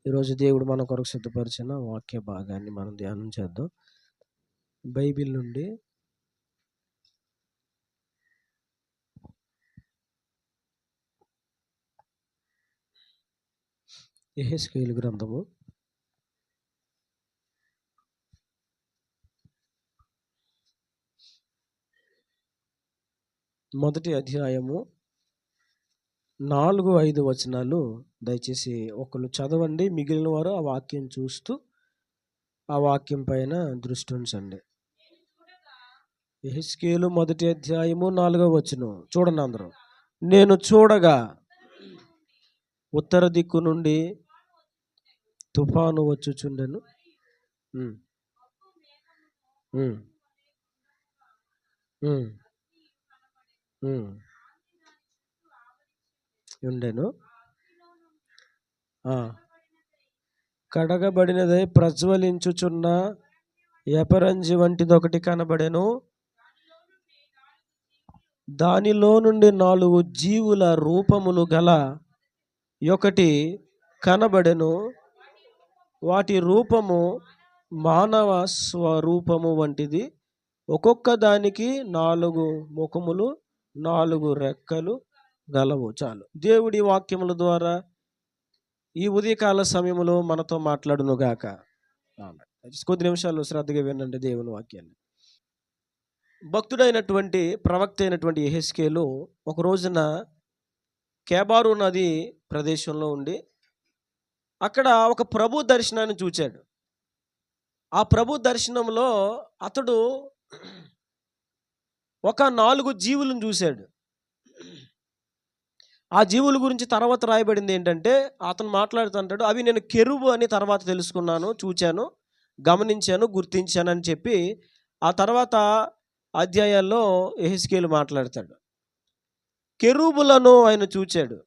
ఈరోజు దేవుడు మన కొరకు సిద్ధపరిచిన వాక్య భాగాన్ని మనం ధ్యానం చేద్దాం. బైబిల్ నుండి యెహెజ్కేలు గ్రంథము 1వ అధ్యాయము 4-5 వచనాలు దయచేసి ఒకరు చదవండి. మిగిలిన వారు ఆ వాక్యం చూస్తూ ఆ వాక్యం పైన దృష్టి ఉంచండి. యెహెజ్కేలు 1వ అధ్యాయము 4వ వచనం చూడండి అందరూ. నేను చూడగా ఉత్తర దిక్కు నుండి తుఫాను వచ్చుచుండెను. ఉమ్, ఉమ్, ఉమ్, ఉమ్, ఉండెను. కడగబడినదై ప్రజ్వలించుచున్న ఎపరంజి వంటిదొకటి కనబడెను. దానిలో నుండి 4 జీవుల రూపములు గల ఒకటి కనబడెను. వాటి రూపము మానవ స్వరూపము వంటిది. ఒక్కొక్క దానికి 4 ముఖములు, 4 రెక్కలు గలవు. చాలు. దేవుడి వాక్యముల ద్వారా ఈ ఉదయకాల సమయంలో మనతో మాట్లాడును గాక. కొద్ది నిమిషాలు శ్రద్ధగా వినండి దేవుని వాక్యాన్ని. భక్తుడైనటువంటి ప్రవక్త అయినటువంటి యెహెజ్కేలు ఒక రోజున కేబారు నది ప్రదేశంలో ఉండి అక్కడ ఒక ప్రభు దర్శనాన్ని చూచాడు. ఆ ప్రభు దర్శనంలో అతడు ఒక 4 జీవులను చూశాడు. ఆ జీవుల గురించి తర్వాత రాయబడింది ఏంటంటే, అతను మాట్లాడుతుంటాడు, అవి నేను కెరూబు అని తర్వాత తెలుసుకున్నాను, చూచాను, గమనించాను, గుర్తించాను అని చెప్పి ఆ తర్వాత అధ్యాయాల్లో యెహెజ్కేలు మాట్లాడతాడు. కెరూబులను ఆయన చూచాడు.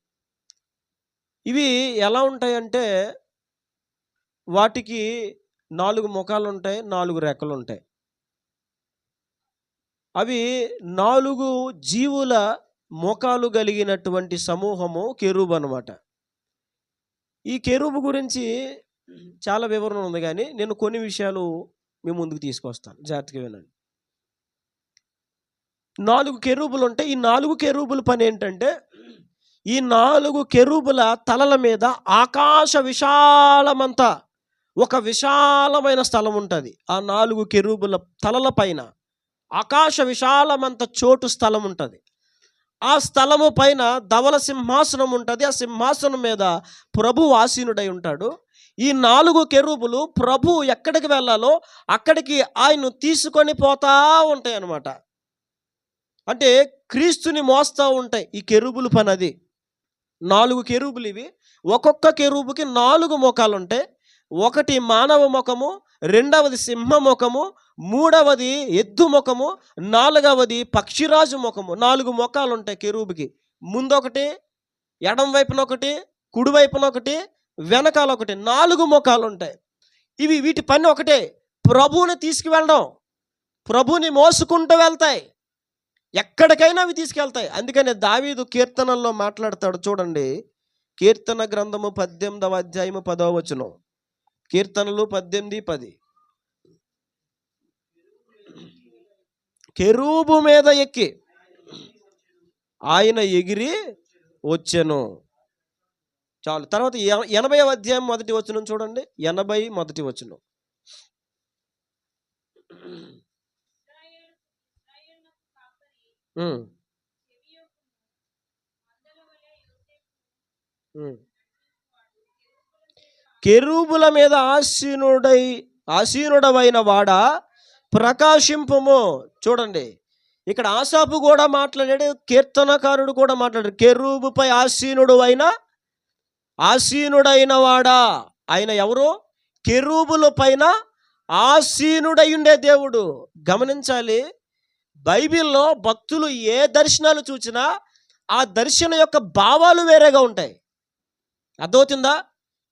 ఇవి ఎలా ఉంటాయంటే వాటికి 4 ముఖాలు ఉంటాయి, 4 రెక్కలు ఉంటాయి. అవి 4 జీవుల మోకాలు కలిగినటువంటి సమూహము కెరూబు అన్నమాట. ఈ కెరూబు గురించి చాలా వివరణ ఉంది, కానీ నేను కొన్ని విషయాలు మీ ముందుకు తీసుకొస్తాను, జాగ్రత్తగా వినండి. 4 కెరూబులు ఉంటాయి. ఈ 4 కెరూబుల పని ఏంటంటే, ఈ 4 కెరూబుల తలల మీద ఆకాశ విశాలమంతా ఒక విశాలమైన స్థలం ఉంటుంది. ఆ 4 కెరూబుల తలల పైన ఆకాశ విశాలమంత చోటు స్థలం ఉంటుంది. ఆ స్థలము పైన ధవల సింహాసనం ఉంటుంది. ఆ సింహాసనం మీద ప్రభు ఆసీనుడై ఉంటాడు. ఈ 4 కెరూబులు ప్రభు ఎక్కడికి వెళ్ళాలో అక్కడికి ఆయన తీసుకొని పోతా ఉంటాయి అన్నమాట. అంటే క్రీస్తుని మోస్తూ ఉంటాయి ఈ కెరూబుల పని అది. 4 కెరూబులు ఇవి. ఒక్కొక్క కెరూబుకి 4 ముఖాలు ఉంటాయి. ఒకటి మానవ ముఖము, రెండవది సింహ ముఖము, మూడవది ఎద్దు ముఖము, 4వది పక్షిరాజు ముఖము. 4 ముఖాలు ఉంటాయి కెరూబుకి. ముందొకటి, ఎడం వైపున ఒకటి, కుడి వైపున ఒకటి, వెనకాల ఒకటి, 4 ముఖాలు ఉంటాయి. వీటి పని ఒకటే, ప్రభువుని తీసుకువెళ్ళడం, ప్రభుని మోసుకుంటూ వెళ్తాయి. ఎక్కడికైనా అవి తీసుకెళ్తాయి. అందుకనే దావీదు కీర్తనల్లో మాట్లాడతాడు చూడండి. కీర్తన గ్రంథము 18వ అధ్యాయము 10వ వచనం. కీర్తనలు 18:10. కెరూబు మీద ఎక్కి ఆయన ఎగిరి వచ్చెను. చాలు. తర్వాత 80వ అధ్యాయం 1వ వచనం చూడండి. 80 1వ వచనం. కెరూబుల మీద ఆసీనుడవైన వాడా ప్రకాశింపుము. చూడండి, ఇక్కడ ఆసాపు కూడా మాట్లాడాడు, కీర్తనకారుడు కూడా మాట్లాడాడు. కెరూబుపై ఆసీనుడైన వాడా. ఆయన ఎవరు? కెరూబుల పైన ఆసీనుడై ఉండే దేవుడు. గమనించాలి, బైబిల్లో భక్తులు ఏ దర్శనాలు చూసినా ఆ దర్శనం యొక్క భావాలు వేరేగా ఉంటాయి. అర్థమవుతుందా?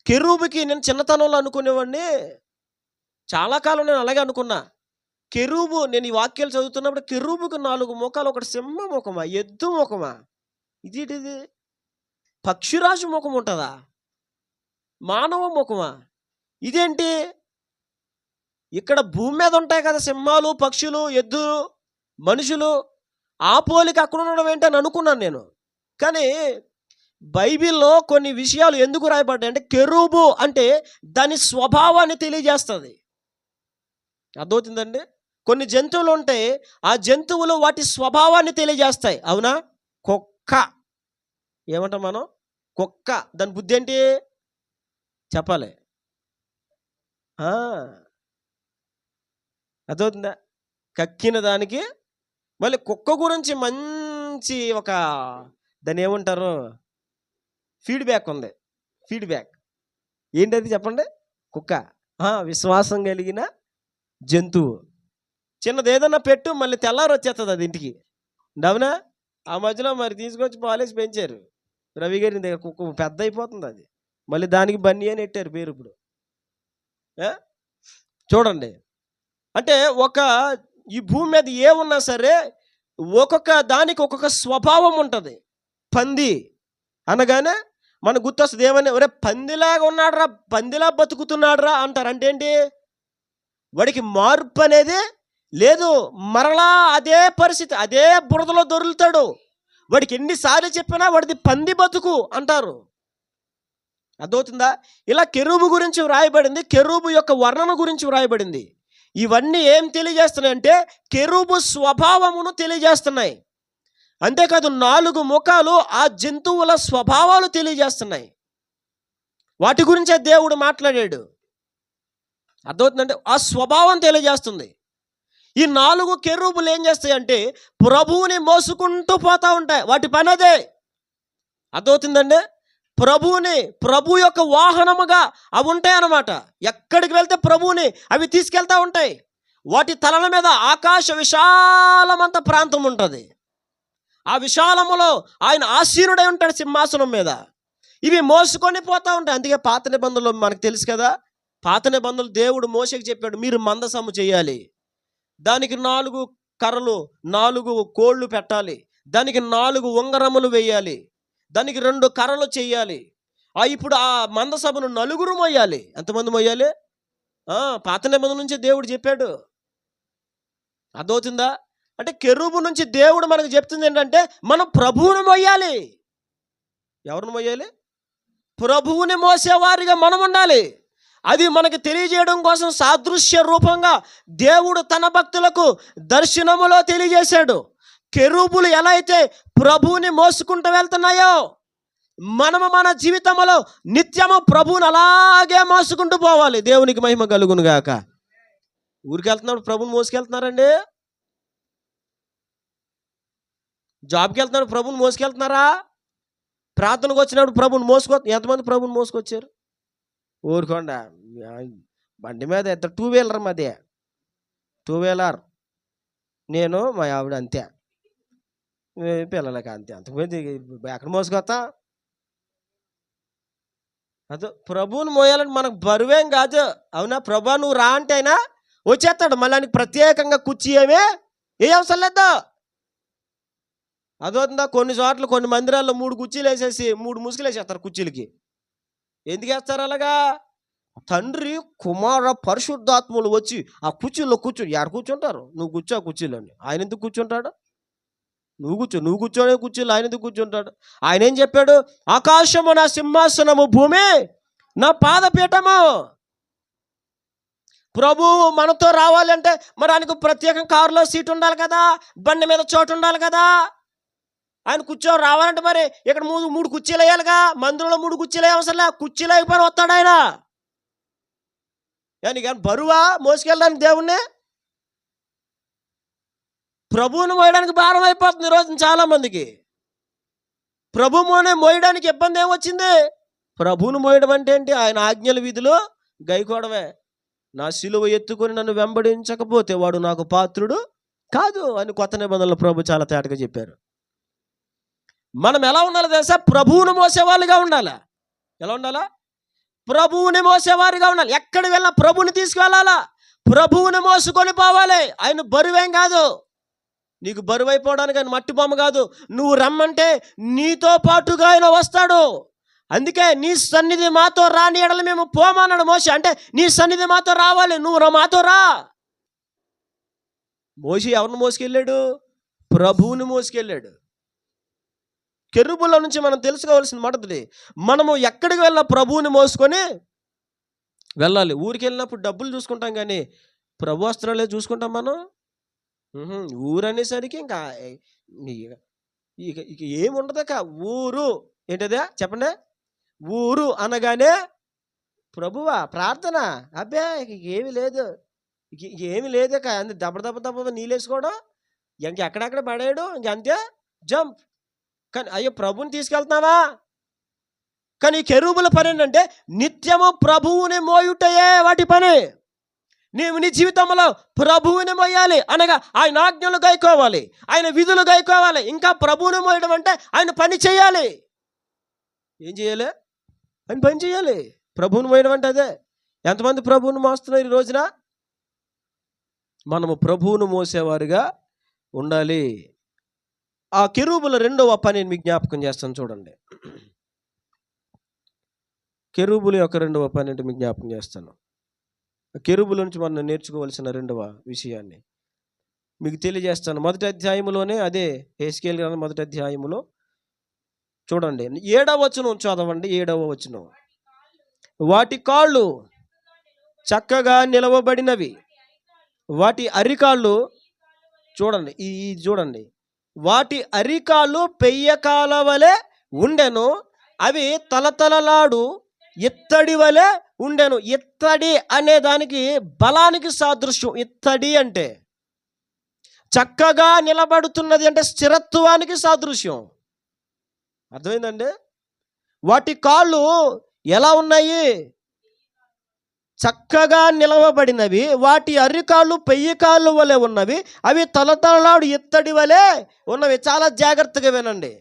కెరూబుకి నేను చిన్నతనంలో అనుకునేవాడిని, చాలా కాలం నేను అలాగే అనుకున్నా. కెరూబు, నేను ఈ వాక్యాలు చదువుతున్నప్పుడు కెరూబుకి 4 ముఖాలు, ఒకటి సింహ ముఖమా, ఎద్దు ముఖమా, ఇది పక్షిరాజు ముఖం ఉంటుందా? మానవ ముఖమా? ఇదేంటి? ఇక్కడ భూమి మీద ఉంటాయి కదా సింహాలు, పక్షులు, ఎద్దులు, మనుషులు, ఆ పోలిక అక్కడ ఉండడం ఏంటని అనుకున్నాను నేను. కానీ బైబిల్లో కొన్ని విషయాలు ఎందుకు రాయబడ్డాయి అంటే, కెరూబు అంటే దాని స్వభావాన్ని తెలియజేస్తుంది. అర్థమవుతుందండి? కొన్ని జంతువులు ఉంటాయి, ఆ జంతువులు వాటి స్వభావాన్ని తెలియజేస్తాయి. అవునా? కుక్క ఏమంటాం మనం? కుక్క, దాని బుద్ధి ఏంటి చెప్పాలి? అర్థమవుతుందా? కక్కిన దానికి మళ్ళీ కుక్క గురించి మంచి ఒక దాన్ని ఏమంటారు ఫీడ్బ్యాక్ ఉంది. ఫీడ్బ్యాక్ ఏంటది చెప్పండి? కుక్క విశ్వాసం కలిగిన జంతువు. చిన్నది ఏదన్నా పెట్టు, మళ్ళీ తెల్లారు వచ్చేస్తుంది అది ఇంటికి. అవునా? ఆ మధ్యలో మరి తీసుకొచ్చి పాలేసి పెంచారు రవి గారి దగ్గర. కుక్క పెద్ద అయిపోతుంది అది, మళ్ళీ దానికి బన్నీ అని పెట్టారు పేరు ఇప్పుడు. చూడండి, అంటే ఈ భూమి మీద ఏమున్నా సరే ఒక్కొక్క దానికి ఒక్కొక్క స్వభావం ఉంటుంది. పంది అనగానే మనకు గుర్తొస్తుంది ఏమని? ఒరే పందిలాగా ఉన్నాడురా, పందిలా బతుకుతున్నాడురా అంటారు. అంటే ఏంటి? వాడికి మార్పు అనేది లేదు, మరలా అదే పరిస్థితి, అదే బురదలో దొరుకుతాడు. వాడికి ఎన్నిసార్లు చెప్పినా వాడిది పంది బతుకు అంటారు. అర్థమవుతుందా? ఇలా కెరూబు గురించి వ్రాయబడింది, కెరూబు యొక్క వర్ణన గురించి వ్రాయబడింది. ఇవన్నీ ఏం తెలియజేస్తున్నాయి అంటే కెరూబు స్వభావమును తెలియజేస్తున్నాయి. అంతేకాదు 4 ముఖాలు ఆ జంతువుల స్వభావాలు తెలియజేస్తున్నాయి. వాటి గురించే దేవుడు మాట్లాడాడు. అర్థమవుతుందంటే ఆ స్వభావం తెలియజేస్తుంది. ఈ 4 కెరూబులు ఏం చేస్తాయంటే ప్రభువుని మోసుకుంటూ పోతూ ఉంటాయి. వాటి పని అదే. అర్థమవుతుందండి? ప్రభు యొక్క వాహనముగా అవి ఉంటాయి అన్నమాట. ఎక్కడికి వెళ్తే ప్రభువుని అవి తీసుకెళ్తా ఉంటాయి. వాటి తలల మీద ఆకాశ విశాలమంత ప్రాంతం ఉంటుంది. ఆ విశాలములో ఆయన ఆసీనుడై ఉంటాడు సింహాసనం మీద. ఇవి మోసుకొని పోతూ ఉంటాయి. అందుకే పాత నిబంధనలు మనకు తెలుసు కదా, పాత నిబంధనలు దేవుడు మోషేకి చెప్పాడు, మీరు మందసము చేయాలి, దానికి 4 కర్రలు 4 కోళ్ళు పెట్టాలి, దానికి 4 ఉంగరములు వేయాలి, దానికి 2 కర్రలు చేయాలి. ఇప్పుడు ఆ మందసభను 4 మోయాలి. ఎంతమంది మోయాలి? పాత నిబంధన నుంచి దేవుడు చెప్పాడు. అర్థమవుతుందా? అంటే కెరూబు నుంచి దేవుడు మనకు చెప్తుంది ఏంటంటే మనం ప్రభువుని మోయాలి. ఎవరిని మోయాలి? ప్రభువుని మోసేవారిగా మనం ఉండాలి. అది మనకి తెలియజేయడం కోసం సాదృశ్య రూపంగా దేవుడు తన భక్తులకు దర్శనములో తెలియజేశాడు. కెరూబులు ఎలా అయితే ప్రభువుని మోసుకుంటూ వెళ్తున్నాయో మనము మన జీవితంలో నిత్యము ప్రభువుని అలాగే మోసుకుంటూ పోవాలి. దేవునికి మహిమ కలుగును గాక. ఊరికి వెళ్తున్నాడు ప్రభువుని మోసుకెళ్తున్నారండి? జాబ్కి వెళ్తున్నాడు ప్రభువుని మోసుకెళ్తున్నారా? ప్రార్థనకు వచ్చినప్పుడు ప్రభువుని ఎంతమంది ప్రభువుని మోసుకొచ్చారు? ఊరుకోండి, బండి మీద 2 వీలర్ మధ్య 2 వీలర్, నేను మా ఆవిడ అంతే, పిల్లలకి అంతే. అంతకుమంది ఎక్కడ మోసుకొస్తా? అదే ప్రభువుని మోయాలని మనకు బరువేం కాదు. అవునా? ప్రభా నువ్వు రా అంటే అయినా వచ్చేస్తాడు. మళ్ళీ ఆయనకి ప్రత్యేకంగా కుర్చీ ఏ అవసరం లేదు. అదవుతుందా? కొన్ని చోట్ల కొన్ని మందిరాల్లో 3 కుర్చీలు వేసేసి 3 ముసుగులు వేసేస్తారు కుర్చీలకి. ఎందుకు వేస్తారు అలాగా? తండ్రి కుమార పరిశుద్ధాత్ములు వచ్చి ఆ కుర్చీలో కూర్చొని ఎక్కడ కూర్చుంటారు? నువ్వు కూర్చో ఆ కుర్చీలోని. ఆయన ఎందుకు కూర్చుంటాడు? నువ్వు కూర్చోనే కుర్చీలో ఆయన ఎందుకు కూర్చుంటాడు? ఆయన ఏం చెప్పాడు? ఆకాశము నా సింహాసనము, భూమి నా పాదపీఠము. ప్రభు మనతో రావాలంటే మరి ఆయనకు ప్రత్యేకం కారులో సీట్ ఉండాలి కదా, బండి మీద చోటు ఉండాలి కదా. ఆయన రావాలంటే మరి ఇక్కడ 3 కుర్చీలు వేయాలిగా. మందిరంలో 3 కుర్చీలు అవసరం లే, కుర్చీలు అయిపోయి వస్తాడు ఆయన. కానీ బరువా మోసుకెళ్ళడానికి దేవుణ్ణి? ప్రభువుని మోయడానికి భారం అయిపోతుంది ఈరోజు చాలా మందికి. ప్రభువుని మోయడానికి ఇబ్బంది ఏమొచ్చింది? ప్రభువుని మోయడం అంటే ఏంటి? ఆయన ఆజ్ఞల విధులు గైకోవడమే. నా సిలువ ఎత్తుకొని నన్ను వెంబడించకపోతే వాడు నాకు పాత్రుడు కాదు అని కొత్త నిబంధనలో ప్రభు చాలా తేటగా చెప్పారు. మనం ఎలా ఉండాలి తెలుసా? ప్రభువుని మోసేవాళ్ళుగా ఉండాలా. ఎలా ఉండాలా? ప్రభువుని మోసేవారిగా ఉండాలి. ఎక్కడ వెళ్ళినా ప్రభువుని తీసుకువెళ్ళాలా, ప్రభువుని మోసుకొని పోవాలి. ఆయన బరువేం కాదు. నీకు బరువు అయిపోవడానికి ఆయన మట్టి బొమ్మ కాదు. నువ్వు రమ్మంటే నీతో పాటుగా ఆయన వస్తాడు. అందుకే నీ సన్నిధి మాతో రాని ఎడల మేము పోమన్నాడు మోషే. అంటే నీ సన్నిధి మాతో రావాలి, నువ్వు మాతో రా. మోషే ఎవరిని మోసుకెళ్ళాడు? ప్రభువుని మోసుకెళ్ళాడు. కెరూబుల నుంచి మనం తెలుసుకోవాల్సిన మొదటిది, మనము ఎక్కడికి వెళ్ళినా ప్రభువుని మోసుకొని వెళ్ళాలి. ఊరికి వెళ్ళినప్పుడు డబ్బులు చూసుకుంటాం కానీ ప్రభు వస్త్రాలే చూసుకుంటాం మనం. ఊరు అనేసరికి ఇంకా ఇక ఇక ఏముండదక. ఊరు ఏంటదే చెప్పండి. ఊరు అనగానే ప్రభువా ప్రార్థన, అబ్బే ఇక ఏమి లేదు, ఇక ఏమి లేదక. అందు దెబ్బ నీళ్ళేసుకోవడం, ఇంకెక్కడెక్కడ పడేయడం, ఇంకంతే జంప్. కానీ అయ్యో ప్రభువుని తీసుకెళ్తున్నావా? కానీ కెరూబుల పని ఏంటంటే నిత్యము ప్రభువుని మోయుటయే వాటి పని. నీవు నీ జీవితంలో ప్రభువుని మోయాలి అనగా ఆయన ఆజ్ఞలు గైకోవాలి, ఆయన విధులు గైకోవాలి. ఇంకా ప్రభువుని మోయడం అంటే ఆయన పని చేయాలి. ఏం చేయాలి? ఆయన పని చేయాలి. ప్రభువుని మోయడం అంటే అదే. ఎంతమంది ప్రభువుని మోస్తున్నారు ఈ రోజున? మనము ప్రభువును మోసేవారుగా ఉండాలి. ఆ కెరూబుల రెండవ పని మీకు జ్ఞాపకం చేస్తాను చూడండి. కెరూబుల యొక్క రెండవ పని అంటే మీకు జ్ఞాపకం చేస్తాను. కెరూబుల నుంచి మనం నేర్చుకోవాల్సిన రెండవ విషయాన్ని మీకు తెలియజేస్తాను. మొదటి అధ్యాయంలోనే, అదే హెస్కేలు గ్రంథం మొదటి అధ్యాయములో చూడండి 7వ వచనం చదవండి. 7వ వచనం, వాటి కాళ్ళు చక్కగా నిలవబడినవి, వాటి అరికాళ్ళు చూడండి, ఈ చూడండి, వాటి అరికాళ్ళు పెయ్యకాల వలె ఉండెను, అవి తలతలలాడు ఇత్తడి వలె ఉండెను. ఇత్తడి అనే దానికి బలానికి సాదృశ్యం. ఇత్తడి అంటే చక్కగా నిలబడుతున్నది అంటే స్థిరత్వానికి సాదృశ్యం. అర్థమైందండి? వాటి కాళ్ళు ఎలా ఉన్నాయి? చక్కగా నిలవబడినవి, వాటి అరికాళ్ళు పెయ్యి కాళ్ళు వలె ఉన్నవి, అవి తలతలలాడు ఇత్తడి వలె ఉన్నవి. చాలా జాగ్రత్తగా వినండి.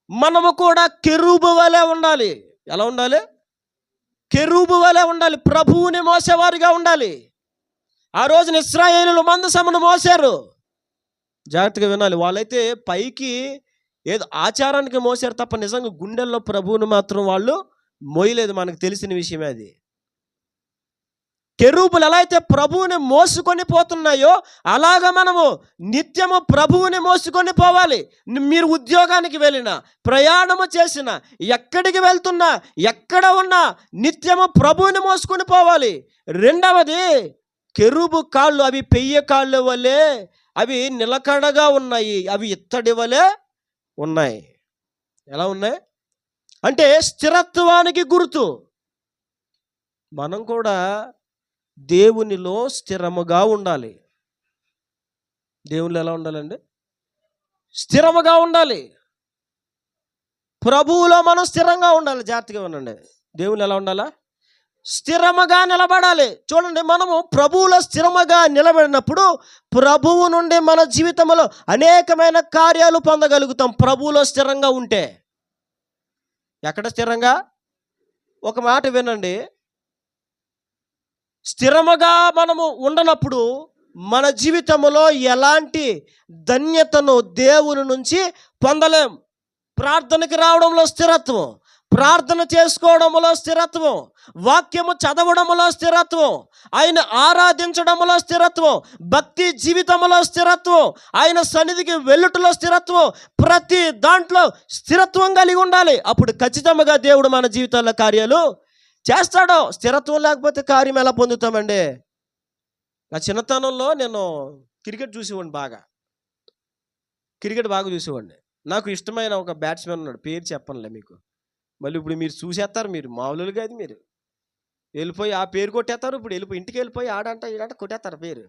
మనము కూడా కెరూబు వలె ఉండాలి. ఎలా ఉండాలి? కెరూబు వలె ఉండాలి. ప్రభువుని మోసేవారిగా ఉండాలి. ఆ రోజున ఇశ్రాయేలీయులు మందసమును మోసారు. జాగ్రత్తగా వినాలి. వాళ్ళైతే పైకి ఏదో ఆచారానికి మోసారు తప్ప నిజంగా గుండెల్లో ప్రభువుని మాత్రం వాళ్ళు మోయలేదు. మనకు తెలిసిన విషయమే అది. కెరూబులు ఎలా అయితే ప్రభువుని మోసుకొని పోతున్నాయో అలాగా మనము నిత్యము ప్రభువుని మోసుకొని పోవాలి. మీరు ఉద్యోగానికి వెళ్ళినా, ప్రయాణము చేసినా, ఎక్కడికి వెళ్తున్నా, ఎక్కడ ఉన్నా నిత్యము ప్రభువుని మోసుకొని పోవాలి. రెండవది, కెరూబు కాళ్ళు అవి పెయ్య కాళ్ళ వలె, అవి నిలకడగా ఉన్నాయి, అవి ఇత్తడి వలె ఉన్నాయి. ఎలా ఉన్నాయి అంటే స్థిరత్వానికి గుర్తు. మనం కూడా దేవునిలో స్థిరముగా ఉండాలి. దేవునిలో ఎలా ఉండాలండి? స్థిరముగా ఉండాలి. ప్రభువులో మనం స్థిరంగా ఉండాలి. జాగ్రత్తగా ఉండండి. దేవుని ఎలా ఉండాలా? స్థిరముగా నిలబడాలి. చూడండి, మనము ప్రభువులో స్థిరముగా నిలబడినప్పుడు ప్రభువు నుండి మన జీవితంలో అనేకమైన కార్యాలు పొందగలుగుతాం. ప్రభువులో స్థిరంగా ఉంటే. ఎక్కడ స్థిరంగా? ఒక మాట వినండి, స్థిరముగా మనము ఉండనప్పుడు మన జీవితంలో ఎలాంటి ధన్యతను దేవుని నుంచి పొందలేం. ప్రార్థనకి రావడంలో స్థిరత్వం, ప్రార్థన చేసుకోవడంలో స్థిరత్వం, వాక్యము చదవడంలో స్థిరత్వం, ఆయన ఆరాధించడంలో స్థిరత్వం, భక్తి జీవితంలో స్థిరత్వం, ఆయన సన్నిధికి వెళ్ళుటలో స్థిరత్వం, ప్రతి దాంట్లో స్థిరత్వం కలిగి ఉండాలి. అప్పుడు ఖచ్చితంగా దేవుడు మన జీవితాల్లో కార్యాలు చేస్తాడు. స్థిరత్వం లేకపోతే కార్యం ఎలా పొందుతామండి? నా చిన్నతనంలో నేను క్రికెట్ చూసేవాడిని. క్రికెట్ బాగా చూసేవాడిని. నాకు ఇష్టమైన ఒక బ్యాట్స్మెన్ ఉన్నాడు, పేరు చెప్పనులే మీకు. మళ్ళీ ఇప్పుడు మీరు చూసేస్తారు, మీరు మామూలుగా కాదు, మీరు వెళ్ళిపోయి ఆ పేరు కొట్టేస్తారు. ఇప్పుడు వెళ్ళిపోయి ఇంటికి వెళ్ళిపోయి ఆడంట ఈడంట కొట్టేస్తారు పేరు.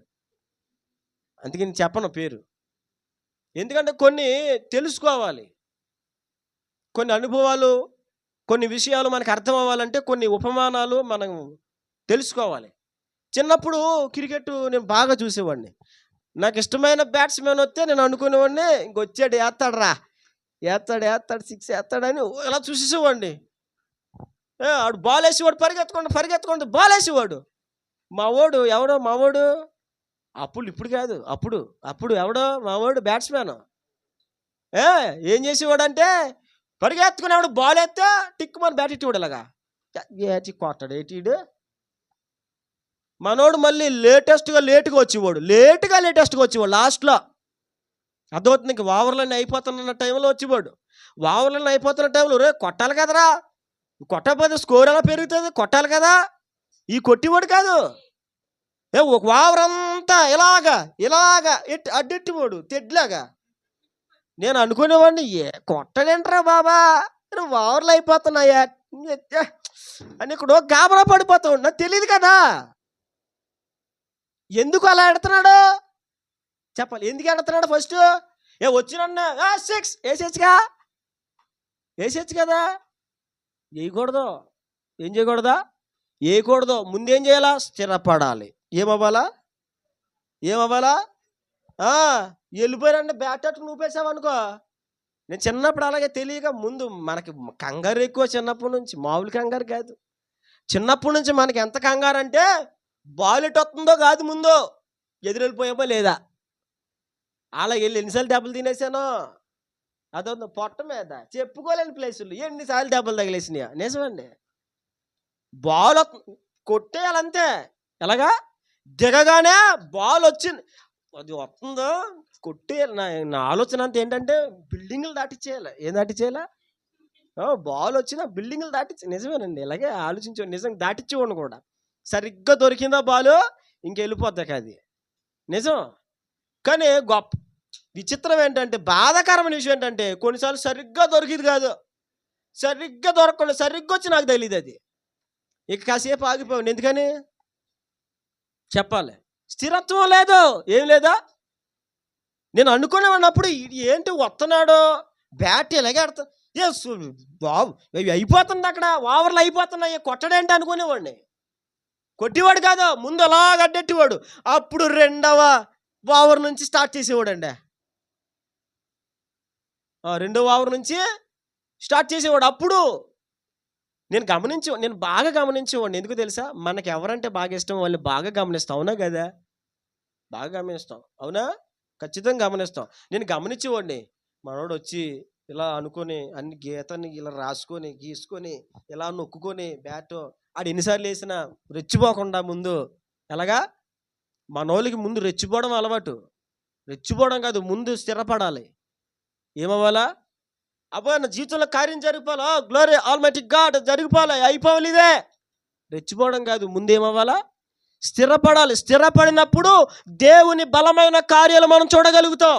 అందుకే నేను చెప్పను పేరు. ఎందుకంటే కొన్ని తెలుసుకోవాలి, కొన్ని అనుభవాలు, కొన్ని విషయాలు మనకు అర్థం అవ్వాలంటే కొన్ని ఉపమానాలు మనం తెలుసుకోవాలి. చిన్నప్పుడు క్రికెట్ నేను బాగా చూసేవాడిని. నాకు ఇష్టమైన బ్యాట్స్మెన్ వస్తే నేను అనుకునేవాడిని, ఇంకొచ్చాడు వేస్తాడు 6 వేస్తాడని ఇలా చూసేసేవాడిని. ఆడు బాల్ వేసేవాడు, పరిగెత్తుకోండి బాల్ వేసేవాడు. మావాడు అప్పుడు ఇప్పుడు కాదు, అప్పుడు ఎవడో మావాడు బ్యాట్స్మెన్ ఏం చేసేవాడు అంటే పరిగెత్తుకునేవాడు బాల్ ఎత్తే టిక్కుమని బ్యాట్ ఇట్టివాడు ఇలాగా ఏటి కొట్టాడు ఏటీడు. మనోడు మళ్ళీ లేటుగా వచ్చేవాడు లాస్ట్లో. అర్థమవుతుంది. ఇంక ఓవర్లన్నీ అయిపోతున్న టైంలో వచ్చేవాడు. ఓవర్లన్నీ అయిపోతున్న టైంలో రే కొట్టాలి కదరా, కొట్టకపోతే స్కోర్ ఎలా పెరుగుతుంది, కొట్టాలి కదా. ఈ కొట్టివాడు కాదు, ఒక ఓవర్ అంతా ఇలాగా అడ్డెట్టివాడు తెడ్లాగా. నేను అనుకునేవాడిని కొట్టడేంట్రా బాబా, ఓవర్లు అయిపోతున్నాయా అని ఇక్కడ గాబరా పడిపోతాడు. నాకు తెలియదు కదా ఎందుకు అలా ఎడుతున్నాడు. చెప్పాలి ఎందుకు ఎడుతున్నాడు. ఫస్ట్ వచ్చిన 6 వేసేచ్చు కదా. వేయకూడదు. ఏం చేయకూడదా? వేయకూడదు. ముందేం చేయాలా? స్థిరపడాలి. ఏమవ్వాలా? వెళ్ళిపోయారంటే బ్యాట్ అట్టు నువ్వేసావు అనుకో. నేను చిన్నప్పుడు అలాగే తెలియక ముందు మనకి కంగారు ఎక్కువ. చిన్నప్పటి నుంచి మామూలు కంగారు కాదు. చిన్నప్పటి నుంచి మనకి ఎంత కంగారు అంటే బాల్ ఎటు వస్తుందో కాదు, ముందు ఎదురెళ్ళిపోయామో లేదా. అలా వెళ్ళి ఎన్నిసార్లు దెబ్బలు తినేసానో. అదొంది పొట్ట మీద చెప్పుకోలేని ప్లేసులు ఎన్నిసార్లు దెబ్బలు తగిలేసినాయా. నిజమండి. బాల్ కొట్టేయాలంతే. ఎలాగా దిగగానే బాల్ వచ్చింది, అది వస్తుందో కొట్టేయాలి. నా ఆలోచన అంతా ఏంటంటే బిల్డింగ్లు దాటిచ్చేయాలి. ఏం దాటిచ్చేయాలా? బాల్ వచ్చినా బిల్డింగ్లు నిజమేనండి. ఇలాగే ఆలోచించే నిజంగా దాటిచ్చేవాడిని కూడా. సరిగ్గా దొరికిందా బాలు ఇంకెళ్ళిపోద్దాక అది నిజం. కానీ గొప్ప విచిత్రం ఏంటంటే, బాధాకరమైన విషయం ఏంటంటే కొన్నిసార్లు సరిగ్గా దొరికింది కాదు. సరిగ్గా దొరకకుండా సరిగ్గా వచ్చి నాకు తెలియదు అది. ఇక కాసేపు ఆగిపోయాను. ఎందుకని చెప్పాలి? స్థిరత్వం లేదు. ఏం లేదా? నేను అనుకునేవాడినప్పుడు ఏంటి వస్తున్నాడు బ్యాట్ ఇలాగే ఆడుతా బాబు అయిపోతుంది, అక్కడ ఓవర్లు అయిపోతున్నాయి, కొట్టడేంటి అనుకునేవాడిని. కొట్టేవాడు కాదు, ముందు అలా గడ్డెట్టేవాడు. అప్పుడు 2వ ఓవర్ నుంచి స్టార్ట్ చేసేవాడు అండి. 2వ ఓవర్ నుంచి స్టార్ట్ చేసేవాడు. అప్పుడు నేను బాగా గమనించేవాడిని. ఎందుకు తెలుసా? మనకి ఎవరంటే బాగా ఇష్టం వాళ్ళని బాగా గమనిస్తాం. అవునా కదా? బాగా గమనిస్తాం. అవునా? ఖచ్చితంగా గమనిస్తాం. నేను గమనించేవాడిని. మనోడు వచ్చి ఇలా అనుకొని అన్ని గీతని ఇలా రాసుకొని గీసుకొని ఇలా నొక్కుకొని బ్యాట్ ఆడు ఎన్నిసార్లు వేసినా రెచ్చిపోకుండా ముందు ఎలాగా మనోళ్ళకి ముందు రెచ్చిపోవడం అలవాటు. రెచ్చిపోవడం కాదు, ముందు స్థిరపడాలి. ఏమవ్వాలా? అబ్బా నా జీవితంలో కార్యం జరిగిపోవాలా, గ్లోరీ ఆల్మైటీ గాడ్ జరిగిపోవాలి, అయిపోవాలి. ఇదే రెచ్చిపోవడం కాదు, ముందేమవ్వాలా? స్థిరపడాలి. స్థిరపడినప్పుడు దేవుని బలమైన కార్యాలు మనం చూడగలుగుతాం.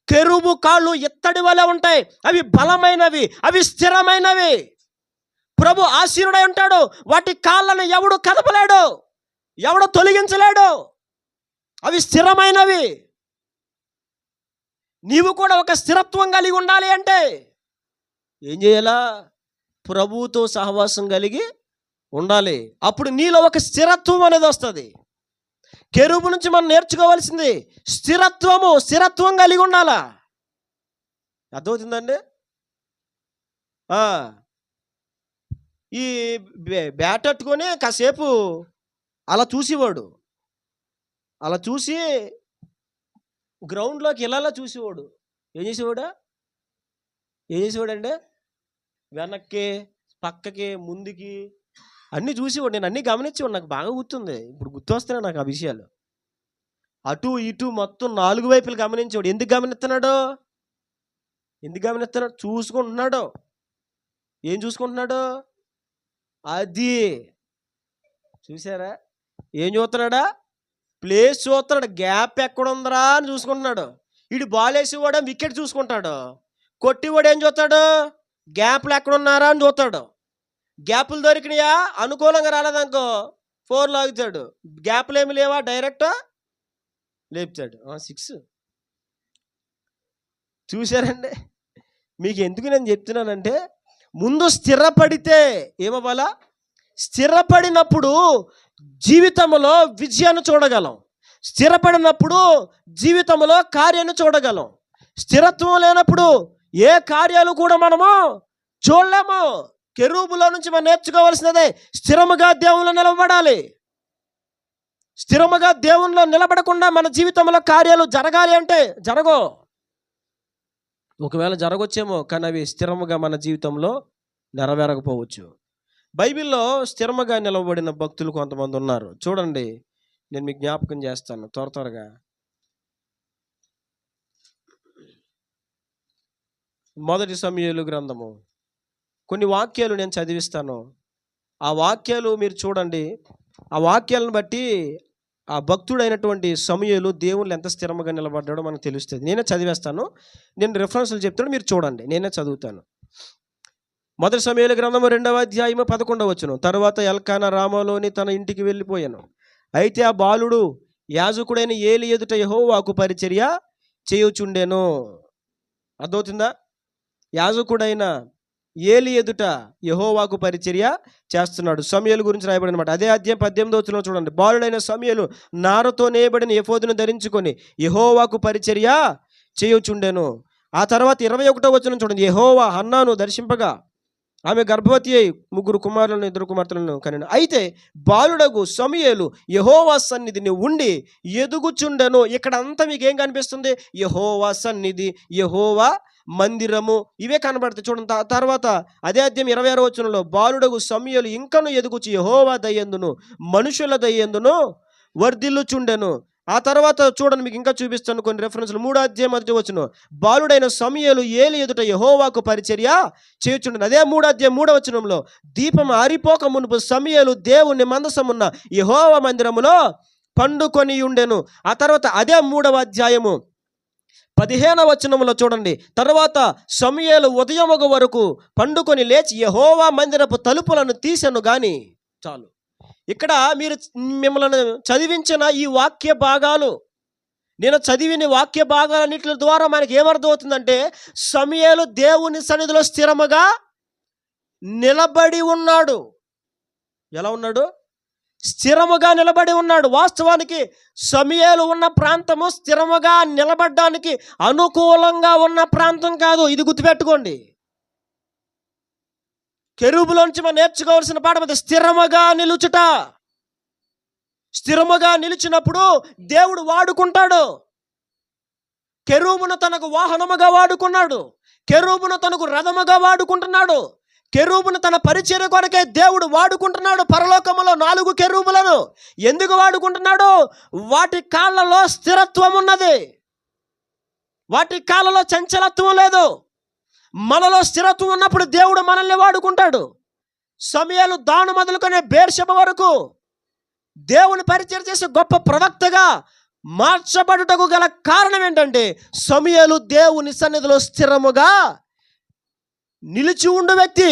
కెరూబు కాళ్ళు ఇత్తడి వలె ఉంటాయి. అవి బలమైనవి, అవి స్థిరమైనవి. ప్రభు ఆశీనుడై ఉంటాడు. వాటి కాళ్ళను ఎవడు కదపలేడు, ఎవడు తొలగించలేడు. అవి స్థిరమైనవి. నీవు కూడా ఒక స్థిరత్వం కలిగి ఉండాలి అంటే ఏం చేయాలా? ప్రభువుతో సహవాసం కలిగి ఉండాలి. అప్పుడు నీలో ఒక స్థిరత్వం అనేది వస్తుంది. కెరూబు నుంచి మనం నేర్చుకోవాల్సింది స్థిరత్వం కలిగి ఉండాలా. అర్థమవుతుందండి? ఈ బ్యాట్ అట్టుకొని కాసేపు అలా చూసేవాడు. అలా చూసి గ్రౌండ్లోకి ఇలా చూసేవాడు. ఏం చేసేవాడంటే వెనక్కి పక్కకి ముందుకి అన్నీ చూసేవాడు. నేను అన్నీ గమనించేవాడు. నాకు బాగా గుర్తుంది. ఇప్పుడు గుర్తొస్తున్నాయి నాకు ఆ విషయాలు. అటు ఇటు మొత్తం 4 వైపులు గమనించేవాడు. ఎందుకు గమనిస్తున్నాడు? చూసుకుంటున్నాడు. ఏం చూసుకుంటున్నాడు? అది చూసారా? ఏం చూస్తున్నాడా? ప్లేస్ చూస్తున్నాడు. గ్యాప్ ఎక్కడుందరా అని చూసుకుంటున్నాడు. వీడు బాల్ వేసేవాడు వికెట్ చూసుకుంటాడు. కొట్టివాడు ఏం చూస్తాడు? గ్యాప్లు ఎక్కడున్నారా అని చూస్తాడు. గ్యాపులు దొరికినాయా, అనుకూలంగా రాలేదనుకో 4 లాగుతాడు. గ్యాప్లు ఏమి లేవా డైరెక్ట్ లేపుతాడు 6. చూసారండి? మీకు ఎందుకు నేను చెప్తున్నానంటే, ముందు స్థిరపడితే ఏమవ్వాలా? స్థిరపడినప్పుడు జీవితంలో విజయాన్ని చూడగలం. స్థిరపడినప్పుడు జీవితంలో కార్యాన్ని చూడగలం. స్థిరత్వం లేనప్పుడు ఏ కార్యాలు కూడా మనము చూడలేము. కెరూబులో నుంచి మనం నేర్చుకోవాల్సినదే స్థిరముగా దేవునిలో నిలబడాలి. స్థిరముగా దేవునిలో నిలబడకుండా మన జీవితంలో కార్యాలు జరగాలి అంటే జరగవు. ఒకవేళ జరగొచ్చేమో, కానీ అవి స్థిరముగా మన జీవితంలో నెరవేరకపోవచ్చు. బైబిల్లో స్థిరముగా నిలబడిన భక్తులు కొంతమంది ఉన్నారు. చూడండి, నేను మీకు జ్ఞాపకం చేస్తాను త్వరగా. మొదటి సమూయేలు గ్రంథము కొన్ని వాక్యాలు నేను చదివిస్తాను. ఆ వాక్యాలు మీరు చూడండి. ఆ వాక్యాలను బట్టి ఆ భక్తుడైనటువంటి సమూయేలు దేవుళ్ళు ఎంత స్థిరంగా నిలబడ్డాడో మనకు తెలుస్తుంది. నేనే చదివేస్తాను, నేను రెఫరెన్స్లు చెప్తాను, మీరు చూడండి, నేనే చదువుతాను. మొదటి సమూయేలు గ్రంథము 2వ అధ్యాయము 11వ వచనం. తరువాత ఎల్కానా రామాలోని తన ఇంటికి వెళ్ళిపోయాను. అయితే ఆ బాలుడు యాజకుడైన ఏలి ఎదుట యెహోవాకు పరిచర్య చేయుచుండెను. అర్థమవుతుందా? యాజకుడైన ఏలి ఎదుట యెహోవాకు పరిచర్య చేస్తున్నాడు. సమూయేలు గురించి రాయబడిన మాట. అదే అధ్యాయం 18వ వచనం చూడండి. బాలుడైన సమూయేలు నారతో నేయబడిన ఎఫోదును ధరించుకొని యెహోవాకు పరిచర్య చేయుచుండెను. ఆ తర్వాత 21వ వచనం చూడండి. యెహోవా హన్నాను దర్శింపగా ఆమె గర్భవతి అయి 3 కుమారులను 2 కుమార్తెలను కనెను. అయితే బాలుడగు సమూయేలు యెహోవా సన్నిధిని ఉండి ఎదుగుచుండెను. ఇక్కడ అంతా మీకు ఏం కనిపిస్తుంది? యెహోవా సన్నిధి, యెహోవా మందిరము, ఇవే కనబడతాయి. చూడండి. తర్వాత అదే అధ్యాయం 26వ వచనంలో బాలుడగు సమూయేలు ఇంకను ఎదుగుచు యెహోవా దయ్యందును మనుషుల దయ్యందును వర్ధిల్లుచుండెను. ఆ తర్వాత చూడండి, మీకు ఇంకా చూపిస్తాను కొన్ని రెఫరెన్స్లు. 3వ అధ్యాయం 1వ వచనం. బాలుడైన సమూయేలు ఏలి ఎదుట యెహోవాకు పరిచర్య చేయుచుండెను. అదే 3వ అధ్యాయం 3వ వచనంలో దీపం ఆరిపోక మునుపు సమూయేలు దేవుని మందసమున్న యెహోవా మందిరములో పండుకొని ఉండెను. ఆ తర్వాత అదే 3వ అధ్యాయము 15వ వచనంలో చూడండి. తర్వాత సమూయేలు ఉదయముగు వరకు పండుకొని లేచి యెహోవా మందిరపు తలుపులను తీసెను. గాని చాలు. ఇక్కడ మీరు మిమ్మల్ని చదివించిన ఈ వాక్య భాగాలు, నేను చదివిన వాక్య భాగాలన్నిటి ద్వారా మనకి ఏమర్థం అవుతుందంటే, సమూయేలు దేవుని సన్నిధిలో స్థిరముగా నిలబడి ఉన్నాడు. ఎలా ఉన్నాడు? స్థిరముగా నిలబడి ఉన్నాడు. వాస్తవానికి సమూయేలు ఉన్న ప్రాంతము స్థిరముగా నిలబడడానికి అనుకూలంగా ఉన్న ప్రాంతం కాదు. ఇది గుర్తుపెట్టుకోండి. కెరూబులోంచి మనం నేర్చుకోవాల్సిన పాఠం అది, స్థిరముగా నిలుచుట. స్థిరముగా నిలిచినప్పుడు దేవుడు వాడుకుంటాడు. కెరూబును తనకు వాహనముగా వాడుకున్నాడు. కెరూబును తనకు రథముగా వాడుకుంటున్నాడు. కెరూబును తన పరిచర్య కొరకే దేవుడు వాడుకుంటున్నాడు. పరలోకములో 4 కెరూబులను ఎందుకు వాడుకుంటున్నాడు? వాటి కాళ్ళలో స్థిరత్వం ఉన్నది. వాటి కాళ్ళలో చంచలత్వం లేదు. మనలో స్థిరత్వం ఉన్నప్పుడు దేవుడు మనల్ని వాడుకుంటాడు. సమూయేలు దాను మొదలుకొని బేర్షెబ వరకు దేవుని పరిచర్య చేసే గొప్ప ప్రవక్తగా మార్చబడుటకు గల కారణం ఏంటంటే, సమూయేలు దేవుని సన్నిధిలో స్థిరముగా నిలిచి ఉండు వ్యక్తి.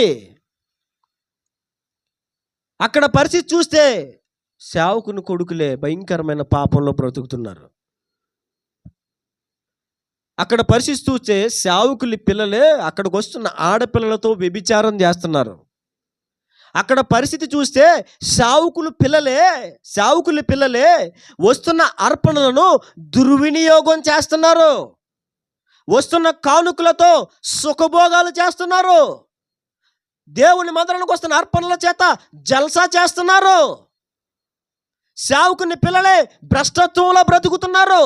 అక్కడ పరిస్థితి చూస్తే సేవకుని కొడుకులే భయంకరమైన పాపంలో బ్రతుకుతున్నారు. అక్కడ పరిస్థితి చూస్తే సేవకులి పిల్లలే అక్కడికి వస్తున్న ఆడపిల్లలతో వ్యభిచారం చేస్తున్నారు. అక్కడ పరిస్థితి చూస్తే సేవకులి పిల్లలే వస్తున్న అర్పణలను దుర్వినియోగం చేస్తున్నారు. వస్తున్న కానుకలతో సుఖభోగాలు చేస్తున్నారు. దేవుని మందిరానికి వస్తున్న అర్పణల చేత జల్సా చేస్తున్నారు. సేవకుని పిల్లలే భ్రష్టత్వంలో బ్రతుకుతున్నారు.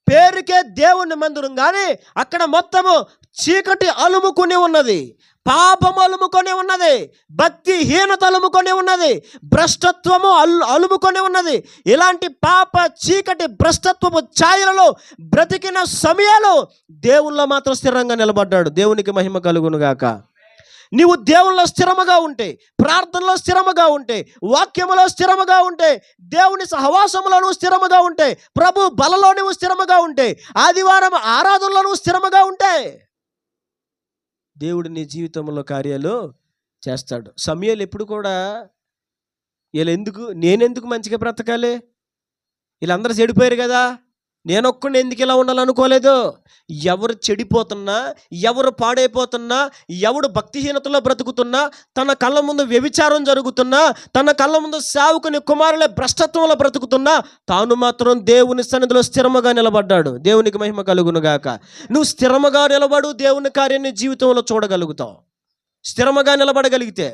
పేరుకే దేవుని మందిరం, కానీ అక్కడ మొత్తము చీకటి అలుముకొని ఉన్నది, పాపము అలుముకొని ఉన్నది, భక్తిహీనత అలుముకొని ఉన్నది, భ్రష్టత్వము అలుముకొని ఉన్నది. ఇలాంటి పాప చీకటి భ్రష్టత్వపు ఛాయలలో బ్రతికిన సమూయేలు దేవుల్లో మాత్రం స్థిరంగా నిలబడ్డాడు. దేవునికి మహిమ కలుగును గాక. నీవు దేవుల్లో స్థిరముగా ఉంటే, ప్రార్థనలో స్థిరముగా ఉంటే, వాక్యములో స్థిరముగా ఉంటే, దేవుని సహవాసములో నువ్వు స్థిరముగా ఉంటే, ప్రభు బలలో నువ్వు స్థిరముగా ఉంటే, ఆదివారం ఆరాధనలో నువ్వు స్థిరముగా ఉంటే, దేవుడు నీ జీవితంలో కార్యాలు చేస్తాడు. సమూయేలు ఎప్పుడు కూడా నేనెందుకు మంచిగా బ్రతకాలి, వీళ్ళందరూ చెడిపోయారు కదా, నేనొక్కడిని ఎందుకు ఇలా ఉండాలనుకోలేదు. ఎవరు చెడిపోతున్నా, ఎవరు పాడైపోతున్నా, ఎవడు భక్తిహీనతలో బ్రతుకుతున్నా, తన కళ్ళ ముందు వ్యభిచారం జరుగుతున్నా, తన కళ్ళ ముందు సేవకుని కుమారులే భ్రష్టత్వంలో బ్రతుకుతున్నా, తాను మాత్రం దేవుని సన్నిధిలో స్థిరముగా నిలబడ్డాడు. దేవునికి మహిమ కలుగును గాక. నువ్వు స్థిరముగా నిలబడు, దేవుని కార్యాన్ని జీవితంలో చూడగలుగుతావు. స్థిరముగా నిలబడగలిగితే.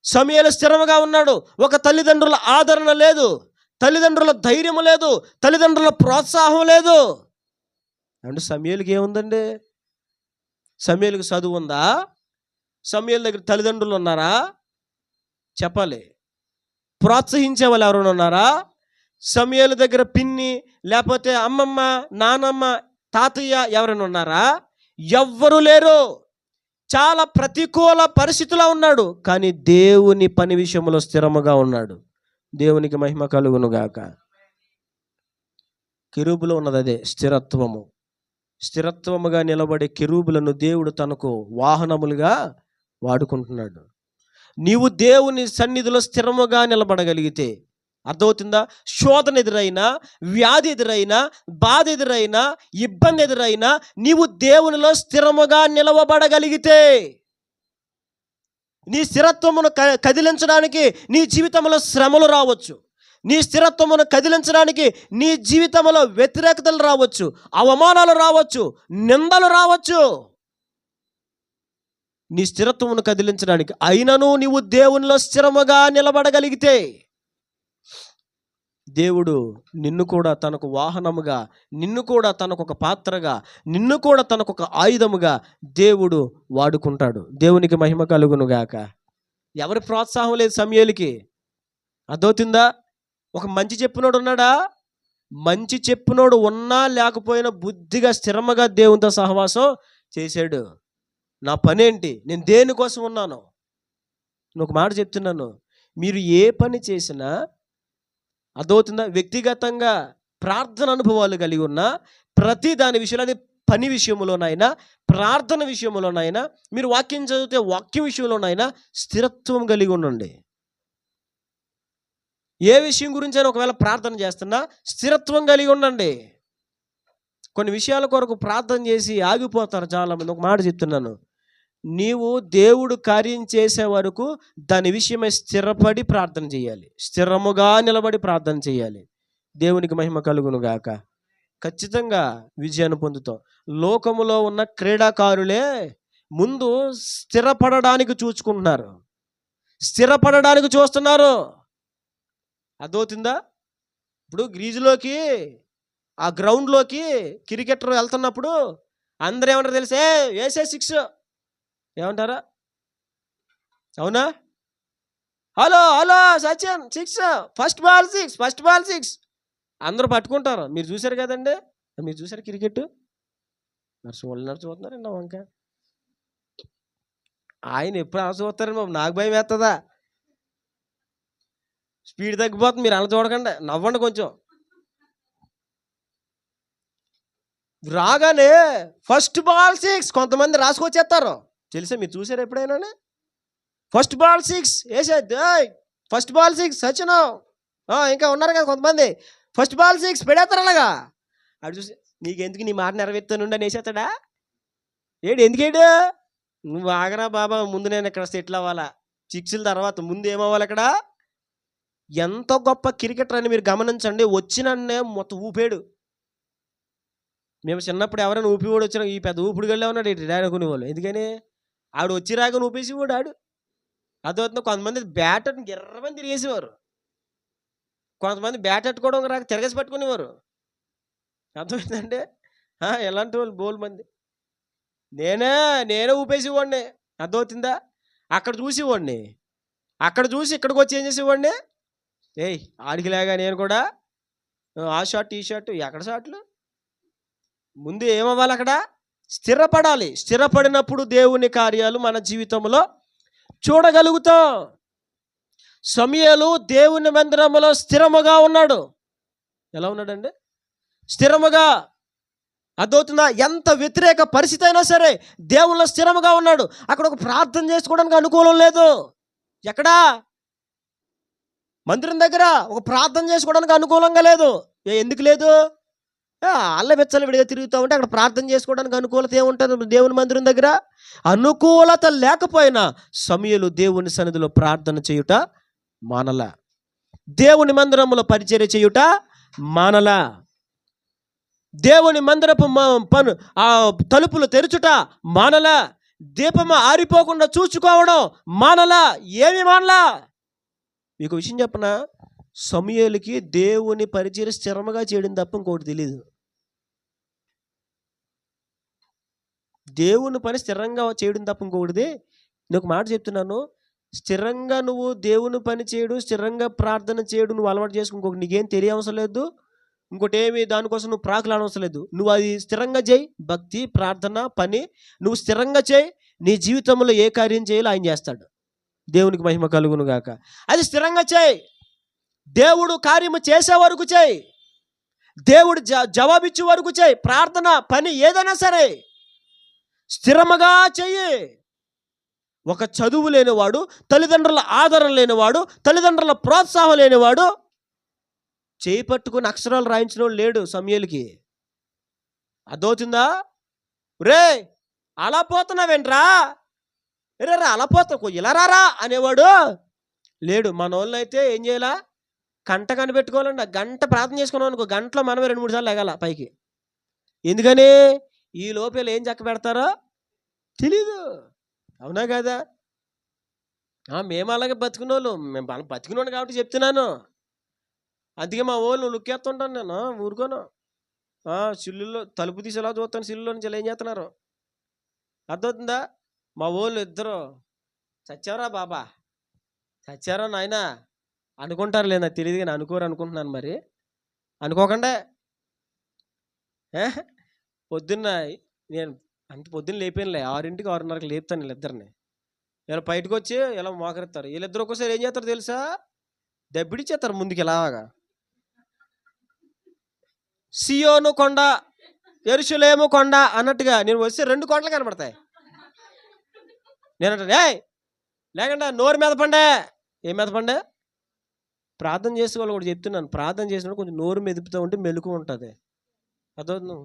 సమూయేలు స్థిరముగా ఉన్నాడు. ఒక తల్లిదండ్రుల ఆదరణ లేదు, తల్లిదండ్రుల ధైర్యం లేదు, తల్లిదండ్రుల ప్రోత్సాహం లేదు. అంటే సమూయేలుకి ఏముందండి? సమూయేలుకి చదువు ఉందా? సమూయేలు దగ్గర తల్లిదండ్రులు ఉన్నారా? చెప్పాలి. ప్రోత్సహించే వాళ్ళు ఎవరైనా ఉన్నారా? సమూయేలు దగ్గర పిన్ని, లేకపోతే అమ్మమ్మ, నానమ్మ, తాతయ్య ఎవరైనా ఉన్నారా? ఎవ్వరూ లేరు. చాలా ప్రతికూల పరిస్థితిలో ఉన్నాడు, కానీ దేవుని పని విషయంలో స్థిరముగా ఉన్నాడు. దేవునికి మహిమ కలుగును గాక. కెరూబులో ఉన్నది అదే స్థిరత్వము. స్థిరత్వముగా నిలబడే కెరూబులను దేవుడు తనకు వాహనములుగా వాడుకుంటున్నాడు. నీవు దేవుని సన్నిధిలో స్థిరముగా నిలబడగలిగితే, అర్థమవుతుందా? శోధన ఎదురైనా, వ్యాధి ఎదురైనా, బాధ ఎదురైనా, ఇబ్బంది ఎదురైనా, నీవు దేవునిలో స్థిరముగా నిలవబడగలిగితే, నీ స్థిరత్వమును కదిలించడానికి నీ జీవితంలో శ్రమలు రావచ్చు. నీ స్థిరత్వమును కదిలించడానికి నీ జీవితంలో వ్యతిరేకతలు రావచ్చు, అవమానాలు రావచ్చు, నిందలు రావచ్చు. నీ స్థిరత్వమును కదిలించడానికి అయినను నీవు దేవునిలో స్థిరముగా నిలబడగలిగితే, దేవుడు నిన్ను కూడా తనకు వాహనముగా, నిన్ను కూడా తనకు ఒక పాత్రగా, నిన్ను కూడా తనకు ఒక ఆయుధముగా దేవుడు వాడుకుంటాడు. దేవునికి మహిమ కలుగును గాక. ఎవరి ప్రోత్సాహం లేదు సమూయేలుకి. అర్థవుతుందా? ఒక మంచి చెప్పినోడు ఉన్నాడా? మంచి చెప్పినోడు ఉన్నా లేకపోయినా బుద్ధిగా స్థిరముగా దేవునితో సహవాసం చేశాడు. నా పనేంటి? నేను దేనికోసం ఉన్నాను? నేను ఒక మాట చెప్తున్నాను, మీరు ఏ పని చేసినా, అర్థమవుతుందా, వ్యక్తిగతంగా ప్రార్థన అనుభవాలు కలిగి ఉన్న ప్రతి దాని విషయంలో, అది పని విషయంలోనైనా, ప్రార్థన విషయంలోనైనా, మీరు వాక్యం చదివితే వాక్యం విషయంలోనైనా స్థిరత్వం కలిగి ఉండండి. ఏ విషయం గురించి అయినా ఒకవేళ ప్రార్థన చేస్తున్నా స్థిరత్వం కలిగి ఉండండి. కొన్ని విషయాల కొరకు ప్రార్థన చేసి ఆగిపోతారు చాలామంది. ఒక మాట చెప్తున్నాను, నీవు దేవుడు కార్యం చేసే వరకు దాని విషయమై స్థిరపడి ప్రార్థన చేయాలి. స్థిరముగా నిలబడి ప్రార్థన చేయాలి. దేవునికి మహిమ కలుగును గాక. ఖచ్చితంగా విజయాన్ని పొందుతాం. లోకములో ఉన్న క్రీడాకారులే ముందు స్థిరపడడానికి చూసుకుంటున్నారు, స్థిరపడడానికి చూస్తున్నారు. అర్థమవుతుందా? ఇప్పుడు గ్రీజులోకి, ఆ గ్రౌండ్లోకి క్రికెటర్ వెళ్తున్నప్పుడు అందరూ ఏమంటారు తెలిసే? వేసే 6 ఏమంటారా? అవునా? Hello hello Sachin 6, first ball 6 అందరూ పట్టుకుంటారు. మీరు చూశారు కదండి, మీరు చూసారు క్రికెట్? చూస్తున్నారండి నా వంక. ఆయన ఎప్పుడు అలా చూస్తారండి బాబు, నాకు భయం వేస్తుందా? స్పీడ్ తగ్గిపోతుంది. మీరు అలా చూడకండి, నవ్వండి కొంచెం. రాగానే ఫస్ట్ బాల్ 6 కొంతమంది రాసుకొచ్చేస్తారు. తెలుసా? మీరు చూసారు ఎప్పుడైనా? ఫస్ట్ బాల్ 6 వేసేది. First ball 6 Sachin. ఇంకా ఉన్నారు కదా కొంతమంది, ఫస్ట్ బాల్ 6 పెడేస్తారు అలాగా. అటు చూసి నీకెందుకు, నీ మాట నెరవేర్తానుండి అని వేసేస్తాడా? ఎందుకేడు? నువ్వు ఆగరా బాబా, ముందు నేను ఇక్కడ సెటిల్ అవ్వాలా. 6 తర్వాత ముందు ఏమవ్వాలి అక్కడ? ఎంత గొప్ప క్రికెటర్ అని మీరు గమనించండి. వచ్చినన్నే మొత్తం ఊపాడు. మేము చిన్నప్పుడు ఎవరైనా ఊపివాడు వచ్చినా, ఈ పెద్ద ఊపిడి గళ్ళే ఉన్నాడు ఇటు అనుకునేవాళ్ళు. ఎందుకని? ఆడు వచ్చి రాగానే ఊపేసేవాడు ఆడు. అదవుతుంది. కొంతమంది బ్యాట్ గిర్రమని తిరిగేసేవారు, కొంతమంది బ్యాట్ అట్టుకోవడం రాక తిరగేసి పట్టుకునేవారు. అర్థమైందండి? ఎలాంటి వాళ్ళు బోల్ మంది. నేనే ఊపేసేవాడిని. అర్థమవుతుందా? అక్కడ చూసేవాడిని, అక్కడ చూసి ఇక్కడికి వచ్చి ఏం చేసేవాడిని? ఆడికి లేగా నేను కూడా ఆ షాట్ ఈ షాట్. ఎక్కడ షాట్లు? ముందు ఏమవ్వాలి? అక్కడ స్థిరపడాలి. స్థిరపడినప్పుడు దేవుని కార్యాలు మన జీవితంలో చూడగలుగుతాం. సమూయేలు దేవుని మందిరములో స్థిరముగా ఉన్నాడు. ఎలా ఉన్నాడండి? స్థిరముగా. అర్థమవుతుందా? ఎంత వ్యతిరేక పరిస్థితి అయినా సరే దేవునిలో స్థిరముగా ఉన్నాడు. అక్కడ ఒక ప్రార్థన చేసుకోవడానికి అనుకూలం లేదు. ఎక్కడా? మందిరం దగ్గర ఒక ప్రార్థన చేసుకోవడానికి అనుకూలంగా లేదు. ఎందుకు లేదు? అల్లవెచ్చలు విడిగా తిరుగుతూ ఉంటే అక్కడ ప్రార్థన చేసుకోవడానికి అనుకూలత ఏముంటుంది? దేవుని మందిరం దగ్గర అనుకూలత లేకపోయినా సమూయేలు దేవుని సన్నిధిలో ప్రార్థన చేయుట మానల, దేవుని మందిరంలో పరిచర్య చేయుట మానల, దేవుని మందిరపు తలుపులు తెరుచుట మానల, దీపము ఆరిపోకుండా చూసుకోవడం మానల. ఏమి మానలా? మీకు విషయం చెప్పనా? సమూయేలుకి దేవుని పరిచర్య స్థిరముగా చేయడం తప్ప ఇంకోటి తెలియదు. దేవుని పని స్థిరంగా చేయడం తప్ప ఇంకొకటిది. నేను ఒక మాట చెప్తున్నాను, స్థిరంగా నువ్వు దేవుని పని చేయడు, స్థిరంగా ప్రార్థన చేయడు నువ్వు అలవాటు చేసుకుని ఇంకొకటి నీకేం తెలియవసరం లేదు, ఇంకోటి ఏమి దానికోసం నువ్వు ప్రాకులాడవసరం లేదు. నువ్వు అది స్థిరంగా చేయి, భక్తి ప్రార్థన పని నువ్వు స్థిరంగా చేయి, నీ జీవితంలో ఏ కార్యం చేయాలో ఆయన చేస్తాడు. దేవునికి మహిమ కలుగును గాక. అది స్థిరంగా చేయి, దేవుడు కార్యము చేసే వరకు చేయి, దేవుడు జవాబిచ్చే వరకు చేయి. ప్రార్థన పని ఏదైనా సరే స్థిరముగా చెయ్యి. ఒక చదువు లేనివాడు, తల్లిదండ్రుల ఆదరణ లేనివాడు, తల్లిదండ్రుల ప్రోత్సాహం లేనివాడు చేయి పట్టుకుని అక్షరాలు రాయించిన వాడు లేడు సమూయేలుకి. అర్థమవుతుందా? రే అలా పోతున్నావేంట్రా, రే అలా పోతావు ఇలా రారా అనేవాడు లేడు. మన వాళ్ళు అయితే ఏం చేయాలా, గంట కనిపెట్టుకోవాలండి. గంట ప్రార్థన చేసుకున్నాం అనుకో, గంటలో మనమే 2-3 సార్లు ఎగాల పైకి. ఎందుకని? ఈ లోపల ఏం చక్క పెడతారో తెలీదు. అవునా కదా? మేము అలాగే బతికిన వాళ్ళు, మేము బాగా బతికినోడు కాబట్టి చెప్తున్నాను. అందుకే మా వాళ్ళు లుక్కేస్తుంటాను, నేను ఊరుకోను. సిల్లులో తలుపు తీసి ఎలా చూస్తాను, సిల్లులో నుంచి ఏం చేస్తున్నారు అర్థమవుతుందా? మా వాళ్ళు ఇద్దరు చచ్చారా బాబా, చచ్చారా నాయనా అనుకుంటారు లేదు, నాకు తెలియదు కానీ అనుకోరు అనుకుంటున్నాను. మరి అనుకోకండి. పొద్దున్న నేను అంత పొద్దున్న లేపానులే, 6ంటికి 6:30కి లేపుతాను వీళ్ళిద్దరిని. ఇలా బయటకు వచ్చి ఇలా మోకరిస్తారు. వీళ్ళిద్దరు ఒక్కోసారి ఏం చేస్తారు తెలుసా, దెబ్బడిచ్చేస్తారు ముందుకు ఇలాగా. సియోను కొండ, యెరూషలేము కొండ అన్నట్టుగా నేను వస్తే 2 కొండలు కనబడతాయి. నేను అంటే లేకుండా నోరు మీద పండే. ఏం మీద పండే? ప్రార్థన చేసే వాళ్ళు కూడా చెప్తున్నాను, ప్రార్థన చేసినప్పుడు కొంచెం నోరు మెదుపుతూ ఉంటే మెలకు ఉంటుంది. అదవుతుంది.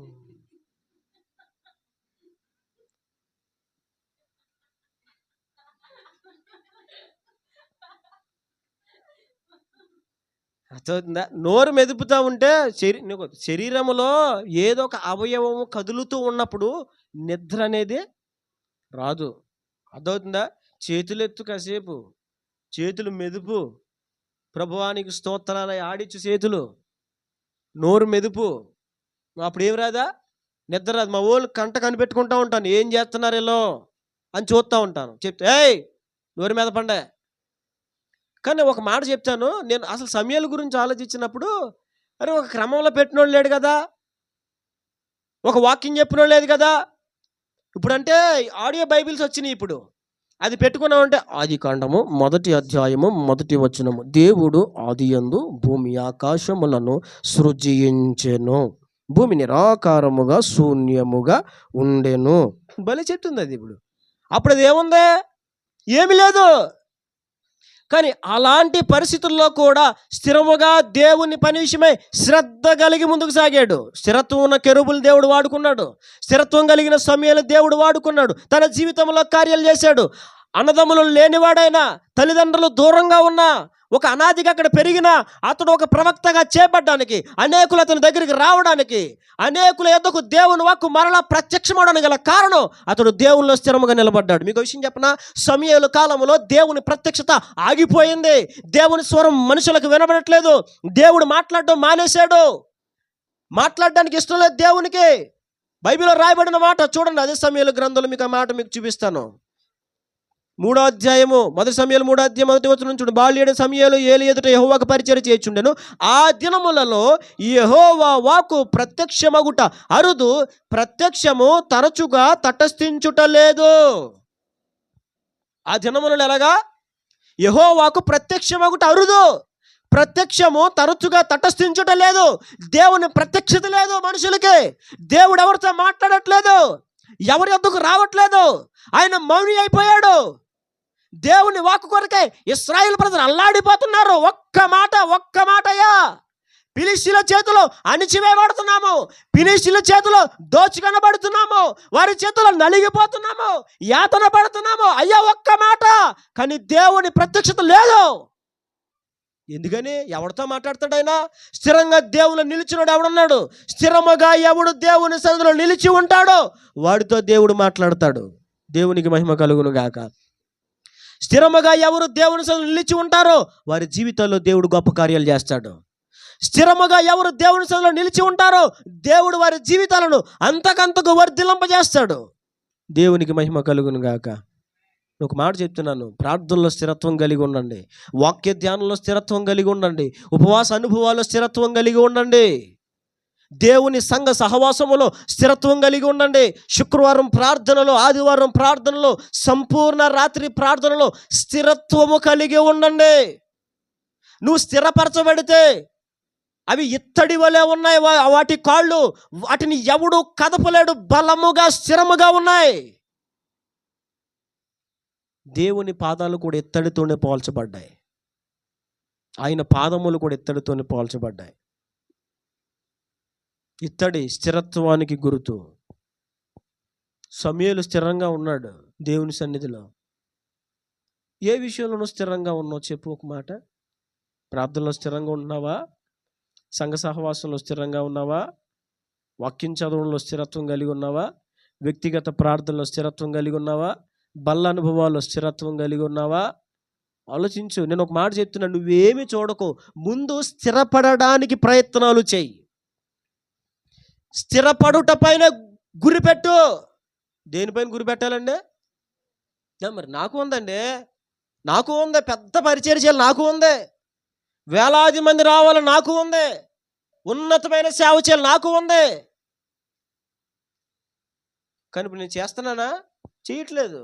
అర్థమవుతుందా? నోరు మెదుపుతూ ఉంటే శరీరంలో ఏదో ఒక అవయవము కదులుతూ ఉన్నప్పుడు నిద్ర అనేది రాదు. అర్థమవుతుందా? చేతులు ఎత్తు, కాసేపు చేతులు మెదుపు, ప్రభువానికి స్తోత్రాలు ఆడిచ్చు చేతులు, నోరు మెదుపు, అప్పుడు ఏం రాదా? నిద్ర రాదు. మా వాళ్ళు కంట కనిపెట్టుకుంటూ ఉంటాను, ఏం చేస్తున్నారు వీళ్ళు అని చూస్తూ ఉంటాను. చెప్తే నోరు మీద పండే. కానీ ఒక మాట చెప్తాను, నేను అసలు సమయాల గురించి ఆలోచించినప్పుడు, అరే ఒక క్రమంలో పెట్టినోడు లేడు కదా, ఒక వాక్యం చెప్పినోడు లేదు కదా. ఇప్పుడంటే ఆడియో బైబిల్స్ వచ్చినాయి. ఇప్పుడు అది పెట్టుకున్నామంటే ఆదికాండము 1వ అధ్యాయము 1వ వచనము, దేవుడు ఆదియందు భూమి ఆకాశములను సృజించెను, భూమి నిరాకారముగా శూన్యముగా ఉండెను. భలే చెప్తుంది అది. అప్పుడు అది ఏముంది? ఏమి లేదు. కానీ అలాంటి పరిస్థితుల్లో కూడా స్థిరముగా దేవుని పని విషయమై శ్రద్ధ కలిగి ముందుకు సాగాడు. స్థిరత్వం ఉన్న కెరూబులు దేవుడు వాడుకున్నాడు, స్థిరత్వం కలిగిన సమూయేలు దేవుడు వాడుకున్నాడు, తన జీవితంలో కార్యాలు చేశాడు. అన్నదమ్ములు లేనివాడైనా, తల్లిదండ్రులు దూరంగా ఉన్నా, ఒక అనాదిగా అక్కడ పెరిగిన అతడు ఒక ప్రవక్తగా చేపట్టడానికి, అనేకులు అతని దగ్గరికి రావడానికి, అనేకుల యొద్దకు దేవుని వాక్కు మరలా ప్రత్యక్షమవడానికి గల కారణం అతడు దేవునిలో స్థిరముగా నిలబడ్డాడు. మీకు విషయం చెప్పనా, సమూయేలు కాలంలో దేవుని ప్రత్యక్షత ఆగిపోయింది. దేవుని స్వరం మనుషులకు వినబడట్లేదు. దేవుడు మాట్లాడడం మానేశాడు. మాట్లాడడానికి ఇష్టం లేదు దేవునికి. బైబిల్లో రాయబడిన మాట చూడండి, అదే సమూయేలు గ్రంథంలో మీకు ఆ మాట మీకు చూపిస్తాను. 3వ అధ్యాయము, 1 సమూయేలు 3వ అధ్యాయం 1వ వచనం చూడండి. బాల్యుడైన సమూయేలు ఏలి ఎదుట యెహోవాకు పరిచర్య చేయుచుండెను. ఆ దినములలో యెహోవా వాక్కు ప్రత్యక్షమగుట అరుదు, ప్రత్యక్షము తరచుగా తటస్థించుటలేదు. ఆ దినములలో ఎలాగా? యెహోవాకు ప్రత్యక్షమగుట అరుదు, ప్రత్యక్షము తరచుగా తటస్థించుటలేదు. దేవుని ప్రత్యక్షత లేదు మనుషులకి. దేవుడు ఎవరితో మాట్లాడట్లేదు, ఎవరి వద్దకు రావట్లేదు. ఆయన మౌని అయిపోయాడు. దేవుని వాక్కు కొరకే ఇశ్రాయేలు ప్రజలు అల్లాడిపోతున్నారు. ఒక్క మాటయ్యా, ఫిలిష్తీయుల చేతిలో అణిచివేయబడుతున్నాము, ఫిలిష్తీయుల చేతిలో దోచుకొనబడుతున్నాము, వారి చేతిలో నలిగిపోతున్నాము, యాతన పడుతున్నాము. అయ్యా ఒక్క మాట. కానీ దేవుని ప్రత్యక్షత లేదు. ఎందుకని? ఎవరితో మాట్లాడతాడు ఆయన? స్థిరంగా దేవుని నిలిచినోడు ఎవడున్నాడు? స్థిరముగా ఎవడు దేవుని సన్నిధిలో నిలిచి ఉంటాడో వాడితో దేవుడు మాట్లాడతాడు. దేవునికి మహిమ కలుగును గాక. స్థిరముగా ఎవరు దేవుని సన్నిధిలో నిలిచి ఉంటారో వారి జీవితాల్లో దేవుడు గొప్ప కార్యాలు చేస్తాడు. స్థిరముగా ఎవరు దేవుని సన్నిధిలో నిలిచి ఉంటారో దేవుడు వారి జీవితాలను అంతకంతకు వర్ధిల్లింపజేస్తాడు. దేవునికి మహిమ కలుగును గాక. ఒక మాట చెప్తున్నాను, ప్రార్థనలో స్థిరత్వం కలిగి ఉండండి, వాక్య ధ్యానంలో స్థిరత్వం కలిగి ఉండండి, ఉపవాస అనుభవాల్లో స్థిరత్వం కలిగి ఉండండి, దేవుని సంఘ సహవాసములో స్థిరత్వం కలిగి ఉండండి. శుక్రవారం ప్రార్థనలో, ఆదివారం ప్రార్థనలో, సంపూర్ణ రాత్రి ప్రార్థనలో స్థిరత్వము కలిగి ఉండండి. నువ్వు స్థిరపరచబడితే అవి ఇత్తడి వలె ఉన్నాయి, వాటి కాళ్ళు, వాటిని ఎవడు కదపలేడు, బలముగా స్థిరముగా ఉన్నాయి. దేవుని పాదాలు కూడా ఇత్తడితోనే పోల్చబడ్డాయి, ఆయన పాదములు కూడా ఇత్తడితోనే పోల్చబడ్డాయి. ఇత్తడి స్థిరత్వానికి గుర్తు. సమూయేలు స్థిరంగా ఉన్నాడు దేవుని సన్నిధిలో. ఏ విషయంలోనూ స్థిరంగా ఉన్నావు చెప్పు ఒక మాట. ప్రార్థనలో స్థిరంగా ఉన్నావా? సంఘ సహవాసంలో స్థిరంగా ఉన్నావా? వాక్యం చదవడంలో స్థిరత్వం కలిగి ఉన్నావా? వ్యక్తిగత ప్రార్థనలో స్థిరత్వం కలిగి ఉన్నావా? బల్ల అనుభవాల్లో స్థిరత్వం కలిగి ఉన్నావా? ఆలోచించు. నేను ఒక మాట చెప్తున్నా, నువ్వేమి చూడకు, ముందు స్థిరపడడానికి ప్రయత్నాలు చేయి. స్థిరపడుట పైన గురిపెట్టు. దేనిపైన గురిపెట్టాలండి? మరి నాకు ఉందండి, నాకు ఉంది, పెద్ద పరిచర్య చేయాలి నాకు ఉంది, వేలాది మంది రావాలి నాకు ఉంది, ఉన్నతమైన సేవ చేయాలి నాకు ఉంది. కానీ ఇప్పుడు నేను చేస్తున్నానా? చేయట్లేదు.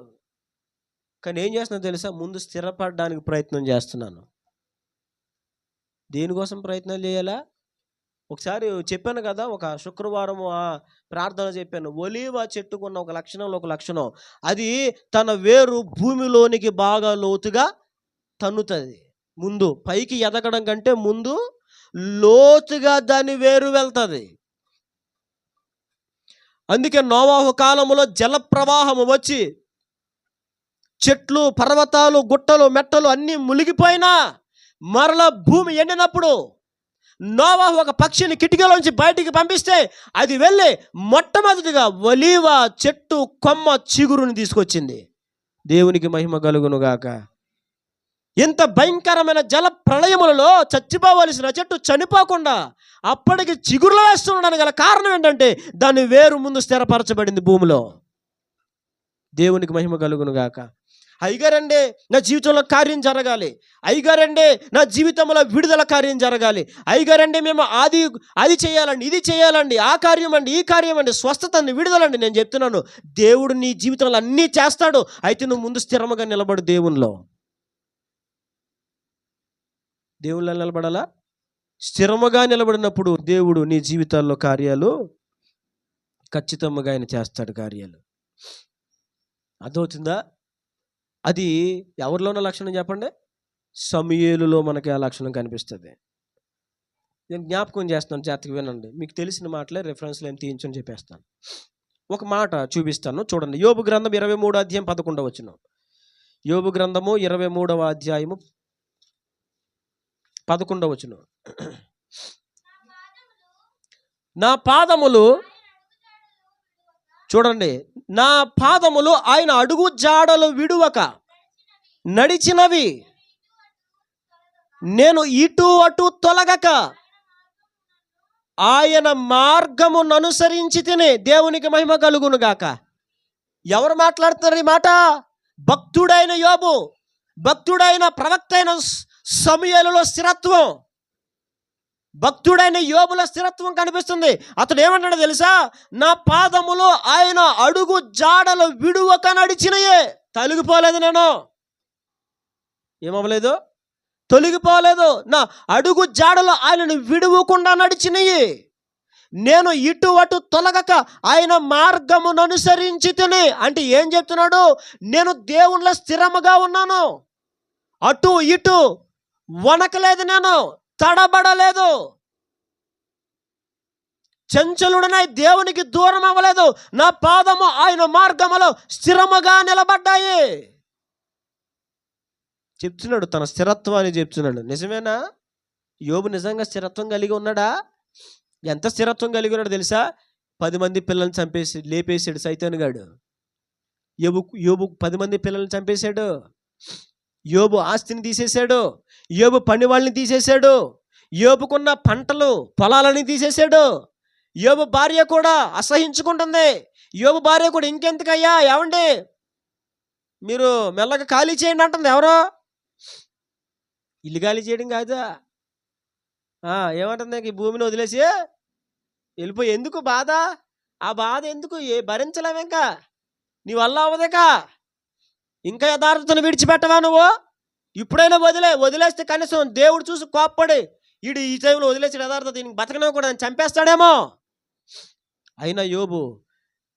కానీ ఏం చేస్తున్నా తెలుసా? ముందు స్థిరపడడానికి ప్రయత్నం చేస్తున్నాను. దేనికోసం ప్రయత్నాలు చేయాలా? ఒకసారి చెప్పాను కదా, ఒక శుక్రవారం ప్రార్థన చెప్పాను. ఒలీవ చెట్టుకున్న ఒక లక్షణం, అది తన వేరు భూమిలోనికి బాగా లోతుగా తన్నుతుంది. ముందు పైకి ఎదగడం కంటే ముందు లోతుగా దాని వేరు వెళ్తుంది. అందుకే నోవాహు కాలంలో జల ప్రవాహము వచ్చి చెట్లు, పర్వతాలు, గుట్టలు, మెట్టలు అన్నీ మునిగిపోయినా మరల భూమి ఎండినప్పుడు నోవాహు ఒక పక్షిని కిటికీలోంచి బయటికి పంపిస్తే అది వెళ్ళి మొట్టమొదటిగా ఒలీవ చెట్టు కొమ్మ చిగురుని తీసుకొచ్చింది. దేవునికి మహిమ కలుగును గాక. ఇంత భయంకరమైన జల ప్రళయములలో చచ్చిపోవలసిన చెట్టు చనిపోకుండా అప్పటికి చిగురులు వేస్తుండడానికి గల కారణం ఏంటంటే దాని వేరు ముందు స్థిరపరచబడింది భూమిలో. దేవునికి మహిమ కలుగును గాక. అయ్యగారండి నా జీవితంలో కార్యం జరగాలి, అయ్యగారండి నా జీవితంలో విడుదల కార్యం జరగాలి, అయ్యగారండి మేము అది చేయాలండి, ఇది చేయాలండి, ఆ కార్యం అండి, ఈ కార్యం అండి, స్వస్థతని, విడుదలండి. నేను చెప్తున్నాను, దేవుడు నీ జీవితంలో అన్నీ చేస్తాడు. అయితే నువ్వు ముందు స్థిరముగా నిలబడు. దేవునిలో నిలబడాలా? స్థిరముగా నిలబడినప్పుడు దేవుడు నీ జీవితాల్లో కార్యాలు ఖచ్చితంగా ఆయన చేస్తాడు. కార్యాలు అర్థమవుతుందా? అది ఎవరిలో ఉన్న లక్షణం చెప్పండి? సమూయేలులో మనకి ఆ లక్షణం కనిపిస్తుంది. నేను జ్ఞాపకం చేస్తున్నాను, జాగ్రత్తగా వినండి. మీకు తెలిసిన మాటలే రెఫరెన్స్లు ఏం తీయించని చెప్పేస్తాను. ఒక మాట చూపిస్తాను చూడండి. యోబు గ్రంథం 23వ అధ్యాయం 11వ వచనం. యోబు గ్రంథము 23వ అధ్యాయము 11వ వచనం. నా పాదములు, చూడండి, నా పాదములు ఆయన అడుగు జాడలు విడువక నడిచినవి, నేను ఇటు అటు తొలగక ఆయన మార్గమును అనుసరించి తిని. దేవునికి మహిమ కలుగును గాక. ఎవరు మాట్లాడుతున్నారు ఈ మాట? భక్తుడైన యోబు, భక్తుడైన ప్రవక్త అయిన సమూయేలులో స్థిరత్వం, భక్తుడైన యోబుల స్థిరత్వం కనిపిస్తుంది. అతడు ఏమన్నాడో తెలుసా? నా పాదములు ఆయన అడుగు జాడలు విడువక నడిచినయే. తొలగిపోలేదు, నేను ఏమవ్వలేదు, తొలగిపోలేదు. నా అడుగు జాడలు ఆయనను విడువకుండా నడిచినయి. నేను ఇటు అటు తొలగక ఆయన మార్గమును అనుసరించి తిని. అంటే ఏం చెప్తున్నాడు? నేను దేవునిలో స్థిరముగా ఉన్నాను, అటు ఇటు వణకలేదు, నేను తడబడలేదు, చంచలుడనై దేవునికి దూరం అవ్వలేదు. నా పాదము ఆయన మార్గములో స్థిరముగా నిలబడ్డాయి. చెప్తున్నాడు, తన స్థిరత్వాన్ని చెప్తున్నాడు. నిజమేనా? యోబు నిజంగా స్థిరత్వం కలిగి ఉన్నాడా? ఎంత స్థిరత్వం కలిగి ఉన్నాడు తెలుసా? 10 మంది పిల్లల్ని చంపేసి లేపేసాడు సైతానుగాడు. యోబు 10 మంది పిల్లల్ని చంపేశాడు. యోబు ఆస్తిని తీసేశాడు, యోబు పని వాళ్ళని తీసేశాడు, యోబుకున్న పంటలు పొలాలని తీసేశాడు. యోబు భార్య కూడా అసహించుకుంటుంది. యోబు భార్య కూడా ఇంకెందుకయ్యా, ఏమండి మీరు మెల్లగా ఖాళీ చేయండి అంటుంది. ఎవరో ఇల్లు ఖాళీ చేయడం కాదా, ఏమంటుంది, ఈ భూమిని వదిలేసి వెళ్ళిపోయి. ఎందుకు బాధ, ఆ బాధ ఎందుకు, భరించలేము, ఇంకా నీ వల్ల అవ్వదేక, ఇంకా యథార్థతను విడిచిపెట్టవా నువ్వు? ఇప్పుడైనా వదిలేస్తే కనీసం దేవుడు చూసి కోప్పడి ఈ టైంలో వదిలేసి యథార్థత దీనికి బతకనో కూడా చంపేస్తాడేమో. అయినా యోబు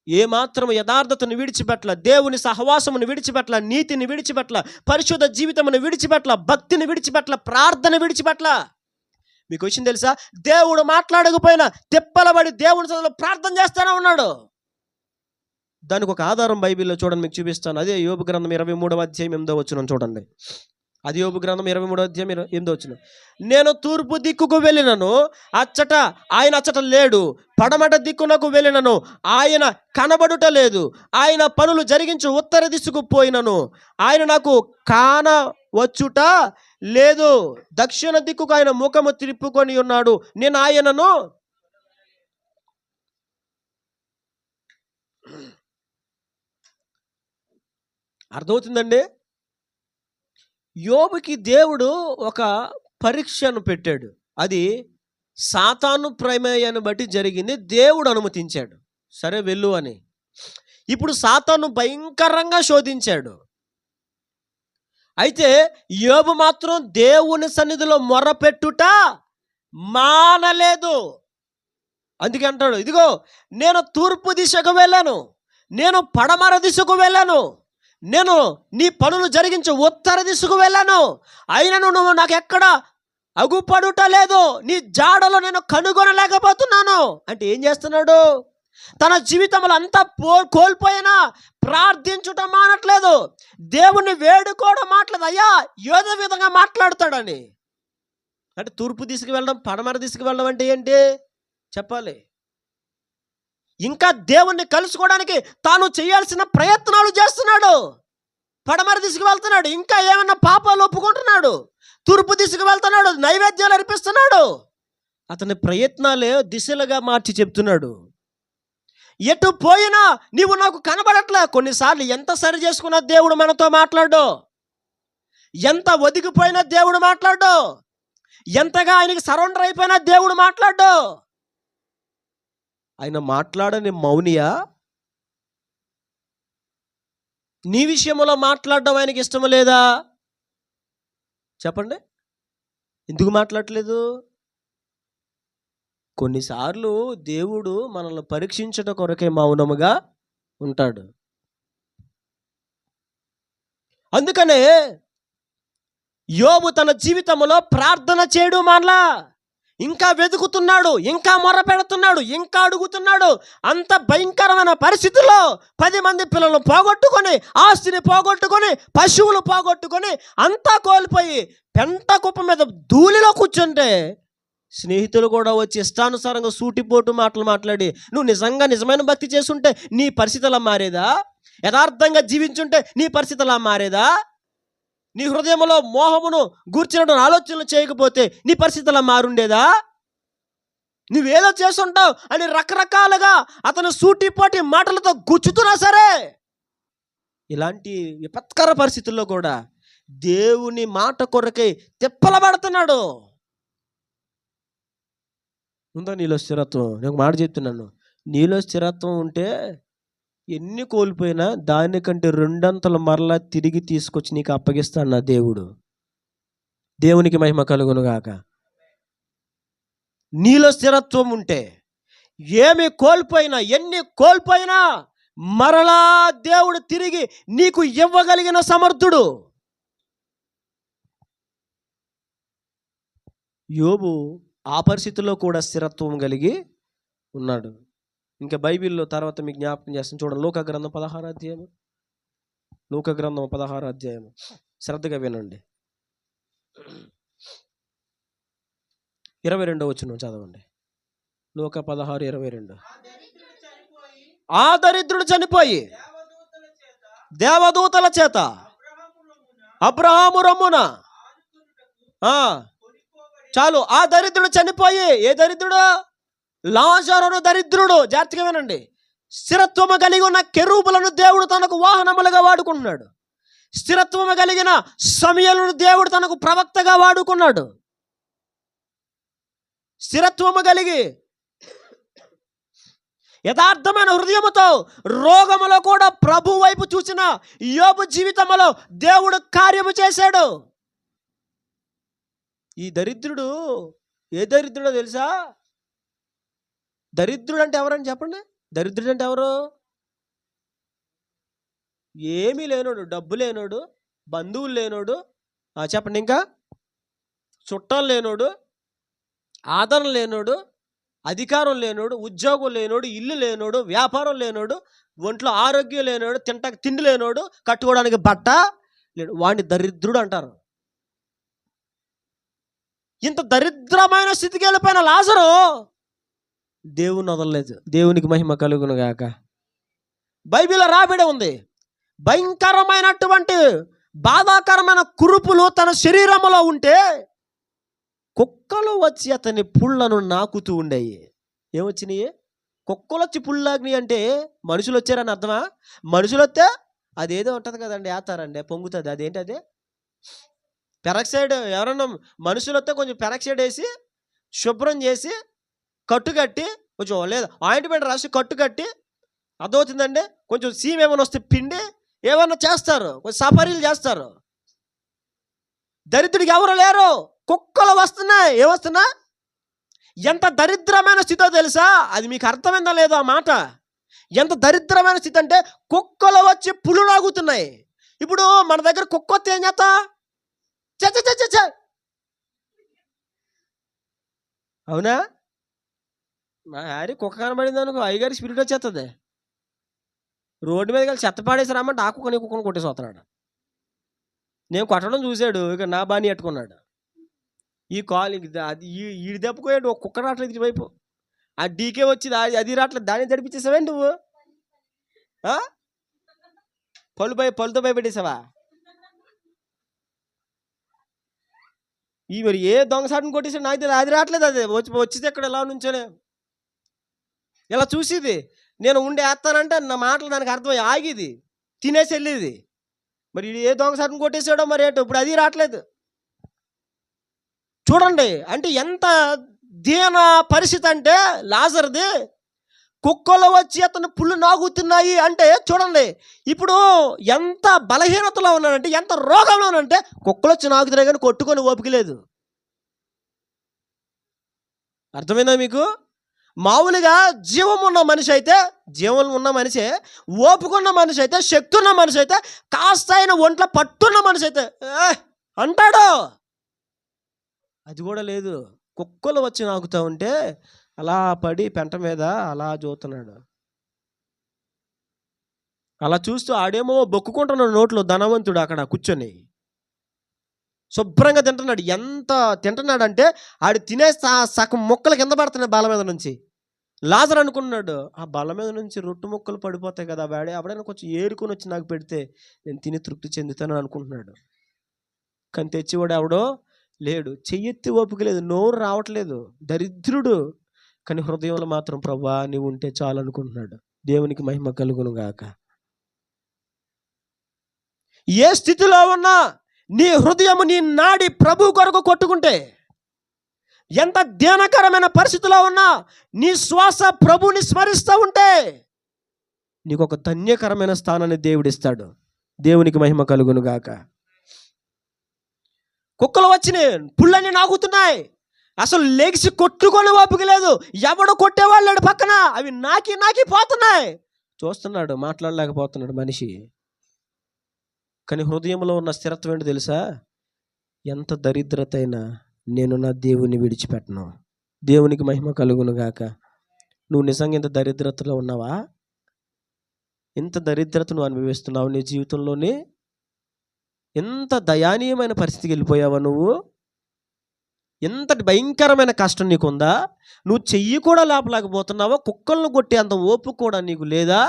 ఏమాత్రం యథార్థతను విడిచిపెట్ల, దేవుని సహవాసమును విడిచిపెట్ల, నీతిని విడిచిపెట్ల, పరిశుద్ధ జీవితమును విడిచిపెట్ల, భక్తిని విడిచిపెట్ల, ప్రార్థన విడిచిపెట్ల. మీకు విషయం తెలుసా, దేవుడు మాట్లాడకపోయినా తిప్పలబడి దేవుని సన్నిధిలో ప్రార్థన చేస్తూనే ఉన్నాడు. దానికి ఒక ఆధారం బైబిల్లో చూడండి, మీకు చూపిస్తాను. అదే యోబు గ్రంథం 23వ అధ్యాయం 8వ వచనం చూడండి. అది యోబు గ్రంథం 23వ అధ్యాయం 8వ వచనం. నేను తూర్పు దిక్కుకు వెళ్ళినను ఆయన అచ్చట లేడు, పడమట దిక్కునకు వెళ్ళినను ఆయన కనబడుట లేదు, ఆయన పనులు జరిగించు ఉత్తర దిశకు పోయినను ఆయన నాకు కానవచ్చుట లేదు, దక్షిణ దిక్కుకు ఆయన ముఖము తిప్పుకొని ఉన్నాడు, నేను ఆయనను. అర్థమవుతుందండి? యోబుకి దేవుడు ఒక పరీక్షను పెట్టాడు. అది సాతాను ప్రమేయాన్ని బట్టి జరిగింది, దేవుడు అనుమతించాడు. సరే వెళ్ళు అని. ఇప్పుడు సాతాను భయంకరంగా శోధించాడు. అయితే యోబు మాత్రం దేవుని సన్నిధిలో మొరపెట్టుట మానలేదు. అందుకే అంటాడు, ఇదిగో నేను తూర్పు దిశకు వెళ్ళాను, నేను పడమర దిశకు వెళ్ళాను, నేను నీ పనులు జరిగించు ఉత్తర దిశకు వెళ్ళాను, అయినను నువ్వు నాకు ఎక్కడ అగుపడుట లేదు, నీ జాడలో నేను కనుగొనలేకపోతున్నాను. అంటే ఏం చేస్తున్నాడు? తన జీవితంలో అంతా కోల్పోయినా ప్రార్థించుట మానట్లేదు, దేవుణ్ణి వేడుకోవడం మాట్లేదు. అయ్యా ఏదో విధంగా మాట్లాడతాడని. అంటే తూర్పు దిశకు వెళ్ళడం, పడమర దిశకు వెళ్ళడం అంటే ఏంటి చెప్పాలి. ఇంకా దేవుణ్ణి కలుసుకోవడానికి తాను చేయాల్సిన ప్రయత్నాలు చేస్తున్నాడు. పడమర దిశకు వెళ్తున్నాడు, ఇంకా ఏమన్నా పాపాలు ఒప్పుకుంటున్నాడు. తూర్పు దిశకు వెళ్తున్నాడు, నైవేద్యాలు అర్పిస్తున్నాడు. అతని ప్రయత్నాలే దిశలుగా మార్చి చెప్తున్నాడు. ఎటు పోయినా నీవు నాకు కనబడట్లే. కొన్నిసార్లు ఎంత సరి చేసుకున్నా దేవుడు మనతో మాట్లాడు, ఎంత ఒదిగిపోయినా దేవుడు మాట్లాడు, ఎంతగా ఆయనకి సరెండర్ అయిపోయినా దేవుడు మాట్లాడు. ఆయన మాట్లాడని మౌనియా? నీ విషయంలో మాట్లాడడం ఆయనకి ఇష్టం లేదా? చెప్పండి, ఎందుకు మాట్లాడట్లేదు? కొన్నిసార్లు దేవుడు మనల్ని పరీక్షించడం కొరకే మౌనముగా ఉంటాడు. అందుకనే యోబు తన జీవితంలో ప్రార్థన చేయడం మానలా, ఇంకా వెతుకుతున్నాడు, ఇంకా మొర పెడుతున్నాడు, ఇంకా అడుగుతున్నాడు. అంత భయంకరమైన పరిస్థితుల్లో 10 మంది పిల్లలను పోగొట్టుకొని, ఆస్తిని పోగొట్టుకొని, పశువులు పోగొట్టుకొని, అంతా కోల్పోయి పెంట కుప్ప మీద ధూళిలో కూర్చుంటే స్నేహితులు కూడా వచ్చి ఇష్టానుసారంగా సూటిపోటు మాటలు మాట్లాడి, నువ్వు నిజమైన భక్తి చేసుంటే నీ పరిస్థితి అలా మారేదా? యథార్థంగా జీవించుంటే నీ పరిస్థితి అలా మారేదా? నీ హృదయంలో మోహమును గూర్చిన ఆలోచనలు చేయకపోతే నీ పరిస్థితి అలా మారుండేదా? నువ్వేదో చేస్తుంటావు అని రకరకాలుగా అతను సూటిపోటి మాటలతో గుచ్చుతున్నా సరే, ఇలాంటి విపత్కర పరిస్థితుల్లో కూడా దేవుని మాట కొరకై తిప్పలబడుతున్నాడు. ఉందా నీలో స్థిరత్వం? నేను మాట చెప్తున్నాను, నీలో స్థిరత్వం ఉంటే ఎన్ని కోల్పోయినా దానికంటే 2 అంతలు మరలా తిరిగి తీసుకొచ్చి నీకు అప్పగిస్తాడు నా దేవుడు. దేవునికి మహిమ కలుగును గాక. నీలో స్థిరత్వం ఉంటే ఏమి కోల్పోయినా, ఎన్ని కోల్పోయినా మరలా దేవుడు తిరిగి నీకు ఇవ్వగలిగిన సమర్థుడు. యోబు ఆ పరిస్థితుల్లో కూడా స్థిరత్వం కలిగి ఉన్నాడు. ఇంకా బైబిల్లో తర్వాత మీకు జ్ఞాపకం చేస్తాను చూడండి. లోక గ్రంథం 16వ అధ్యాయం, లోక గ్రంథం 16వ అధ్యాయం శ్రద్ధగా వినండి. 22వ వచనం చదవండి. లోక 16:22. ఆ దరిద్రుడు చనిపోయి దేవదూతల చేత అబ్రహాము రొమ్మున, చాలు. ఆ దరిద్రుడు చనిపోయి, ఏ దరిద్రుడు? లాజరును దరిద్రుడు. జాగ్రత్తగా వినండి. స్థిరత్వము కలిగి ఉన్న కెరూబులను దేవుడు తనకు వాహనములుగా వాడుకుంటున్నాడు. స్థిరత్వము కలిగిన సమయలను దేవుడు తనకు ప్రవక్తగా వాడుకున్నాడు. స్థిరత్వము కలిగి యథార్థమైన హృదయముతో రోగములో కూడా ప్రభు వైపు చూసిన యోబు జీవితంలో దేవుడు కార్యము చేశాడు. ఈ దరిద్రుడు ఏ దరిద్రుడో తెలుసా? దరిద్రుడు అంటే ఎవరని చెప్పండి. దరిద్రుడు అంటే ఎవరు? ఏమీ లేనోడు, డబ్బు లేనోడు, బంధువులు లేనోడు, చెప్పండి, ఇంకా చుట్టాలు లేనోడు, ఆదరణ లేనోడు, అధికారం లేనోడు, ఉద్యోగం లేనోడు, ఇల్లు లేనోడు, వ్యాపారం లేనోడు, ఒంట్లో ఆరోగ్యం లేనోడు, తిండి లేనోడు, కట్టుకోవడానికి బట్ట లేడు, వాడిని దరిద్రుడు అంటారు. ఇంత దరిద్రమైన స్థితికి వెళ్ళిపోయిన లాజరు దేవుని వదలలేదు. దేవునికి మహిమ కలుగును గాక. బైబిల్లో రాబడి ఉంది, భయంకరమైనటువంటి బాధాకరమైన కురుపులు తన శరీరంలో ఉంటే కుక్కలు వచ్చి అతని పుళ్ళను నాకుతూ ఉండేవి. ఏమొచ్చినాయి? కుక్కలు వచ్చి పుల్లాగ్ని అంటే మనుషులు వచ్చారని అర్థమా? మనుషులు వస్తే అదేదో ఉంటుంది కదండి, వేస్తారండి, పొంగుతుంది. అదేంటి? అదే పెరాక్సైడ్. ఎవరన్నా మనుషులు వస్తే కొంచెం పెరాక్సైడ్ వేసి శుభ్రం చేసి కట్టుకట్టి, కొంచెం లేదు ఆయింట్మెంట్ రాసి కట్టుకట్టి, అర్థమవుతుందండి, కొంచెం సీమ్ ఏమైనా వస్తే పిండి ఏమన్నా చేస్తారు, కొంచెం సఫరీలు చేస్తారు. దరిద్రుడికి ఎవరు లేరు, కుక్కలు వస్తున్నాయి. ఏమొస్తున్నా? ఎంత దరిద్రమైన స్థితో తెలుసా? అది మీకు అర్థమైందా లేదో ఆ మాట? ఎంత దరిద్రమైన స్థితి అంటే కుక్కలు వచ్చి పులు లాగుతున్నాయి. ఇప్పుడు మన దగ్గర కుక్క వస్తే ఏం చేస్తా? చ అవునా? మా హ్యారీ కుక్క కనబడింది అనుకో, అయ్యగారి స్పిరిట్ వచ్చేస్తుంది. రోడ్డు మీద కలిసి చెత్త పాడేసి రమ్మంటే ఆ కుక్కని కుక్కను కొట్టేసి వస్తున్నాడు. నేను కొట్టడం చూశాడు, ఇక నా బాని ఎట్టుకున్నాడు. ఈ కాలు అది ఈడి దెబ్బకోయాడు, ఒక కుక్క రావట్లేదు ఇటువైపు. ఆ డీకే వచ్చి అది రావట్లేదు, దాన్ని తడిపించేసావేంటి నువ్వు? పళ్ళుతో భయపెట్టేసావా? ఈ మరి ఏ దొంగసాటిని కొట్టేసాడు నాకు తెలియదు, అది రావట్లేదు. అది వచ్చింది ఎక్కడ ఎలా నుంచోనే ఇలా చూసేది. నేను ఉండి వేస్తానంటే నా మాటలు దానికి అర్థమై ఆగిది, తినేసి వెళ్ళేది. మరి ఏ దొంగసాటిని కొట్టేసాడో మరి ఏంటో ఇప్పుడు అది రావట్లేదు. చూడండి, అంటే ఎంత దీన పరిస్థితి అంటే లాజర్ది. కుక్కలు వచ్చి అతను పుళ్ళు నాగుతున్నాయి అంటే చూడండి, ఇప్పుడు ఎంత బలహీనతలో ఉన్నాడంటే, ఎంత రోగంలో ఉన్నాడంటే, కుక్కలు వచ్చి నాగుతున్నాయి కానీ కొట్టుకొని ఓపిక లేదు. అర్థమైందా మీకు? మామూలుగా జీవం ఉన్న మనిషి అయితే, జీవం ఉన్న మనిషే, ఓపుకున్న మనిషి అయితే, శక్తి ఉన్న మనిషి అయితే, కాస్త అయిన ఒంట్లో పట్టున్న మనిషి అయితే అంటాడు. అది కూడా లేదు. కుక్కలు వచ్చి నాకుతూ ఉంటే అలా పడి పెంట మీద అలా చూస్తున్నాడు. అలా చూస్తూ ఆడేమో బొక్కుకుంటున్నాడు నోట్లో, ధనవంతుడు అక్కడ కూర్చొని శుభ్రంగా తింటున్నాడు. ఎంత తింటున్నాడంటే ఆడు తినే సగం ముక్కలు కింద పడుతున్నాయి బాల మీద నుంచి. లాజర్ అనుకున్నాడు, ఆ బల మీద నుంచి రొట్టు ముక్కలు పడిపోతాయి కదా, వాడే అప్పుడైనా కొంచెం ఏరుకొని వచ్చి నాకు పెడితే నేను తిని తృప్తి చెందుతాను అనుకుంటున్నాడు. కానీ తెచ్చివాడు ఎవడో లేడు, చెయ్యెత్తి ఓపిక లేదు, నోరు రావట్లేదు, దరిద్రుడు. కానీ హృదయంలో మాత్రం ప్రభువా నీవు ఉంటే చాలు అనుకుంటున్నాడు. దేవునికి మహిమ కలుగును గాక. ఏ స్థితిలో ఉన్నా నీ హృదయము, నీ నాడి ప్రభు కొరకు కొట్టుకుంటే, ఎంత ధ్యానకరమైన పరిస్థితిలో ఉన్నా నీ శ్వాస ప్రభుని స్మరిస్తూ ఉంటే నీకు ఒక ధన్యకరమైన స్థానాన్ని దేవుడిస్తాడు. దేవునికి మహిమ కలుగును గాక. కుక్కలు వచ్చినాయి, పుళ్ళని నాగుతున్నాయి, అసలు లెగిసి కొట్టుకొని ఓపిక లేదు, ఎవడు కొట్టేవాళ్ళు లేడు పక్కన, అవి నాకి పోతున్నాయి. చూస్తున్నాడు, మాట్లాడలేకపోతున్నాడు మనిషి. కానీ హృదయంలో ఉన్న స్థిరత్వం ఏంటో తెలుసా? ఎంత దరిద్రత అయినా నేను నా దేవుని విడిచిపెట్టను. దేవునికి మహిమ కలుగును గాక. నువ్వు నిజంగా ఇంత దరిద్రతలో ఉన్నావా? ఇంత దరిద్రత నువ్వు అనుభవిస్తున్నావు నీ జీవితంలోనే? ఎంత దయానీయమైన పరిస్థితికి వెళ్ళిపోయావా నువ్వు? ఎంతటి భయంకరమైన కష్టం నీకుందా? నువ్వు చెయ్యి కూడా లేపలేకపోతున్నావా? కుక్కలను కొట్టే అంత ఓపిక కూడా నీకు లేదా?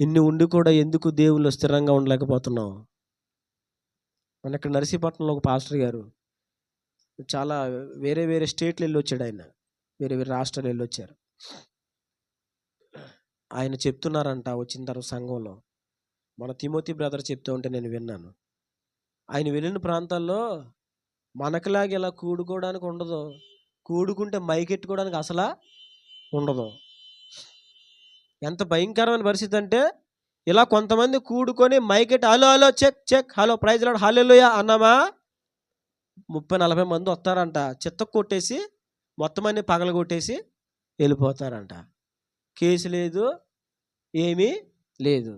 ఇన్ని ఉండి కూడా ఎందుకు దేవుళ్ళు స్థిరంగా ఉండలేకపోతున్నావు? మన ఇక్కడ నర్సీపట్నంలో ఒక పాస్టర్ గారు చాలా వేరే స్టేట్లు వెళ్ళి వచ్చాడు. ఆయన వేరే రాష్ట్రాలు వెళ్ళి వచ్చారు. ఆయన చెప్తున్నారంట వచ్చిన తర్వాత సంఘంలో. మన తిమోతి బ్రదర్ చెప్తూ ఉంటే నేను విన్నాను. ఆయన వెళ్ళిన ప్రాంతాల్లో మనకులాగా ఇలా కూడుకోవడానికి ఉండదు. కూడుకుంటే మైకెట్టుకోవడానికి అసలు ఉండదు. ఎంత భయంకరమైన పరిస్థితి అంటే, ఇలా కొంతమంది కూడుకొని మైకెట్టి hello hello check check hello praise lord hallelujah అన్నామా 30-40 మంది వస్తారంట. చిత్త కొట్టేసి మొత్తం అన్ని పగలగొట్టేసి వెళ్ళిపోతారంట. కేసు లేదు, ఏమీ లేదు.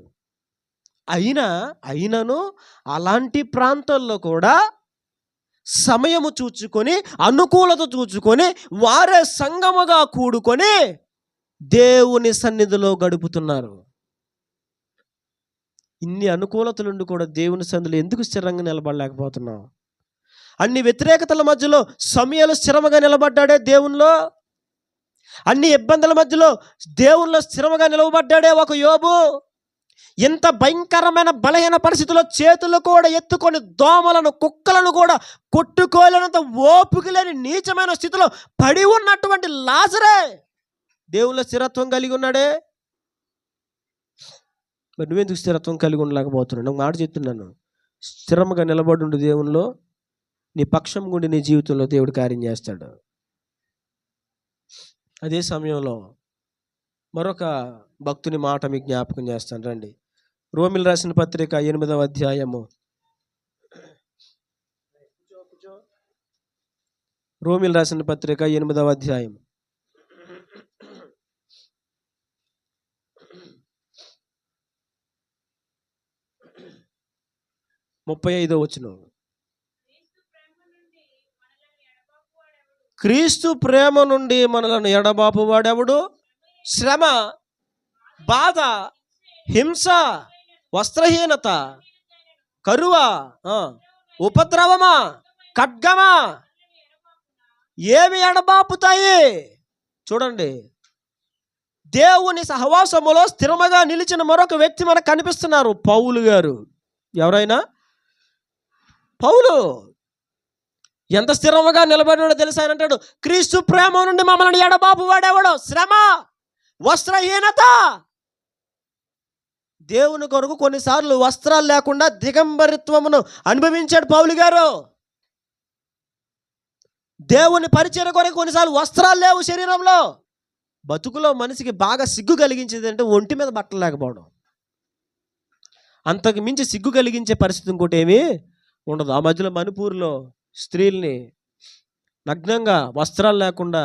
అయినను అలాంటి ప్రాంతాల్లో కూడా సమయము చూచుకొని, అనుకూలత చూచుకొని, వారే సంఘముగా కూడుకొని దేవుని సన్నిధిలో గడుపుతున్నారు. ఇన్ని అనుకూలతలుండి కూడా దేవుని సన్నిధిలో ఎందుకు స్థిరంగా నిలబడలేకపోతున్నాం? అన్ని వ్యతిరేకతల మధ్యలో సమయాలు స్థిరముగా నిలబడ్డాడే దేవునిలో. అన్ని ఇబ్బందుల మధ్యలో దేవునిలో స్థిరముగా నిలవబడ్డాడే ఒక యోబు. ఇంత భయంకరమైన బలహీన పరిస్థితుల్లో చేతులు కూడా ఎత్తుకొని దోమలను, కుక్కలను కూడా కొట్టుకోలేనంత ఓపిక లేని నీచమైన స్థితిలో పడి ఉన్నటువంటి లాజరే దేవునిలో స్థిరత్వం కలిగి ఉన్నాడే. మరి నువ్వెందుకు స్థిరత్వం కలిగి ఉండలేకపోతున్నావు? నాకు మాట చెప్తున్నాను, స్థిరముగా నిలబడి దేవునిలో. నీ పక్షం గుండి నీ జీవితంలో దేవుడు కార్యం చేస్తాడు. అదే సమయంలో మరొక భక్తుని మాట మీకు జ్ఞాపకం చేస్తాను రండి. రోమిల్ రాసిన పత్రిక 8వ అధ్యాయము. రోమిల్ రాసిన పత్రిక 8వ అధ్యాయం 35వ వచనం. క్రీస్తు ప్రేమ నుండి మనలను ఎడబాపు వాడెవడు? శ్రమ, బాధ, హింస, వస్త్రహీనత, కరువా, ఉపద్రవమా, ఖడ్గమా ఏమి ఎడబాపుతాయి? చూడండి, దేవుని సహవాసములో స్థిరముగా నిలిచిన మరొక వ్యక్తి మనకు కనిపిస్తున్నారు, పౌలు గారు. ఎవరైనా? పౌలు ఎంత స్థిరముగా నిలబడినాడో తెలుసా? ఆయన అంటాడు, క్రీస్తు ప్రేమ నుండి మమ్మల్ని ఎడబాపు వాడేవాడు శ్రమ, వస్త్రహీనత. దేవుని కొరకు కొన్నిసార్లు వస్త్రాలు లేకుండా దిగంబరిత్వమును అనుభవించాడు పౌలు గారు. దేవుని పరిచర్య కొరకు కొన్నిసార్లు వస్త్రాలు లేవు శరీరంలో. బతుకులో మనిషికి బాగా సిగ్గు కలిగించేది అంటే ఒంటి మీద బట్టలు లేకపోవడం. అంతకు మించి సిగ్గు కలిగించే పరిస్థితి ఇంకోటి ఏమీ ఉండదు. ఆ మధ్యలో మణిపూర్లో స్త్రీల్ని నగ్నంగా వస్త్రాలు లేకుండా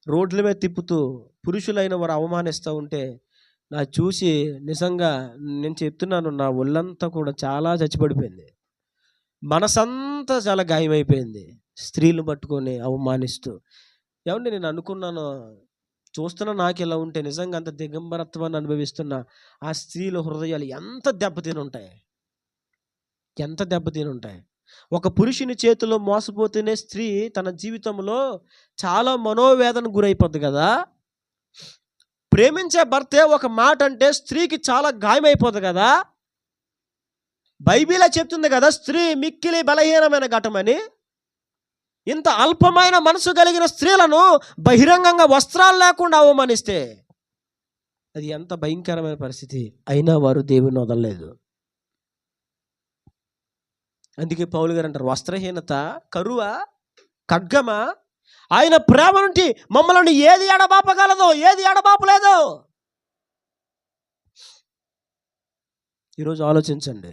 రోడ్ల మీద తిప్పుతూ పురుషులైన వారు అవమానిస్తూ ఉంటే నా చూసి నిజంగా నేను చెప్తున్నాను, నా ఒళ్ళంతా కూడా చాలా చచ్చిపడిపోయింది. మనసంతా చాలా గాయమైపోయింది. స్త్రీలు పట్టుకొని అవమానిస్తూ. ఏమంటే నేను అనుకున్నాను, చూస్తున్నా నాకు ఇలా ఉంటే నిజంగా అంత దిగంబరత్వాన్ని అనుభవిస్తున్న ఆ స్త్రీల హృదయాలు ఎంత దెబ్బతిని ఉంటాయి. ఒక పురుషుని చేతిలో మోసపోతేనే స్త్రీ తన జీవితంలో చాలా మనోవేదన గురైపోద్ది కదా. ప్రేమించే భర్తే ఒక మాట అంటే స్త్రీకి చాలా గాయమైపోతుంది కదా. బైబిలే చెప్తుంది కదా, స్త్రీ మిక్కిలి బలహీనమైన ఘటమని. ఇంత అల్పమైన మనసు కలిగిన స్త్రీలను బహిరంగంగా వస్త్రాలు లేకుండా అవమానిస్తే అది ఎంత భయంకరమైన పరిస్థితి. అయినా వారు దేవుని వదలలేదు. అందుకే పౌలు గారు అంటారు, వస్త్రహీనత, కరువా, ఖడ్గమా, ఆయన ప్రేమ నుండి మమ్మల్ని ఏది ఎడబాపగలదు? ఏది ఎడబాపలేదు? ఈరోజు ఆలోచించండి,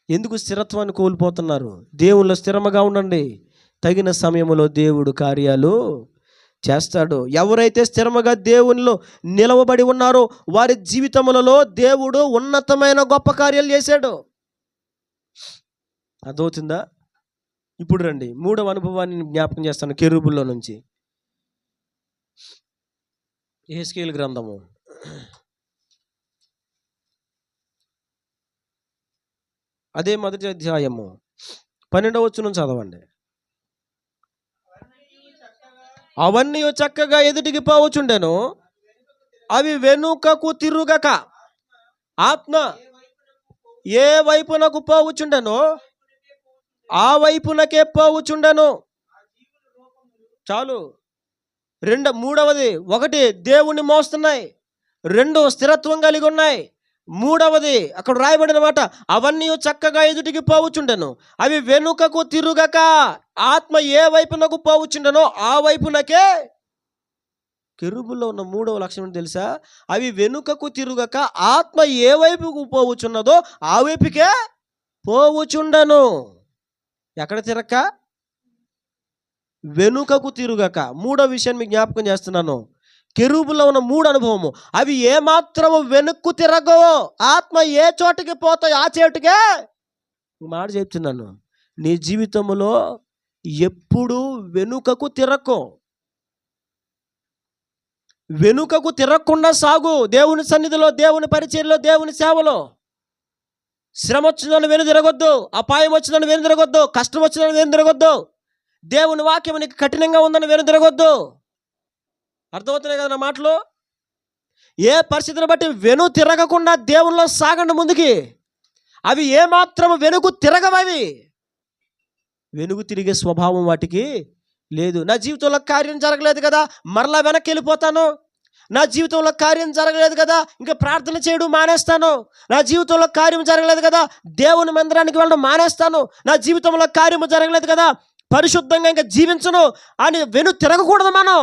ఎందుకు స్థిరత్వాన్ని కోల్పోతున్నారు? దేవుళ్ళో స్థిరముగా ఉండండి. తగిన సమయంలో దేవుడు కార్యాలు చేస్తాడు. ఎవరైతే స్థిరముగా దేవునిలో నిలవబడి ఉన్నారో వారి జీవితములలో దేవుడు ఉన్నతమైన గొప్ప కార్యాలు చేశాడు. అర్థమవుతుందా? ఇప్పుడు రండి, 3వ అనుభవాన్ని జ్ఞాపకం చేస్తాను. కెరూబుల్లో నుంచి యెహెజ్కేలు గ్రంథము అదే 1వ అధ్యాయము 12వ వచనం చదవండి. అవన్నీ చక్కగా ఎదుటికి పోవచుండెను, అవి వెనుకకు తిరుగక ఆత్మ ఏ వైపునకు పోవచుండెనో ఆ వైపునకే పోవచుండెను. చాలు. 3వది, 1 దేవుణ్ణి మోస్తున్నాయి, రెండు స్థిరత్వం కలిగి ఉన్నాయి. మూడవది అక్కడ రాయబడిన మాట, అవన్నీ చక్కగా ఎదుటికి పోవుచుండెను, అవి వెనుకకు తిరుగక. ఆత్మ ఏ వైపునకు పోవుచుండెనో ఆ వైపునకే. కెరూబుల్లో ఉన్న మూడవ లక్షణం తెలుసా? అవి వెనుకకు తిరుగక ఆత్మ ఏ వైపుకు పోవుచున్నదో ఆ వైపుకే పోవుచుండెను. ఎక్కడ తిరక్క? వెనుకకు తిరుగక. మూడో విషయాన్ని మీకు జ్ఞాపకం చేస్తున్నాను. కెరూబుల్లో ఉన్న మూడు అనుభవము, అవి ఏమాత్రము వెనుక్కు తిరగవో. ఆత్మ ఏ చోటుకి పోతాయో ఆ చోటుకే. మాట చెప్తున్నాను, నీ జీవితంలో ఎప్పుడు వెనుకకు తిరక్కో. వెనుకకు తిరగకుండా సాగు. దేవుని సన్నిధిలో, దేవుని పరిచర్యలో, దేవుని సేవలో. శ్రమ వచ్చిందని వెను తిరగొద్దు, అపాయం వచ్చిందని వెను తిరగొద్దు, కష్టం వచ్చిందని వెను తిరగొద్దు, దేవుని వాక్యం నీకు కఠినంగా ఉందని వెను తిరగొద్దు. అర్థమవుతున్నాయి కదా నా మాటలు? ఏ పరిస్థితిని బట్టి వెను తిరగకుండా దేవునిలో సాగండి ముందుకి. అవి ఏమాత్రం వెనుకు తిరగవవి. వెనుకు తిరిగే స్వభావం వాటికి లేదు. నా జీవితంలో కార్యం జరగలేదు కదా, మరలా వెనక్కి వెళ్ళిపోతాను. నా జీవితంలో కార్యం జరగలేదు కదా, ఇంకా ప్రార్థన చేయడం మానేస్తాను. నా జీవితంలో కార్యం జరగలేదు కదా, దేవుని మందిరానికి వెళ్ళడం మానేస్తాను. నా జీవితంలో కార్యము జరగలేదు కదా, పరిశుద్ధంగా ఇంకా జీవించను అని వెను తిరగకూడదు. మనం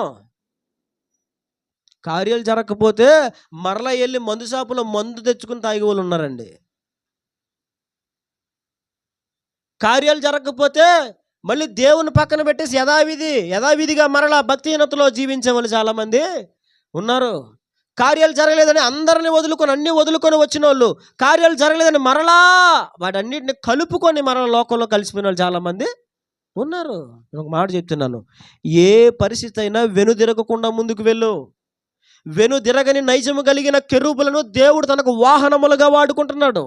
కార్యాలు జరగకపోతే మరలా వెళ్ళి మందు షాపులో మందు తెచ్చుకుని తాగే వాళ్ళు ఉన్నారండి. కార్యాలు జరగకపోతే మళ్ళీ దేవుని పక్కన పెట్టేసి యథావిధిగా మరలా భక్తిహీనతలో జీవించే వాళ్ళు చాలామంది ఉన్నారు. కార్యాలు జరగలేదని అందరిని వదులుకొని, అన్నీ వదులుకొని వచ్చిన వాళ్ళు, కార్యాలు జరగలేదని మరలా వాటన్నిటిని కలుపుకొని మరలా లోకంలో కలిసిపోయిన వాళ్ళు చాలామంది ఉన్నారు. నేను ఒక మాట చెప్తున్నాను, ఏ పరిస్థితి అయినా వెనుదిరగకుండా ముందుకు వెళ్ళు. వెనుదిరగని నైజము కలిగిన కెరూబులను దేవుడు తనకు వాహనములుగా వాడుకుంటున్నాడు.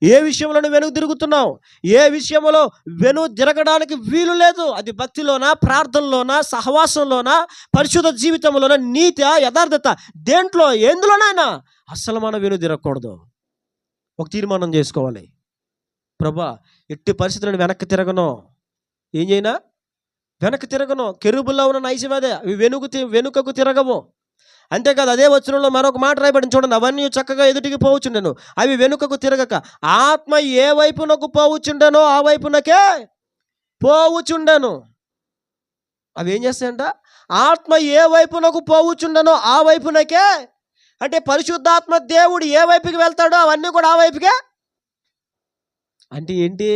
ఏ విషయంలో వెనుక తిరుగుతున్నావు? ఏ విషయంలో వెను తిరగడానికి వీలు లేదు. అది భక్తిలోనా, ప్రార్థనలోనా, సహవాసంలోనా, పరిశుద్ధ జీవితంలోనా, నీతి, యథార్థత, దేంట్లో ఎందులోనైనా అస్సలు మనం వెను తిరగకూడదు. ఒక తీర్మానం చేసుకోవాలి, ప్రభా ఎట్టి పరిస్థితులను వెనక్కి తిరగను. ఏం చేయనా? వెనక్కి తిరగను. కెరూబుల్లో ఉన్న నైజం అదే, అవి వెనుకకు తిరగవు. అంతేకాదు, అదే వచనంలో మరొక మాట రాయబడింది చూడండి, అవన్నీ చక్కగా ఎదుటికి పోవుచుండెను, అవి వెనుకకు తిరగక. ఆత్మ ఏ వైపునకు పోవుచుండెనో ఆ వైపునకే పోవుచుండెను. అవి ఏం చేస్తాయంట? ఆత్మ ఏ వైపునకు పోవుచుండెనో ఆ వైపునకే. అంటే పరిశుద్ధాత్మ దేవుడు ఏ వైపుకి వెళ్తాడో అవన్నీ కూడా ఆ వైపుకే. అంటే ఏంటి?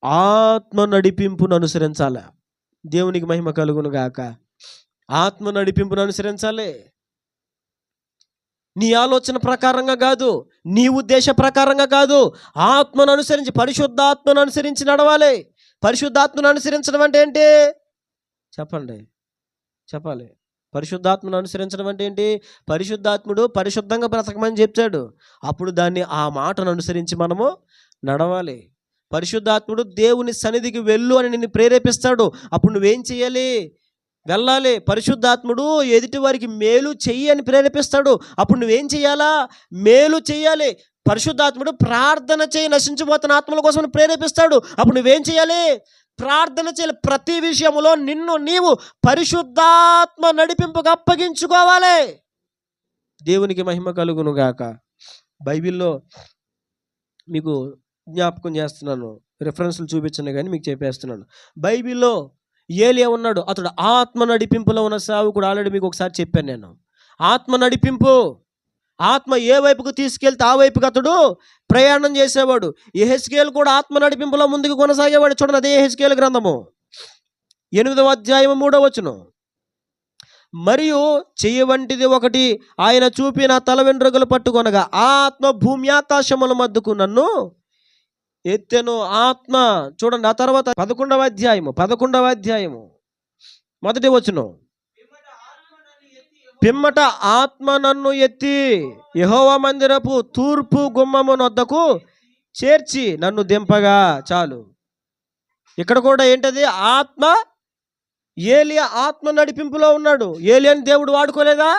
ఆత్మ నడిపింపును అనుసరించాలి. దేవునికి మహిమ కలుగును గాక. ఆత్మ నడిపింపును అనుసరించాలి. నీ ఆలోచన ప్రకారంగా కాదు, నీ ఉద్దేశ ప్రకారంగా కాదు, ఆత్మను అనుసరించి, పరిశుద్ధాత్మను అనుసరించి నడవాలి. పరిశుద్ధాత్మను అనుసరించడం అంటే ఏంటి చెప్పాలి. పరిశుద్ధాత్మను అనుసరించడం అంటే ఏంటి? పరిశుద్ధాత్ముడు పరిశుద్ధంగా బ్రతకమని చెప్తాడు. అప్పుడు దాన్ని, ఆ మాటను అనుసరించి మనము నడవాలి. పరిశుద్ధాత్ముడు దేవుని సన్నిధికి వెళ్ళు అని నిన్ను ప్రేరేపిస్తాడు. అప్పుడు నువ్వేం చేయాలి? వెళ్ళాలి. పరిశుద్ధాత్ముడు ఎదుటి వారికి మేలు చెయ్యి అని ప్రేరేపిస్తాడు. అప్పుడు నువ్వేం చేయాలా? మేలు చెయ్యాలి. పరిశుద్ధాత్ముడు ప్రార్థన చేయి, నశించిపోతున్న ఆత్మల కోసం ప్రేరేపిస్తాడు. అప్పుడు నువ్వేం చేయాలి? ప్రార్థన చేయాలి. ప్రతి విషయంలో నిన్ను నీవు పరిశుద్ధాత్మ నడిపింపుగా అప్పగించుకోవాలి. దేవునికి మహిమ కలుగును గాక. బైబిల్లో మీకు జ్ఞాపకం చేస్తున్నాను, రిఫరెన్స్లు చూపించను కానీ మీకు చెప్పేస్తున్నాను. బైబిల్లో ఏలియా ఉన్నాడు, అతడు ఆత్మ నడిపింపులో ఉన్న సేవకుడు. ఆల్రెడీ మీకు ఒకసారి చెప్పాను నేను. ఆత్మ నడిపింపు, ఆత్మ ఏ వైపుకు తీసుకెళ్తే ఆ వైపుకి అతడు ప్రయాణం చేసేవాడు. యెహెజ్కేలు కూడా ఆత్మ నడిపింపులో ముందుకు కొనసాగేవాడు. చూడండి, అదే యెహెజ్కేలు గ్రంథము 8వ అధ్యాయం 3వ వచనం. మరియు చెయ్యి వంటిది ఒకటి ఆయన చూపిన తల వెంట్రుకలు పట్టుకొనగా ఆత్మ భూమి ఆకాశముల మధ్యకు నన్ను ఎత్తెను. ఆత్మ. చూడండి, ఆ తర్వాత 11వ అధ్యాయము 1వ వచనం. పిమ్మట ఆత్మ నన్ను ఎత్తి యెహోవా మందిరపు తూర్పు గుమ్మము నొద్దకు చేర్చి నన్ను దింపగా. చాలు. ఇక్కడ కూడా ఏంటది? ఆత్మ. ఏలియా ఆత్మ నడిపింపులో ఉన్నాడు. ఏలియాని దేవుడు వాడుకోలేదా?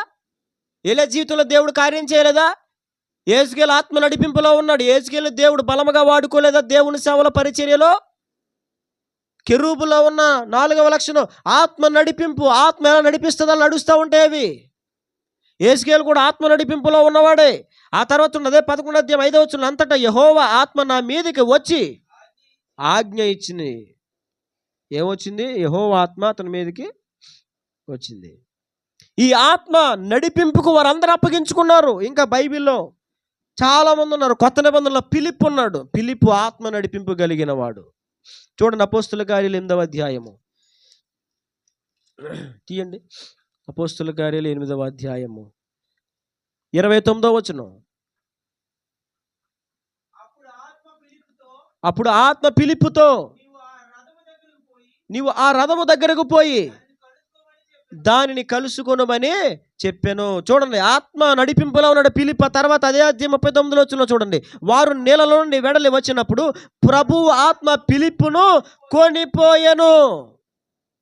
ఏలియా జీవితంలో దేవుడు కార్యం చేయలేదా? యెహెజ్కేలు ఆత్మ నడిపింపులో ఉన్నాడు. యెహెజ్కేలు దేవుడు బలముగా వాడుకోలేదా దేవుని సేవల పరిచర్యలో? కెరూబులో ఉన్న 4వ లక్షణం ఆత్మ నడిపింపు. ఆత్మ ఎలా నడిపిస్తుందని నడుస్తూ ఉంటాయి అవి. యేసుకేలు కూడా ఆత్మ నడిపింపులో ఉన్నవాడే. ఆ తర్వాత ఉన్నదే 11వ అధ్యాయం 5వ వచనం, అంతటా యెహోవా ఆత్మ నా మీదకి వచ్చి ఆజ్ఞ ఇచ్చింది. ఏమొచ్చింది? యెహోవా ఆత్మ అతని మీదకి వచ్చింది. ఈ ఆత్మ నడిపింపుకు వారందరూ అప్పగించుకున్నారు. ఇంకా బైబిల్లో చాలా మంది ఉన్నారు. కొత్త నిబంధనలో ఫిలిప్ ఉన్నాడు. ఫిలిప్ ఆత్మ నడిపింపు కలిగిన వాడు. చూడండి అపోస్తుల కార్యాలు 8వ అధ్యాయము తీయండి. అపోస్తుల కార్యాలు 8వ అధ్యాయము 29వ వచనం. అప్పుడు ఆత్మ ఫిలిప్పుతో నీవు ఆ రథము దగ్గరకు పోయి దానిని కలుసుకొనమని చెప్పాను. చూడండి, ఆత్మ నడిపింపులో ఉన్నాడు ఫిలిప్. తర్వాత అదే అధ్యాయం 39వ వచనంలో చూడండి, వారు నీళ్ళలో నుండి వెడలి వచ్చినప్పుడు ప్రభువు ఆత్మ ఫిలిప్పును కొనిపోయెను.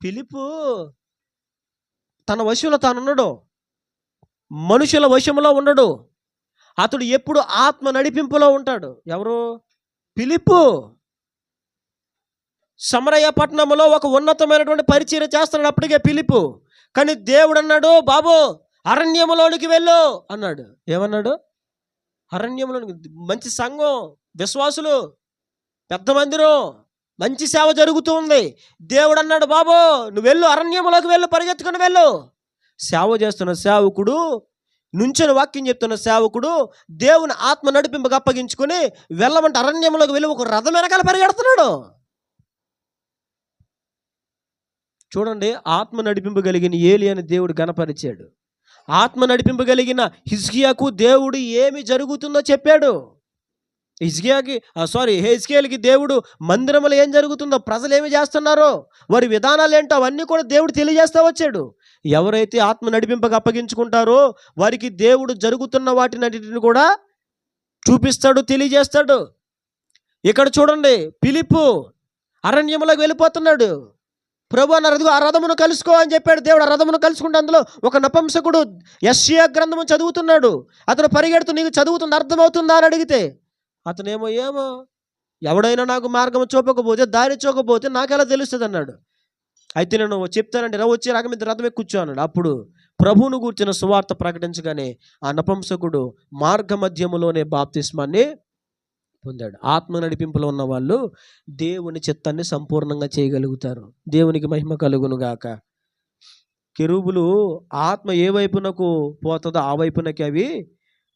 ఫిలిప్పు తన వశంలో తానున్నాడు, మనుషుల వశంలో ఉండడు. అతడు ఎప్పుడు ఆత్మ నడిపింపులో ఉంటాడు. ఎవరు? ఫిలిప్పు. సమరయ పట్టణంలో ఒక ఉన్నతమైనటువంటి పరిచర్య చేస్తున్నాడు అప్పటికే ఫిలిప్పు. కానీ దేవుడు అన్నాడు, బాబు అరణ్యములోనికి వెళ్ళు అన్నాడు. ఏమన్నాడు? అరణ్యంలోనికి. మంచి సంఘం, విశ్వాసులు, పెద్ద మందిరం, మంచి సేవ జరుగుతూ ఉంది. దేవుడు అన్నాడు, బాబు నువ్వు వెళ్ళు, అరణ్యంలోకి వెళ్ళు, పరిగెత్తుకుని వెళ్ళు. సేవ చేస్తున్న సేవకుడు, నుంచొని వాక్యం చెప్తున్న సేవకుడు దేవుని ఆత్మ నడిపింపుకు అప్పగించుకొని వెళ్ళమంటే అరణ్యంలోకి వెళ్ళి ఒక రథం వెనకాల పరిగెడుతున్నాడు. చూడండి, ఆత్మ నడిపింపు కలిగిన ఏలియాని దేవుడు గణపరిచాడు. ఆత్మ నడిపింపు కలిగిన హిజ్కియాకు దేవుడు ఏమి జరుగుతుందో చెప్పాడు. హెజ్కేలుకి దేవుడు మందిరంలో ఏం జరుగుతుందో, ప్రజలు ఏమి చేస్తున్నారో, వారి విధానాలు ఏంటో అవన్నీ కూడా దేవుడు తెలియజేస్తూ వచ్చాడు. ఎవరైతే ఆత్మ నడిపింపక అప్పగించుకుంటారో వారికి దేవుడు జరుగుతున్న వాటినన్నిటిని కూడా చూపిస్తాడు, తెలియజేస్తాడు. ఇక్కడ చూడండి, ఫిలిప్పు అరణ్యంలోకి వెళ్ళిపోతున్నాడు. ప్రభు అన్నారు, ఆ రథమును కలుసుకో అని చెప్పాడు దేవుడు. ఆ రథమును కలుసుకుంటే అందులో ఒక నపుంసకుడు యెషయా గ్రంథము చదువుతున్నాడు. అతను పరిగెడుతూ నీకు చదువుతుంది అర్థమవుతుందా అని అడిగితే అతనేమో ఎవడైనా నాకు మార్గం చూపకపోతే, దారి చూపకపోతే నాకెలా తెలుస్తుంది అన్నాడు. అయితే నేను చెప్తానంటే వచ్చి రకం మీద రథం ఎక్కి కూర్చో అన్నాడు. అప్పుడు ప్రభువును గూర్చిన సువార్త ప్రకటించగానే ఆ నపుంసకుడు మార్గ మధ్యములోనే బాప్తిస్మాన్ని పొందాడు. ఆత్మ నడిపింపులో ఉన్న వాళ్ళు దేవుని చిత్తాన్ని సంపూర్ణంగా చేయగలుగుతారు. దేవునికి మహిమ కలుగును గాక. కెరూబులు ఆత్మ ఏ వైపునకు పోతుందో ఆ వైపునకి అవి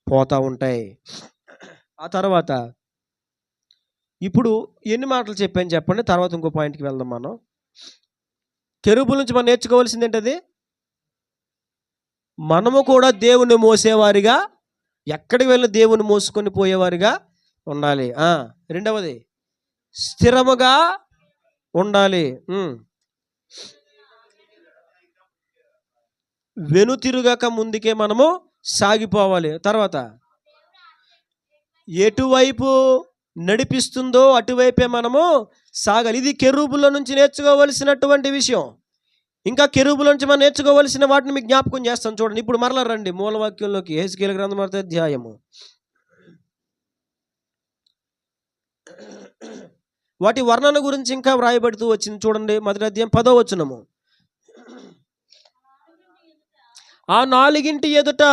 పోతూ ఉంటాయి. ఆ తర్వాత ఇప్పుడు ఎన్ని మాటలు చెప్పాను చెప్పండి, తర్వాత ఇంకో పాయింట్కి వెళ్దాం. మనం కెరూబుల నుంచి మనం నేర్చుకోవాల్సింది ఏంటది? మనము కూడా దేవుని మోసేవారిగా, ఎక్కడికి వెళ్ళి దేవుని మోసుకొని పోయేవారిగా ఉండాలి. రెండవది స్థిరముగా ఉండాలి. వెనుతిరుగక ముందుకే మనము సాగిపోవాలి. తర్వాత ఎటువైపు నడిపిస్తుందో అటువైపే మనము సాగాలి. ఇది కెరూబుల నుంచి నేర్చుకోవలసినటువంటి విషయం. ఇంకా కెరూబుల నుంచి మనం నేర్చుకోవలసిన వాటిని మీకు జ్ఞాపకం చేస్తాను. చూడండి, ఇప్పుడు మరలా రండి మూలవాక్యంలోకి. హెజ్కేలు గ్రంథం 4వ అధ్యాయము. వాటి వర్ణన గురించి ఇంకా వ్రాయబడుతూ వచ్చింది. చూడండి, 1వ అధ్యాయం 10వ వచనము. ఆ 4 ఎదుట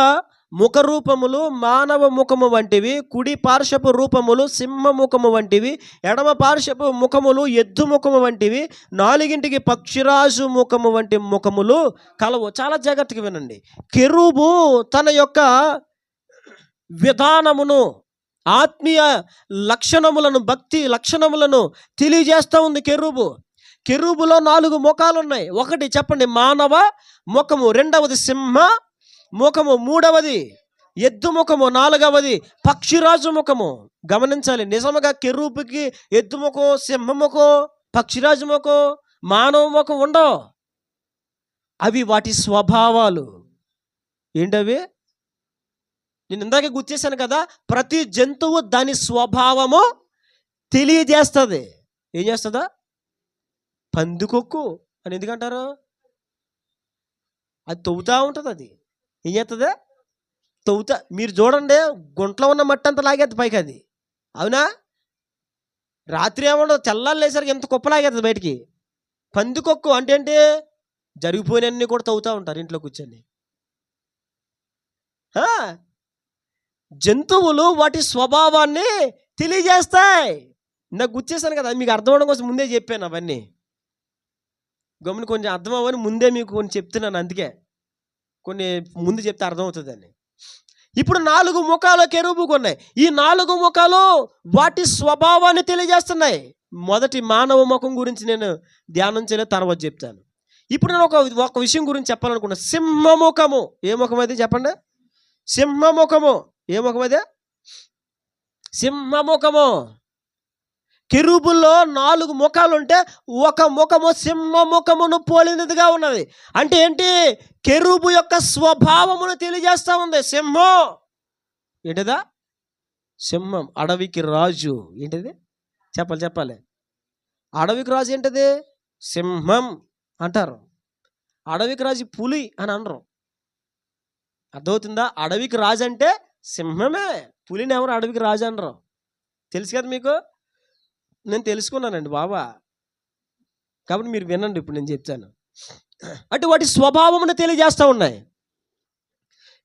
ముఖ రూపములు మానవ ముఖము వంటివి, కుడి పార్శ్వపు రూపములు సింహ ముఖము వంటివి, ఎడమ పార్శ్వపు ముఖములు ఎద్దు ముఖము వంటివి, 4 పక్షిరాజు ముఖము వంటి ముఖములు కలవు. చాలా జాగ్రత్తగా వినండి. కెరూబు తన యొక్క విధానమును, ఆత్మీయ లక్షణములను, భక్తి లక్షణములను తెలియజేస్తూ ఉంది కెరూబులో 4 ముఖాలు ఉన్నాయి. ఒకటి చెప్పండి, మానవ ముఖము. రెండవది సింహ ముఖము. మూడవది ఎద్దు ముఖము. 4వది పక్షిరాజు ముఖము. గమనించాలి, నిజముగా కెరూబుకి ఎద్దు ముఖం, సింహ ముఖం, పక్షిరాజు ముఖం, మానవ ముఖం ఉండవు. అవి వాటి స్వభావాలు. ఏంటవి? నేను ఇందాకే గుర్తు చేశాను కదా, ప్రతి జంతువు దాని స్వభావము తెలియజేస్తుంది. ఏం చేస్తుందా? పందికొక్కు అని ఎందుకంటారు? అది తవ్వుతూ ఉంటుంది. అది ఏం చేస్తుంది? తవ్వుతా. మీరు చూడండి, గుంట్లో ఉన్న మట్టి అంతా లాగేది పైకి. అది అవునా? రాత్రి ఏమన్నా తెల్లారు లేసరికి ఎంత కుప్పలాగేది బయటికి. పందికొక్కు అంటే ఏంటి? జరిగిపోయినన్నీ కూడా తవ్వుతూ ఉంటారు ఇంట్లో కూర్చొని. ఆ, జంతువులు వాటి స్వభావాన్ని తెలియజేస్తాయి. నాకు గుర్చేశాను కదా, మీకు అర్థం అవడం కోసం ముందే చెప్పాను అవన్నీ. గమ్మున కొంచెం అర్థం అవ్వని ముందే మీకు కొన్ని చెప్తున్నాను, అందుకే కొన్ని ముందు చెప్తే అర్థమవుతుందని. ఇప్పుడు 4 ముఖాలు కెరూబుకు ఉన్నాయి. ఈ 4 ముఖాలు వాటి స్వభావాన్ని తెలియజేస్తున్నాయి. మొదటి మానవ ముఖం గురించి నేను ధ్యానం చేయలేదు, తర్వాత చెప్తాను. ఇప్పుడు నేను ఒక విషయం గురించి చెప్పాలనుకున్నా. సింహముఖము. ఏ ముఖం అది చెప్పండి? సింహముఖము. ఏ ముఖం అది? సింహముఖము. కెరూబుల్లో 4 ముఖాలు ఉంటే ఒక ముఖము సింహముఖమును పోలినదిగా ఉన్నది. అంటే ఏంటి? కెరూబు యొక్క స్వభావమును తెలియజేస్తా ఉంది. సింహం ఏంటిదా? సింహం. అడవికి రాజు ఏంటిది? చెప్పాలి. అడవికి రాజు ఏంటిది? సింహం అంటారు. అడవికి రాజు పులి అని అనరు. అర్థమవుతుందా? అడవికి రాజు అంటే సింహమే. పులిని ఎవరు అడవికి రాజు అనరు. తెలుసు కదా మీకు? నేను తెలుసుకున్నానండి బాబా, కాబట్టి మీరు వినండి. ఇప్పుడు నేను చెప్తాను. అంటే వాటి స్వభావమును తెలియజేస్తూ ఉన్నాయి.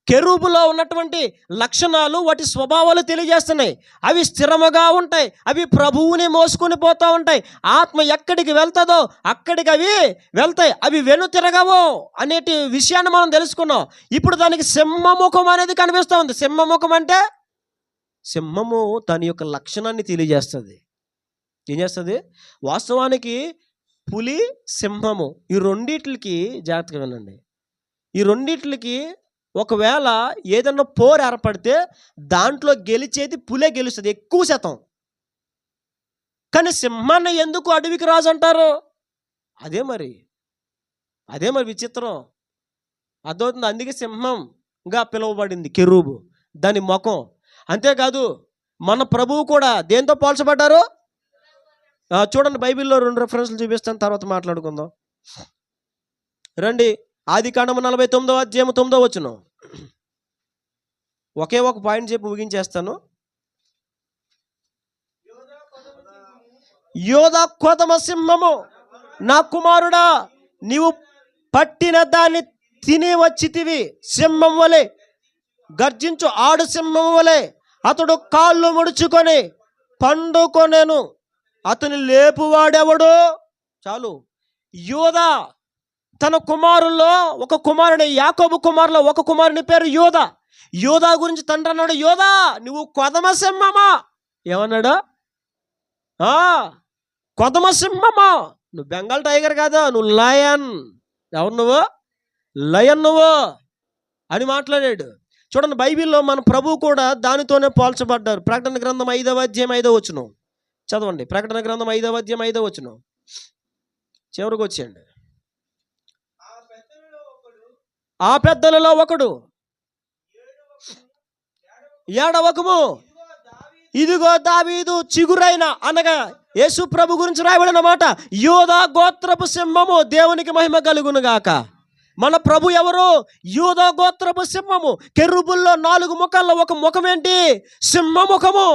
కెరూబులో ఉన్నటువంటి లక్షణాలు వాటి స్వభావాలు తెలియజేస్తున్నాయి. అవి స్థిరముగా ఉంటాయి. అవి ప్రభువుని మోసుకొని పోతూ ఉంటాయి. ఆత్మ ఎక్కడికి వెళ్తుందో అక్కడికి అవి వెళ్తాయి. అవి వెనుతిరగవు అనేటి విషయాన్ని మనం తెలుసుకున్నాం. ఇప్పుడు దానికి సింహముఖం అనేది కనిపిస్తూ ఉంది. సింహముఖం అంటే సింహము దాని యొక్క లక్షణాన్ని తెలియజేస్తుంది. ఏం చేస్తుంది? వాస్తవానికి పులి, సింహము ఈ రెండిట్లకి జాగ్రత్తగా వినండి. ఈ రెండిట్లకి ఒకవేళ ఏదన్నా పోరు ఏర్పడితే దాంట్లో గెలిచేది పులే గెలుస్తుంది ఎక్కువ శాతం. కానీ సింహాన్ని ఎందుకు అడవికి రాజు అంటారు? అదే మరి విచిత్రం. అర్థమవుతుంది. అందుకే సింహంగా పిలువబడింది కెరూబు, దాని ముఖం. అంతేకాదు మన ప్రభువు కూడా దేంతో పోల్చబడ్డారు? చూడండి, బైబిల్లో 2 రెఫరెన్స్లు చూపిస్తాను, తర్వాత మాట్లాడుకుందాం. రండి, ఆదికాండము 49వ అధ్యాయము 9వ వచనం. ఒకే ఒక పాయింట్ చెప్పి ముగించేస్తాను. యోధా కొదమ సింహము, నా కుమారుడా, నీవు పట్టిన దాన్ని తిని వచ్చితివి. సింహం వలె గర్జించు ఆడు సింహం వలె అతడు కాళ్ళు ముడుచుకొని పండుకొనెను. అతని లేపువాడెవడు? చాలు. యోధా తన కుమారుల్లో ఒక కుమారుని, యాకోబు కుమారులో ఒక కుమారుని పేరు యోధా. యోధా గురించి తండ్రి అన్నాడు, యోధా నువ్వు కొదమ సింహమా. ఏమన్నాడు? కొదమ సింహమా. నువ్వు బెంగాల్ టైగర్ కాదా, నువ్వు లయన్. ఎవరు నువ్వు? లయన్ నువ్వు అని మాట్లాడాడు. చూడండి, బైబిల్లో మన ప్రభు కూడా దానితోనే పోల్చబడ్డారు. ప్రకటన గ్రంథం 5వ అధ్యాయం 5వ వచనం చదవండి. ప్రకటన గ్రంథం 5వ అధ్యాయం 5వ వచనం చివరికి వచ్చేయండి. ఆ పెద్దలలో ఒకడు, ఏడవకము, ఇదిగో దావీదు చిగురైన, అనగా యేసు ప్రభు గురించి రాయబడిన మాట, యోధా గోత్రపు సింహము, దేవునికి మహిమ కలుగును గాక. మన ప్రభు ఎవరు? యోధా గోత్రపు సింహము. కెరూబుల్లో 4 ముఖాల్లో ఒక ముఖం ఏంటి? సింహముఖము.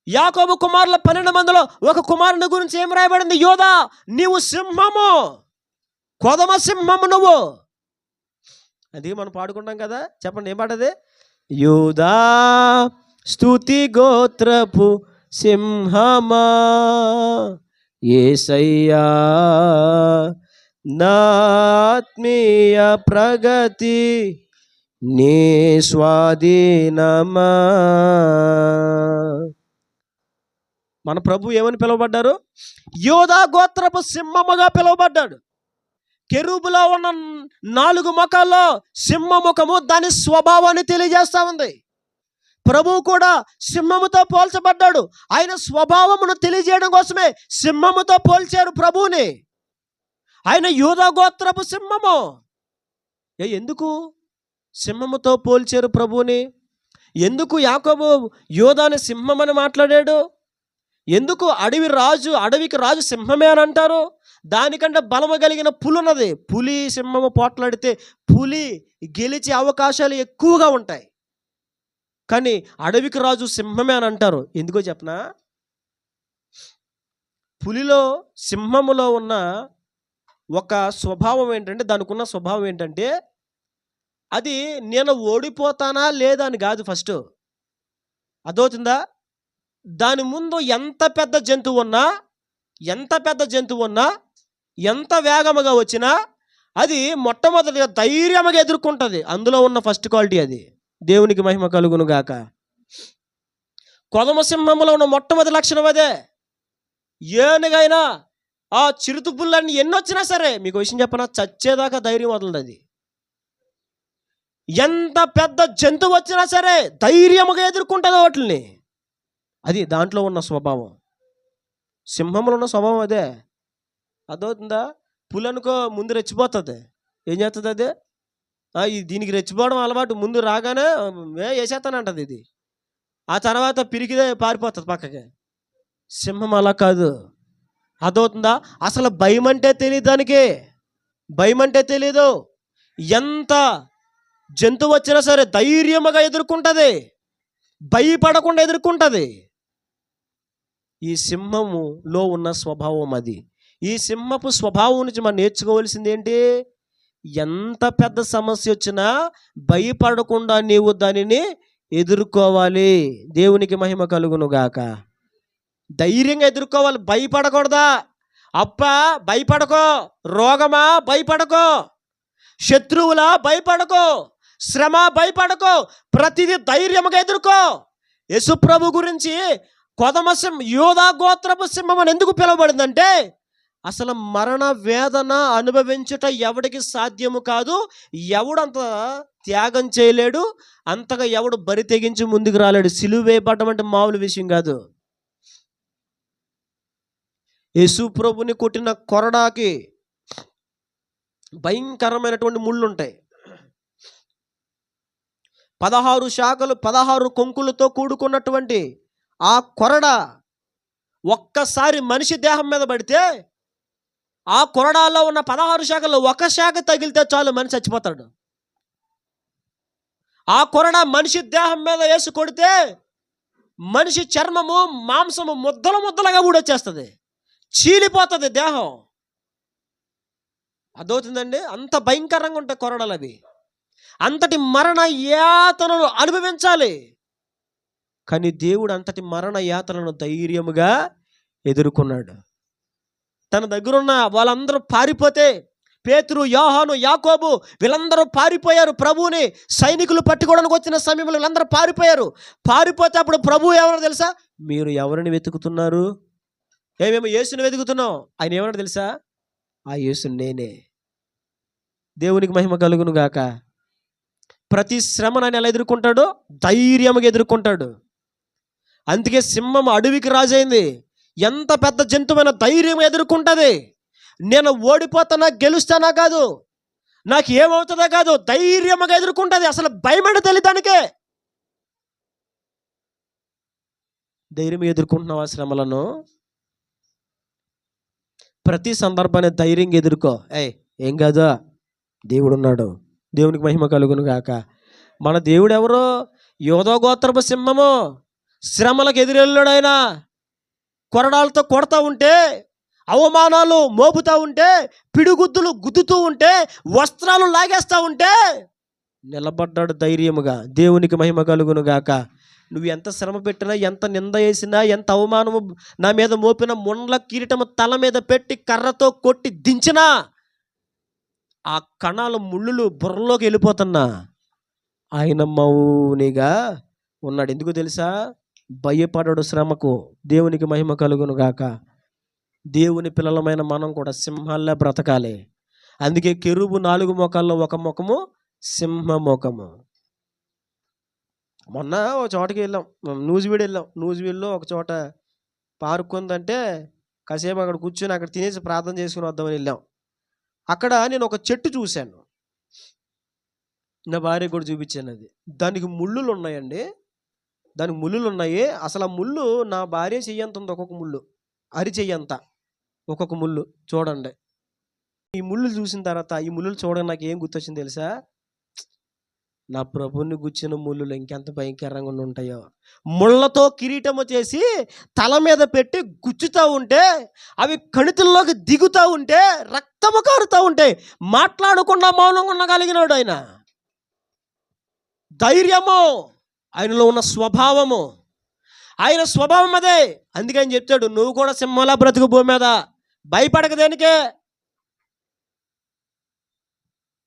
యాకోబు కుమారుల 12 మందిలో ఒక కుమారుని గురించి ఏం రాయబడింది? యోధా నీవు సింహము, కొదమ సింహము నువ్వు. అది మనం పాడుకుంటాం కదా, చెప్పండి ఏం పాటది? యోధా స్తుతి గోత్రపు సింహమా, యేసయ్యా నా ఆత్మీయ ప్రగతి నీ స్వాధీనమా. మన ప్రభు ఏమని పిలువబడ్డారు? యోధా గోత్రపు సింహముగా పిలువబడ్డాడు. కెరూబులో ఉన్న 4 ముఖాల్లో సింహముఖము దాని స్వభావాన్ని తెలియజేస్తా ఉంది. ప్రభువు కూడా సింహముతో పోల్చబడ్డాడు. ఆయన స్వభావమును తెలియజేయడం కోసమే సింహముతో పోల్చారు ప్రభువుని. ఆయన యోధా గోత్రపు సింహము. ఎందుకు సింహముతో పోల్చారు ప్రభువుని? ఎందుకు యాకోబు యోధాని సింహం అని మాట్లాడాడు? ఎందుకు అడవికి రాజు సింహమే అని అంటారు? దానికంటే బలము కలిగిన పులి ఉన్నది. పులి సింహము పోట్లాడితే పులి గెలిచే అవకాశాలు ఎక్కువగా ఉంటాయి. కానీ అడవికి రాజు సింహమే అని అంటారు. ఎందుకో చెప్పనా? పులిలో, సింహములో ఉన్న ఒక స్వభావం ఏంటంటే, దానికి ఉన్న స్వభావం ఏంటంటే, అది నేను ఓడిపోతానా లేదా అని కాదు ఫస్ట్. అదవుతుందా? దాని ముందు ఎంత పెద్ద జంతువు ఉన్నా, ఎంత వేగముగా వచ్చినా అది మొట్టమొదటిగా ధైర్యముగా ఎదుర్కొంటుంది. అందులో ఉన్న ఫస్ట్ క్వాలిటీ అది. దేవునికి మహిమ కలుగును గాక. కొదమ సింహంలో ఉన్న మొట్టమొదటి లక్షణం అదే. ఏనుగైనా ఆ చిరుతుపుల్లన్నీ ఎన్నొచ్చినా సరే, మీకు విషయం చెప్పనా, చచ్చేదాకా ధైర్యం వదలదు అది. ఎంత పెద్ద జంతువు వచ్చినా సరే ధైర్యముగా ఎదుర్కొంటుంది వాటిని. అది దాంట్లో ఉన్న స్వభావం. సింహంలో ఉన్న స్వభావం అదే. అదవుతుందా? పులి అనుకో ముందు రెచ్చిపోతుంది. ఏం చేస్తుంది అదే? దీనికి రెచ్చిపోవడం అలవాటు. ముందు రాగానే వేసేస్తానంటది ఇది. ఆ తర్వాత పిరికిదే పారిపోతుంది పక్కకి. సింహం అలా కాదు. అదవుతుందా? అసలు భయం అంటే తెలియదు దానికి. భయం అంటే తెలీదు. ఎంత జంతువు వచ్చినా సరే ధైర్యముగా ఎదుర్కొంటుంది, భయపడకుండా ఎదుర్కొంటుంది. ఈ సింహములో ఉన్న స్వభావం అది. ఈ సింహపు స్వభావం నుంచి మనం నేర్చుకోవాల్సింది ఏంటి? ఎంత పెద్ద సమస్య వచ్చినా భయపడకుండా నీవు దానిని ఎదుర్కోవాలి. దేవునికి మహిమ కలుగును గాక. ధైర్యంగా ఎదుర్కోవాలి, భయపడకూడదా? భయపడకో. రోగమా భయపడకో. శత్రువులా భయపడకో. శ్రమ భయపడకో. ప్రతిదీ ధైర్యముగా ఎదుర్కో. యేసుప్రభు గురించి కొదమ సింహం, యోధా గోత్రపు సింహం అని ఎందుకు పిలువబడిందంటే, అసలు మరణ వేదన అనుభవించుట ఎవడికి సాధ్యము కాదు. ఎవడంత త్యాగం చేయలేడు, అంతగా ఎవడు బరి తెగించి ముందుకు రాలేడు. సిలువ వేయబడ్డం అంటే మామూలు విషయం కాదు. యేసు ప్రభుని కొట్టిన కొరడాకి భయంకరమైనటువంటి ముళ్ళు ఉంటాయి. 16 శాఖలు, 16 కొంకులతో కూడుకున్నటువంటి ఆ కొరడ ఒక్కసారి మనిషి దేహం మీద పడితే, ఆ కొరడాలో ఉన్న 16 శాఖల్లో ఒక శాఖ తగిలితే చాలు మనిషి చచ్చిపోతాడు. ఆ కొరడ మనిషి దేహం మీద వేసి కొడితే మనిషి చర్మము, మాంసము ముద్దలుగా ఊడొచ్చేస్తుంది, చీలిపోతుంది దేహం. అదవుతుందండి. అంత భయంకరంగా ఉంటాయి కొరడలు అవి. అంతటి మరణ యాతనను అనుభవించాలి. కానీ దేవుడు అంతటి మరణ యాతనను ధైర్యముగా ఎదుర్కొన్నాడు. తన దగ్గరున్న వాళ్ళందరూ పారిపోతే, పేతురు, యోహాను, యాకోబు వీళ్ళందరూ పారిపోయారు. ప్రభువుని సైనికులు పట్టుకోవడానికి వచ్చిన సమయంలో వీళ్ళందరూ పారిపోతే అప్పుడు ప్రభువు ఏమన్నా తెలుసా? మీరు ఎవరిని వెతుకుతున్నారు? మేము యేసుని వెతుకుతున్నాం. ఆయన ఏమన్నా తెలుసా? ఆ యేసు నేనే. దేవునికి మహిమ కలుగును గాక. ప్రతి శ్రమను ఆయన ఎలా ఎదుర్కొంటాడో ధైర్యముగా ఎదుర్కొంటాడు. అందుకే సింహం అడవికి రాజైంది. ఎంత పెద్ద జంతువైన ధైర్యం ఎదుర్కొంటుంది. నేను ఓడిపోతానా గెలుస్తానా కాదు, నాకు ఏమవుతుందా కాదు, ధైర్యముగా ఎదుర్కొంటుంది. అసలు భయమని తెలియదానికే. ధైర్యం ఎదుర్కొంటున్నావా శ్రమలను? ప్రతి సందర్భాన్ని ధైర్యంగా ఎదుర్కో. ఏం కాదు, దేవుడున్నాడు. దేవునికి మహిమ కలుగును గాక. మన దేవుడు ఎవరో? యోధా గోత్రపు సింహము. శ్రమలకు ఎదురెళ్ళాడు ఆయన. కొరడాలతో కొడతా ఉంటే, అవమానాలు మోపుతూ ఉంటే, పిడిగుద్దులు గుద్దుతూ ఉంటే, వస్త్రాలు లాగేస్తూ ఉంటే నిలబడ్డాడు ధైర్యముగా. దేవునికి మహిమ కలుగును గాక. నువ్వు ఎంత శ్రమ పెట్టినా, ఎంత నింద వేసినా, ఎంత అవమానము నా మీద మోపిన, ముండ్ల కిరీటము తల మీద పెట్టి కర్రతో కొట్టి దించినా, ఆ కణాలు ముళ్ళులు బుర్రలోకి వెళ్ళిపోతున్నా ఆయన మౌనిగా ఉన్నాడు. ఎందుకు తెలుసా? భయపడడు శ్రమకు. దేవునికి మహిమ కలుగును గాక. దేవుని పిల్లలమైన మనం కూడా సింహాల్లా బ్రతకాలి. అందుకే కెరూబు 4 ముఖాల్లో ఒక ముఖము సింహ ముఖము. మొన్న ఒక చోటకి వెళ్ళాం, నూజివీడులో ఒక చోట పార్క్ ఉందంటే కాసేపు అక్కడ కూర్చొని అక్కడ తినేసి ప్రార్థన చేసుకుని వద్దామని వెళ్ళాం. అక్కడ నేను ఒక చెట్టు చూశాను. నా భార్య కూడా చూపించాను. అది దానికి ముళ్ళులు ఉన్నాయండి. దానికి ముళ్ళులు ఉన్నాయి. అసలు ఆ ముళ్ళు నా భార్య చెయ్యంత ఉంది. ఒక్కొక్క ముళ్ళు అరిచెయ్యంత ఒక్కొక్క ముళ్ళు. చూడండి, ఈ ముళ్ళు చూసిన తర్వాత ఈ ముళ్ళు చూడండి నాకు ఏం గుర్తొచ్చింది తెలుసా? నా ప్రభుని గుచ్చిన ముళ్ళులు ఇంకెంత భయంకరంగా ఉంటాయో. ముళ్ళతో కిరీటము చేసి తల మీద పెట్టి గుచ్చుతూ ఉంటే, అవి కణితుల్లోకి దిగుతూ ఉంటే, రక్తము కారుతూ ఉంటే, మాట్లాడకుండా మౌనంగా ఉండగలిగినాడు ఆయన. ధైర్యము, ఆయనలో ఉన్న స్వభావము. ఆయన స్వభావం అదే. అందుకని చెప్తాడు, నువ్వు కూడా సింహంలా బ్రతుకు భూమి మీద, భయపడక దేనికే.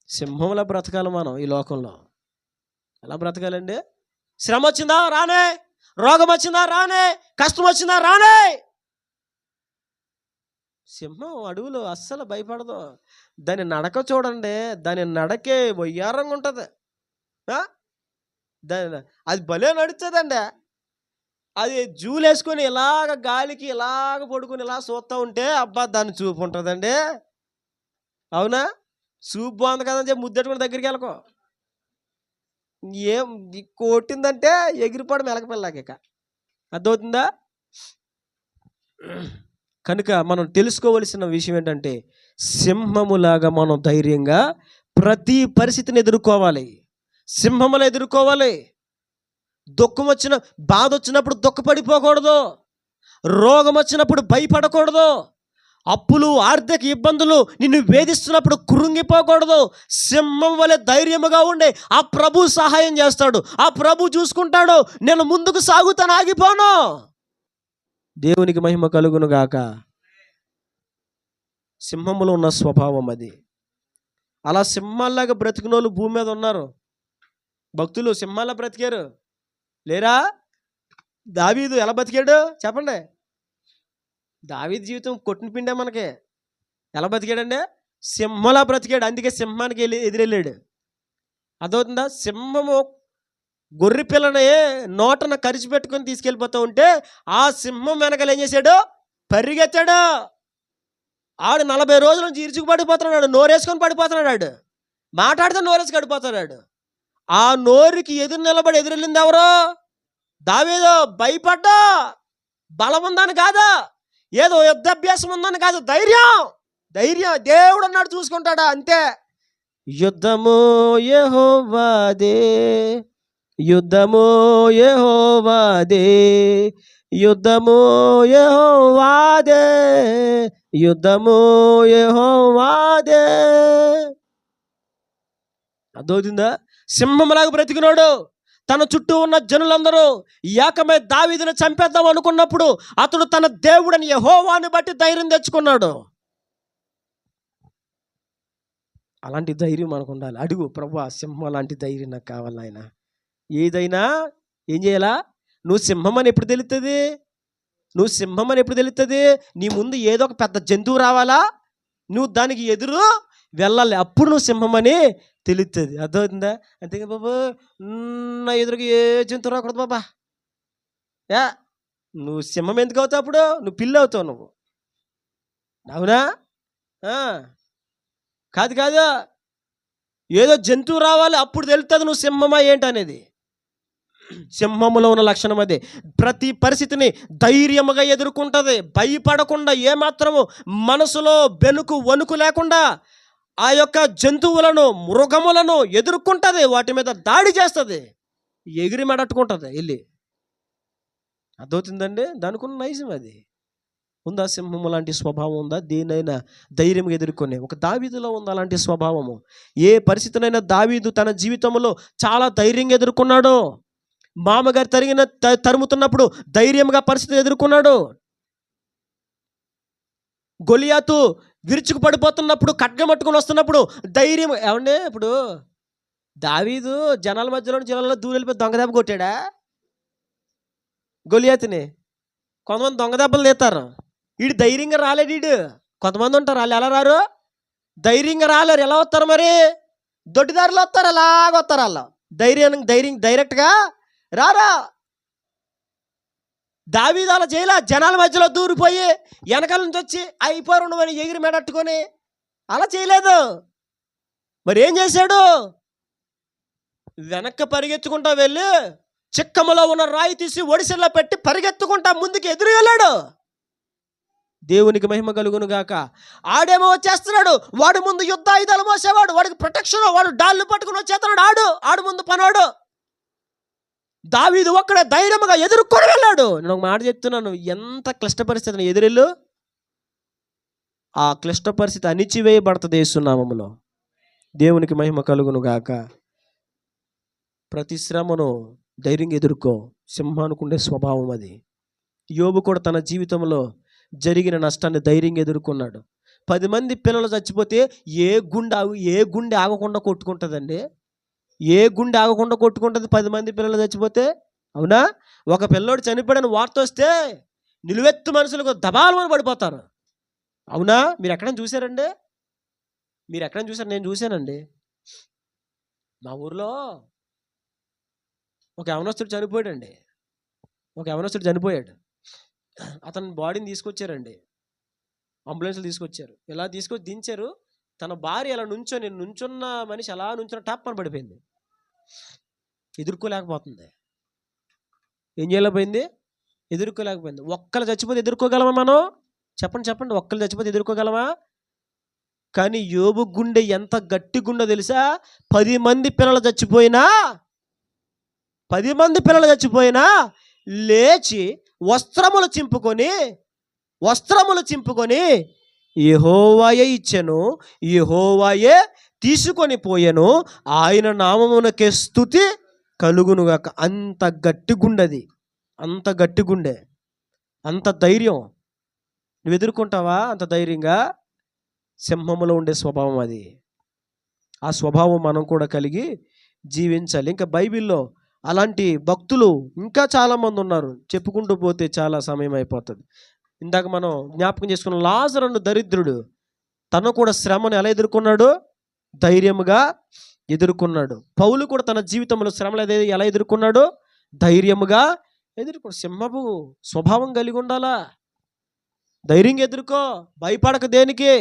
సింహంలా బ్రతకాలి మనం ఈ లోకంలో. ఎలా బ్రతకాలండి? శ్రమ వచ్చిందా రానే, రోగం వచ్చిందా రానే, కష్టం వచ్చిందా రానే. సింహం అడవులు అస్సలు భయపడదు. దాని నడక చూడండి, దాని నడకే వయ్యారంగా ఉంటుంది. దాని అది భలే నడుస్తుందండి. అది జూలేసుకొని ఇలాగ గాలికి ఇలాగ పడుకొని ఇలా చూస్తూ ఉంటే అబ్బా దాన్ని చూపు ఉంటుందండి. అవునా? చూపు బాగుంది కదని చెప్పి ముద్దెట్టుకుని దగ్గరికి వెళ్ళకో. ఏం కొట్టిందంటే ఎగిరిపోవడం మెలకపిల్లకి. ఇక అర్థమవుతుందా? కనుక మనం తెలుసుకోవలసిన విషయం ఏంటంటే, సింహములాగా మనం ధైర్యంగా ప్రతి పరిస్థితిని ఎదుర్కోవాలి. సింహములు ఎదుర్కోవాలి. దుఃఖం వచ్చిన, బాధ వచ్చినప్పుడు దుఃఖపడిపోకూడదు. రోగం వచ్చినప్పుడు భయపడకూడదు. అప్పులు, ఆర్థిక ఇబ్బందులు నిన్ను వేధిస్తున్నప్పుడు కృంగిపోకూడదు. సింహం వలె ధైర్యముగా ఉండే ఆ ప్రభు సహాయం చేస్తాడు. ఆ ప్రభు చూసుకుంటాడు. నేను ముందుకు సాగుతాను, ఆగిపోను. దేవునికి మహిమ కలుగును గాక. సింహములో ఉన్న స్వభావం అది. అలా సింహాల్లాగా బ్రతికిన వాళ్ళు భూమి మీద ఉన్నారు. భక్తులు సింహాల్లా బ్రతికారు లేరా? దావీదు ఎలా బతికాడు చెప్పండి. దావీదు జీవితం కొట్టిన పిండే మనకి. ఎలా బతికాడంటే సింహంలా బ్రతికాడు. అందుకే సింహానికి ఎదురెళ్ళాడు. అదవుతుందా? సింహము గొర్రె పిల్లని నోటన కరిచి పెట్టుకొని తీసుకెళ్ళిపోతూ ఉంటే ఆ సింహం వెనకాల ఏం చేశాడు? పరిగెత్తాడు. ఆడు 40 రోజుల నుంచి ఇరుచుకు పడిపోతున్నాడు, నోరేసుకొని పడిపోతున్నాడు. ఆడు మాట్లాడితే నోరేసి పడిపోతున్నాడు. ఆ నోరుకి ఎదురు నిలబడి ఎదురెళ్ళింది ఎవరో? దావీదు. భయపడ్డా, బలం ఉందని కాదు, ఏదో యుద్ధాభ్యాసం ఉందని కాదు, ధైర్యం. దేవుడు అన్నాడు, చూసుకుంటాడా అంతే. యుద్ధము యెహోవాదే, యుద్ధము యెహోవాదే, యుద్ధము యెహోవాదే, యుద్ధము యెహోవాదే. అర్థమవుతుందా? సింహంలాగా బ్రతికినాడు. తన చుట్టూ ఉన్న జనులందరూ ఏకమై దావీదును చంపేద్దాం అనుకున్నప్పుడు అతడు తన దేవుడని యెహోవాని బట్టి ధైర్యం తెచ్చుకున్నాడు. అలాంటి ధైర్యం మనకు ఉండాలి. అడుగు, ప్రభువా సింహం లాంటి ధైర్యం నాకు కావాలి నాయన. ఏదైనా ఏం చేయాలా? నువ్వు సింహం అని ఎప్పుడు తెలుస్తుంది? నువ్వు సింహం అని ఎప్పుడు తెలుస్తుంది? నీ ముందు ఏదో ఒక పెద్ద జంతువు రావాలా, నువ్వు దానికి ఎదురు వెళ్ళాలి, అప్పుడు నువ్వు సింహం అని తెలుస్తుంది. అర్థమవుతుందా? అంతేగా బాబు, నా ఎదురుగా ఏ జంతువు రాకూడదు బాబా. నువ్వు సింహం ఎందుకు అవుతావు? అప్పుడు నువ్వు పిల్లి అవుతావు. నువ్వు అవునా? కాదు, ఏదో జంతువు రావాలి, అప్పుడు తెలుస్తుంది నువ్వు సింహమా ఏంటనేది. సింహములో ఉన్న లక్షణం అదే. ప్రతి పరిస్థితిని ధైర్యముగా ఎదుర్కొంటుంది. భయపడకుండా, ఏమాత్రము మనసులో బెనుకు వణుకు లేకుండా ఆ యొక్క జంతువులను, మృగములను ఎదుర్కొంటుంది. వాటి మీద దాడి చేస్తుంది, ఎగిరి మెడట్టుకుంటుంది వెళ్ళి. అర్థవుతుందండి? దానికి ఉన్న నైజం అది ఉందా? సింహము లాంటి స్వభావం ఉందా? దేనైనా ధైర్యంగా ఎదుర్కొనే ఒక దావీదులో ఉంది అలాంటి స్వభావము. ఏ పరిస్థితినైనా దావీదు తన జీవితంలో చాలా ధైర్యంగా ఎదుర్కొన్నాడు. మామగారు తరుముతున్నప్పుడు ధైర్యంగా పరిస్థితిని ఎదుర్కొన్నాడు. గొలియాతు విరుచుకు పడిపోతున్నప్పుడు, ఖడ్గం పట్టుకొని వస్తున్నప్పుడు ధైర్యం. ఏమండి, ఇప్పుడు దావీదు జనాల జనాల్లో దూరెళ్ళిపోయి దొంగ దెబ్బ కొట్టాడా గొలియాతుని? కొంతమంది దొంగ దెబ్బలు తీస్తారు. వీడు ధైర్యంగా రాలేడు. వీడు కొంతమంది ఉంటారు, వాళ్ళు ఎలా రారు? ధైర్యంగా రాలేరు. ఎలా వస్తారు మరి? దొడ్డిదారిలో వస్తారు, అలాగ వస్తారు. వాళ్ళు ధైర్యం డైరెక్ట్గా రారా. దావీదు అలా చేయలే. జనాల మధ్యలో దూరిపోయి వెనకాల నుంచి వచ్చి అయిపోరు నువ్వని ఎగిరి మెడట్టుకొని అలా చేయలేదు. మరి ఏం చేశాడు? వెనక్కి పరిగెత్తుకుంటా వెళ్ళి చిక్కములో ఉన్న రాయి తీసి ఒడిసెల్లో పెట్టి పరిగెత్తుకుంటా ముందుకు ఎదురు వెళ్ళాడు. దేవునికి మహిమ కలుగును గాక. ఆడేమో వచ్చేస్తున్నాడు, వాడు ముందు యుద్ధ ఆయుధాలు మోసేవాడు, వాడికి ప్రొటెక్షన్, వాడు డాళ్ళు పట్టుకుని వచ్చేస్తున్నాడు. ఆడు ముందు పనోడు. దావీదు ఒక్కడే ధైర్యంగా ఎదుర్కొని వెళ్ళాడు. నేను ఒక మాట చెప్తున్నాను, ఎంత క్లిష్ట పరిస్థితిని ఎదురెళ్ళు, ఆ క్లిష్ట పరిస్థితి అణిచివేయబడుతుంది యేసు నామములో. దేవునికి మహిమ కలుగును గాక. ప్రతి శ్రమను ధైర్యంగా ఎదుర్కో. సింహానికి ఉండే స్వభావం అది. యోబు కూడా తన జీవితంలో జరిగిన నష్టాన్ని ధైర్యంగా ఎదుర్కొన్నాడు. 10 మంది పిల్లలు చచ్చిపోతే ఏ గుండె ఆగకుండా కొట్టుకుంటుందండి? ఏ గుండె ఆగకుండా కొట్టుకుంటుంది 10 మంది పిల్లలు చచ్చిపోతే? అవునా? ఒక పిల్లోడు చనిపోయాడని వార్త వస్తే నిలువెత్తు మనుషులకు దబాలమని పడిపోతారు. అవునా? మీరు ఎక్కడైనా చూసారండి? మీరు ఎక్కడైనా చూసారు? నేను చూశానండి. మా ఊర్లో ఒక యవనస్తుడు చనిపోయాడు. అతని బాడీని తీసుకొచ్చారండి, అంబులెన్స్లో తీసుకొచ్చారు. ఇలా తీసుకొచ్చి దించారు. తన భార్య అలా నుంచున్న మనిషి అలా నుంచున్న టాప్ అని పడిపోయింది. ఎదుర్కోలేకపోతుంది. ఏం చేయలేకపోయింది? ఎదుర్కోలేకపోయింది. ఒక్కరు చచ్చిపోతే ఎదుర్కోగలమా మనం? చెప్పండి. ఒక్కరు చచ్చిపోతే ఎదుర్కోగలమా? కానీ యోబు గుండె ఎంత గట్టి గుండె తెలుసా? 10 మంది పిల్లలు చచ్చిపోయినా లేచి వస్త్రములు చింపుకొని యెహోవాయే ఇచ్చెను, యెహోవాయే తీసుకొని పోయెను, ఆయన నామమునకే స్తుతి కలుగునుగాక. అంత గట్టి గుండెది, అంత గట్టి గుండె, అంత ధైర్యం. నువ్వు ఎదుర్కొంటావా అంత ధైర్యంగా? సింహములో ఉండే స్వభావం అది. ఆ స్వభావం మనం కూడా కలిగి జీవించాలి. ఇంకా బైబిల్లో అలాంటి భక్తులు ఇంకా చాలామంది ఉన్నారు. చెప్పుకుంటూ పోతే చాలా సమయం అయిపోతుంది. ఇందాక మనం జ్ఞాపకం చేసుకున్న లాజరు దరిద్రుడు, తను కూడా శ్రమను ఎలా ఎదుర్కొన్నాడు? ధైర్యముగా ఎదుర్కొన్నాడు. పౌలు కూడా తన జీవితంలో శ్రమలు ఎలా ఎదుర్కొన్నాడు? ధైర్యముగా ఎదుర్కొన్నాడు. సింహపు స్వభావం కలిగి ఉండాలా? ధైర్యంగా ఎదుర్కో, భయపడక. దేనికి?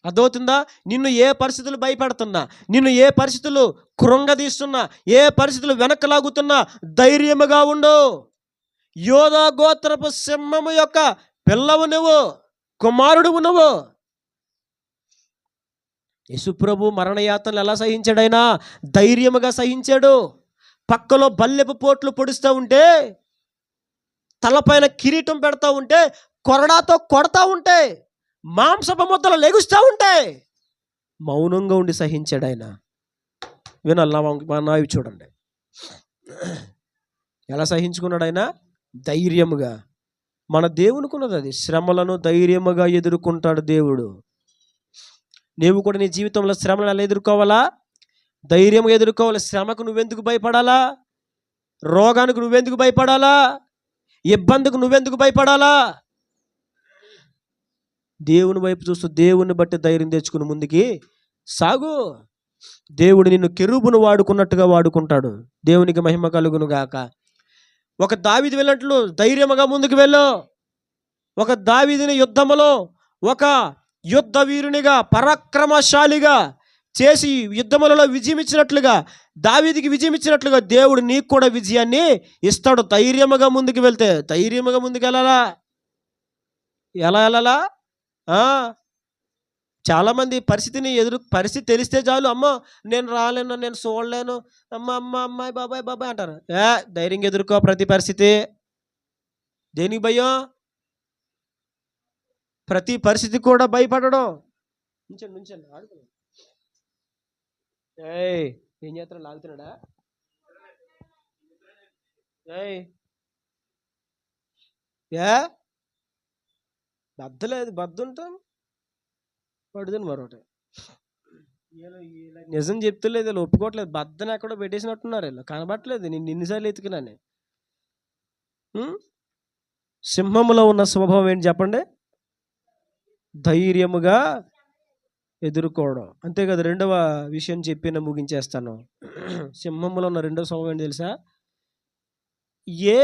అర్థమవుతుందా? నిన్ను ఏ పరిస్థితులు భయపెడుతున్నా, నిన్ను ఏ పరిస్థితులు కృంగదీస్తున్నా, ఏ పరిస్థితులు వెనక్కి లాగుతున్నా ధైర్యముగా ఉండు. యోధా గోత్రపు సింహము యొక్క పిల్లవు నువ్వు, కుమారుడువు నువ్వు. యేసుప్రభు మరణయాతనలు ఎలా సహించాడైనా? ధైర్యముగా సహించాడు. పక్కలో బల్లెపు పోట్లు పొడుస్తూ ఉంటే, తలపైన కిరీటం పెడతా ఉంటే, కొరడాతో కొడతా ఉంటే, మాంసపు ముద్దలు లెగుస్తూ ఉంటే మౌనంగా ఉండి సహించాడు ఆయన. వినాలి మా నావి చూడండి ఎలా సహించుకున్నాడు ఆయన? ధైర్యముగా. మన దేవునికున్నది అది. శ్రమలను ధైర్యముగా ఎదుర్కొంటాడు దేవుడు. నీవు కూడా నీ జీవితంలో శ్రమలను ఎలా ఎదుర్కోవాలా? ధైర్యంగా ఎదుర్కోవాలి. శ్రమకు నువ్వెందుకు భయపడాలా? రోగానికి నువ్వెందుకు భయపడాలా? ఇబ్బందికి నువ్వెందుకు భయపడాలా? దేవుని వైపు చూస్తూ దేవుని బట్టి ధైర్యం తెచ్చుకుని ముందుకి సాగు. దేవుడు నిన్ను కెరూబును వాడుకున్నట్టుగా వాడుకుంటాడు. దేవునికి మహిమ కలుగును గాక. ఒక దావీదు వెళ్ళినట్లు ధైర్యముగా ముందుకు వెళ్ళు. ఒక దావీదుని యుద్ధములో ఒక యుద్ధ వీరునిగా, పరాక్రమశాలిగా చేసి యుద్ధములలో విజయం ఇచ్చినట్లుగా, దావీదుకి విజయం ఇచ్చినట్లుగా దేవుడు నీకు కూడా విజయాన్ని ఇస్తాడు. ధైర్యముగా ముందుకు వెళ్తే. ధైర్యముగా ముందుకు వెళ్ళాలా? ఎలా వెళ్ళాలా? చాలామంది పరిస్థితి తెలిస్తే చాలు, అమ్మో నేను రాలేను, నేను చూడలేను, అమ్మాయి బాబాయ్ అంటారు. ధైర్యంగా ఎదుర్కో ప్రతి పరిస్థితి. దేనికి భయం? ప్రతి పరిస్థితి కూడా భయపడడం. నుంచండి ఆడుకున్నాడు. ఏం చేస్తాడు? లాగుతున్నాడా? బద్దుంటాం పడుతుంది మరొకటి. నిజం చెప్తలేదు, వీళ్ళు ఒప్పుకోవట్లేదు. బద్దను ఎక్కడో పెట్టేసినట్టున్నారు. వీళ్ళు కనబట్టలేదు. నేను ఎన్నిసార్లు ఎత్తుకున్నాను. సింహములో ఉన్న స్వభావం ఏంటి చెప్పండి? ధైర్యముగా ఎదుర్కోవడం. అంతే కదా. రెండవ విషయం చెప్పి నేను ముగించేస్తాను. సింహములో ఉన్న రెండవ స్వభావం ఏంటి తెలుసా? ఏ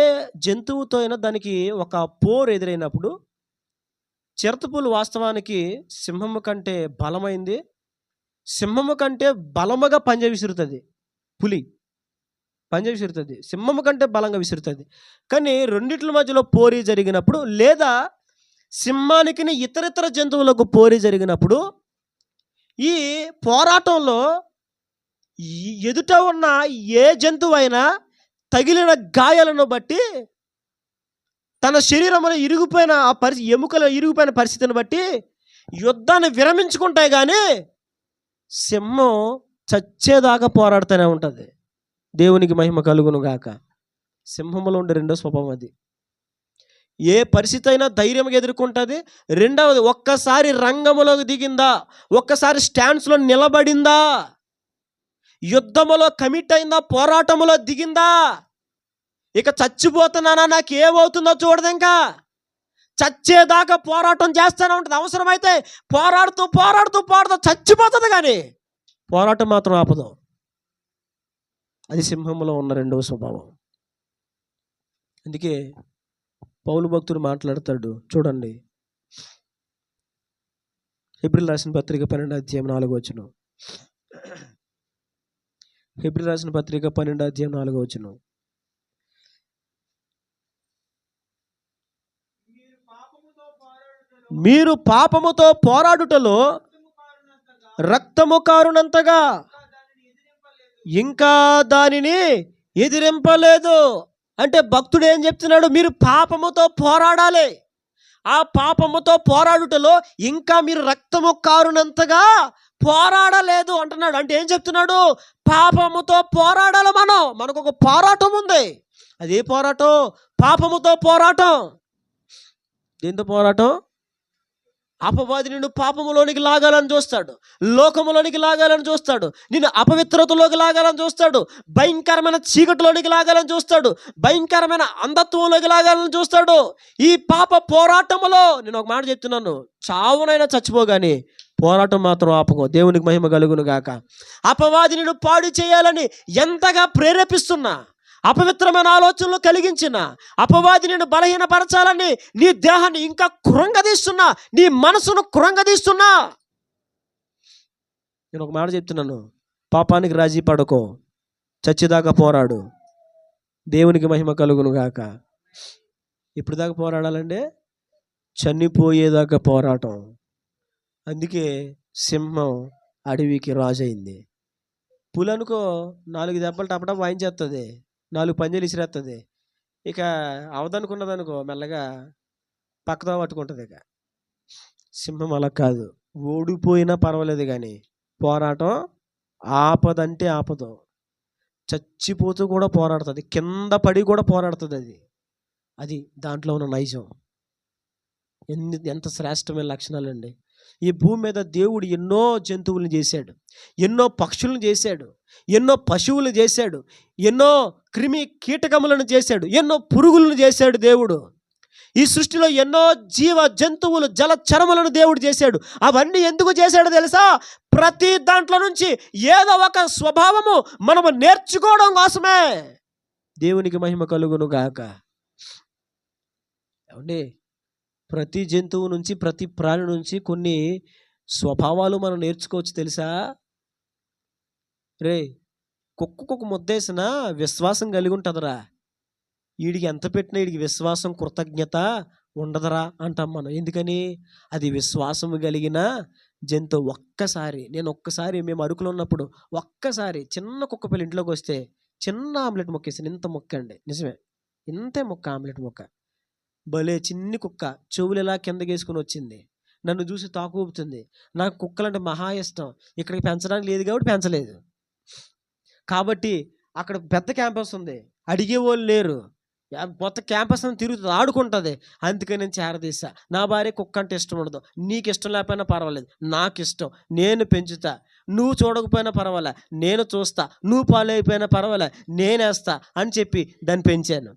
జంతువుతో అయినా దానికి ఒక పోరు ఎదురైనప్పుడు, చిరుతపులి వాస్తవానికి సింహము కంటే బలమైంది, సింహము కంటే బలముగా పంజ విసురుతుంది. పులి పంజ విసురుతుంది, సింహము కంటే బలంగా విసురుతుంది. కానీ రెండిట్ల మధ్యలో పోరీ జరిగినప్పుడు, లేదా సింహానికి ఇతరితర జంతువులకు పోరీ జరిగినప్పుడు, ఈ పోరాటంలో ఎదుట ఉన్న ఏ జంతువు అయినా తగిలిన గాయాలను బట్టి, తన శరీరంలో ఇరిగిపోయిన ఎముకలు ఇరిగిపోయిన పరిస్థితిని బట్టి యుద్ధాన్ని విరమించుకుంటాయి. కానీ సింహం చచ్చేదాకా పోరాడుతూనే ఉంటుంది. దేవునికి మహిమ కలుగును గాక. సింహంలో ఉండే రెండో స్వభావం అది. ఏ పరిస్థితి అయినా ధైర్యంగా ఎదుర్కొంటుంది. రెండవది, ఒక్కసారి రంగంలోకి దిగిందా, ఒక్కసారి స్టాండ్స్లో నిలబడిందా, యుద్ధములో కమిట్ అయిందా, పోరాటంలో దిగిందా, ఇక చచ్చిపోతున్నానా, నాకు ఏమవుతుందో చూడదు, ఇంకా చచ్చేదాకా పోరాటం చేస్తూనే ఉంటుంది. అవసరమైతే పోరాడుతూ పోరాడుతూ పోరాడుతూ చచ్చిపోతుంది, కానీ పోరాటం మాత్రం ఆపదు. అది సింహంలో ఉన్న రెండవ స్వభావం. అందుకే పౌలు భక్తుడు మాట్లాడతాడు చూడండి, హెబ్రీయులకు రాసిన పత్రిక 12:4. హెబ్రీయులకు రాసిన పత్రిక 12:4. మీరు పాపముతో పోరాడుటలో రక్తము కారునంతగా ఇంకా దానిని ఎదిరింపలేదు. అంటే భక్తుడు ఏం చెప్తున్నాడు? మీరు పాపముతో పోరాడాలి. ఆ పాపముతో పోరాడుటలో ఇంకా మీరు రక్తము కారునంతగా పోరాడలేదు అంటున్నాడు. అంటే ఏం చెప్తున్నాడు? పాపముతో పోరాడాలి. మనకు ఒక పోరాటం ఉంది. అదే పోరాటం పాపముతో పోరాటం. దేంతో పోరాటం? అపవాది నిన్ను పాపములోనికి లాగాలని చూస్తాడు, లోకములోనికి లాగాలని చూస్తాడు, నిన్ను అపవిత్రతలోకి లాగాలని చూస్తాడు, భయంకరమైన చీకటిలోనికి లాగాలని చూస్తాడు, భయంకరమైన అంధత్వంలోకి లాగాలని చూస్తాడు. ఈ పాప పోరాటములో నేను ఒక మాట చెప్తున్నాను, చావునైనా చచ్చిపోగాని పోరాటం మాత్రం ఆపకో. దేవునికి మహిమ కలుగును గాక. అపవాది నిన్ను పాడు చేయాలని ఎంతగా ప్రేరేపిస్తున్నా, అపవిత్రమైన ఆలోచనలు కలిగించిన అపవాది నిన్ను బలహీనపరచాలని నీ దేహాన్ని ఇంకా కృంగదీస్తున్నా, నీ మనసును కృంగదీస్తున్నా, నేను ఒక మాట చెప్తున్నాను, పాపానికి రాజీ పడకో, చచ్చేదాకా పోరాడు. దేవునికి మహిమ కలుగును గాక. ఇప్పుడు దాకా పోరాడాలంటే చనిపోయేదాకా పోరాటం. అందుకే సింహం అడవికి రాజు అయింది. పులి అనుకో 4 దెబ్బలు టపటా వాయించేస్తుంది, 4 పంజాలు ఇసిరేస్తుంది, ఇక అవదనుకున్నది అనుకో మెల్లగా పక్కతో పట్టుకుంటుంది. ఇక సింహం అలా కాదు, ఓడిపోయినా పర్వాలేదు కానీ పోరాటం ఆపదంటే ఆపదు. చచ్చిపోతూ కూడా పోరాడుతుంది, కింద పడి కూడా పోరాడుతుంది. అది దాంట్లో ఉన్న నైజం. ఎంత శ్రేష్టమైన లక్షణాలండి. ఈ భూమి మీద దేవుడు ఎన్నో జంతువులను చేశాడు, ఎన్నో పక్షులను చేశాడు, ఎన్నో పశువులు చేశాడు, ఎన్నో క్రిమి కీటకములను చేశాడు, ఎన్నో పురుగులను చేశాడు దేవుడు. ఈ సృష్టిలో ఎన్నో జీవ జంతువులు జలచరములను దేవుడు చేశాడు. అవన్నీ ఎందుకు చేశాడో తెలుసా? ప్రతి దాంట్లో నుంచి ఏదో ఒక స్వభావము మనము నేర్చుకోవడం కోసమే. దేవునికి మహిమ కలుగును గాక. ఏమండి, ప్రతి జంతువు నుంచి, ప్రతి ప్రాణి నుంచి కొన్ని స్వభావాలు మనం నేర్చుకోవచ్చు తెలుసా? రే, కుక్కకు ముద్దేసిన విశ్వాసం కలిగి ఉంటుందిరా, వీడికి ఎంత పెట్టినా వీడికి విశ్వాసం కృతజ్ఞత ఉండదురా అంటాం మనం. ఎందుకని? అది విశ్వాసం కలిగిన జంతువు. ఒక్కసారి మేము అరుకులో ఉన్నప్పుడు ఒక్కసారి చిన్న కుక్క పిల్ల ఇంట్లోకి వస్తే చిన్న ఆమ్లెట్ ముక్క వేసాను. ఇంత ముక్క అండి, నిజమే, ఇంతే ముక్క, ఆమ్లెట్ ముక్క. భలే చిన్ని కుక్క, చెవులు ఎలా కిందకి వేసుకుని వచ్చింది, నన్ను చూసి తాకు ఊపుతుంది. నాకు కుక్కలంటే మహా ఇష్టం. ఇక్కడికి పెంచడానికి లేదు కాబట్టి పెంచలేదు. కాబట్టి అక్కడ పెద్ద క్యాంపస్ ఉంది, అడిగే వాళ్ళు లేరు, మొత్తం క్యాంపస్ అని తిరుగుతుంది, ఆడుకుంటుంది. అందుకని నేను చేరదీసా. నా భార్య కుక్క అంటే ఇష్టం ఉండదు. నీకు ఇష్టం లేకపోయినా పర్వాలేదు, నాకు ఇష్టం, నేను పెంచుతా. నువ్వు చూడకపోయినా పర్వాలే, నేను చూస్తా. నువ్వు పాలైపోయినా పర్వాలే, నేనేస్తా అని చెప్పి దాన్ని పెంచాను.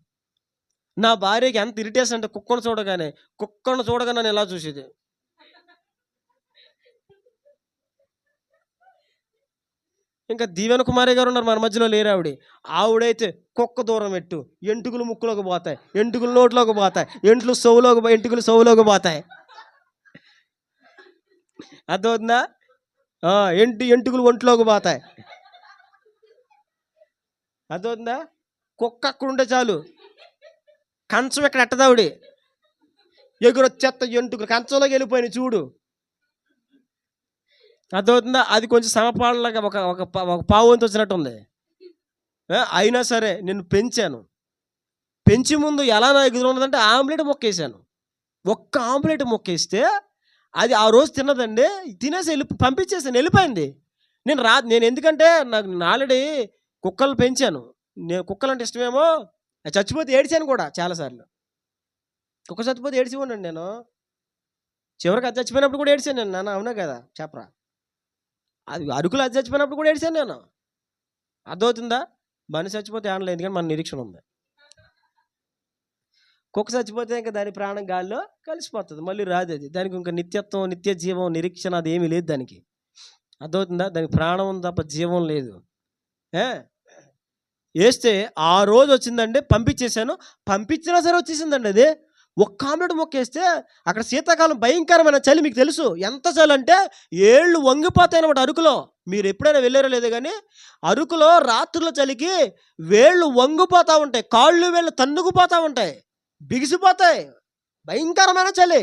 నా భార్యకి ఎంత ఇరిటేషన్ అంటే కుక్కను చూడగానే నన్ను ఎలా చూసేది. ఇంకా దీవెన కుమారి గారు ఉన్నారు, మన మధ్యలో లేరు. ఆవిడైతే కుక్క దూరం పెట్టు, ఎంటుకులు ముక్కులోకి పోతాయి, ఎంటుకులు నోట్లోకి పోతాయి, ఎంటుకులు సౌలోకి పోతాయి. అర్థవుతుందా? ఎంటుకులు ఒంట్లోకి పోతాయి. అర్థవుతుందా? కుక్క అక్కడుంటే చాలు, కంచం ఇక్కడ ఎట్టదావిడి ఎగురొచ్చేత్త ఎంటుకులు కంచంలోకి వెళ్ళిపోయినాయి చూడు. అర్థమవుతుందా? అది కొంచెం సమపాలలాగా ఒక పావు వంతు వచ్చినట్టు ఉంది. అయినా సరే నేను పెంచి ముందు ఎలా నా ఎగురు ఉన్నదంటే ఆమ్లెట్ మొక్కేసాను. ఒక్క ఆమ్లెట్ మొక్కేస్తే అది ఆ రోజు తిన్నదండి, తినేసి పంపించేసాను, వెళ్ళిపోయింది. నేను ఎందుకంటే నాకు ఆల్రెడీ కుక్కలు పెంచాను, నేను కుక్కలంటే ఇష్టమేమో, అది చచ్చిపోతే ఏడిచాను కూడా చాలాసార్లు. కుక్క చచ్చిపోతే ఏడిచి ఉండండి నేను. చివరికి అది చచ్చిపోయినప్పుడు కూడా ఏడిచాను నేను. నాన్న అవునా కదా చెప్పరా? అది అరుకులు అది చచ్చిపోయినప్పుడు కూడా ఏడిచాను నేను. అర్థమవుతుందా? మనిషి చచ్చిపోతే ఆనలేదు, ఎందుకంటే మన నిరీక్షణ ఉంది. కుక్క చచ్చిపోతే ఇంకా దాని ప్రాణం గాల్లో కలిసిపోతుంది, మళ్ళీ రాదు. అది దానికి ఇంకా నిత్యత్వం, నిత్య జీవం, నిరీక్షణ అది ఏమీ లేదు దానికి. అర్థమవుతుందా? దానికి ప్రాణం ఉంది తప్ప జీవం లేదు. వేస్తే ఆ రోజు వచ్చిందండి, పంపించేశాను. పంపించినా సరే వచ్చేసిందండి అది. ఒక్క ఆమ్లెట్ మొక్కేస్తే అక్కడ శీతాకాలం భయంకరమైన చలి. మీకు తెలుసు ఎంత చలి అంటే ఏళ్ళు వంగిపోతాయి అన్నమాట అరకులో. మీరు ఎప్పుడైనా వెళ్ళారో లేదో కానీ అరకులో రాత్రుల చలికి వేళ్ళు వంగిపోతూ ఉంటాయి, కాళ్ళు వేళ్ళు తన్నుకుపోతూ ఉంటాయి, బిగిసిపోతాయి. భయంకరమైన చలి.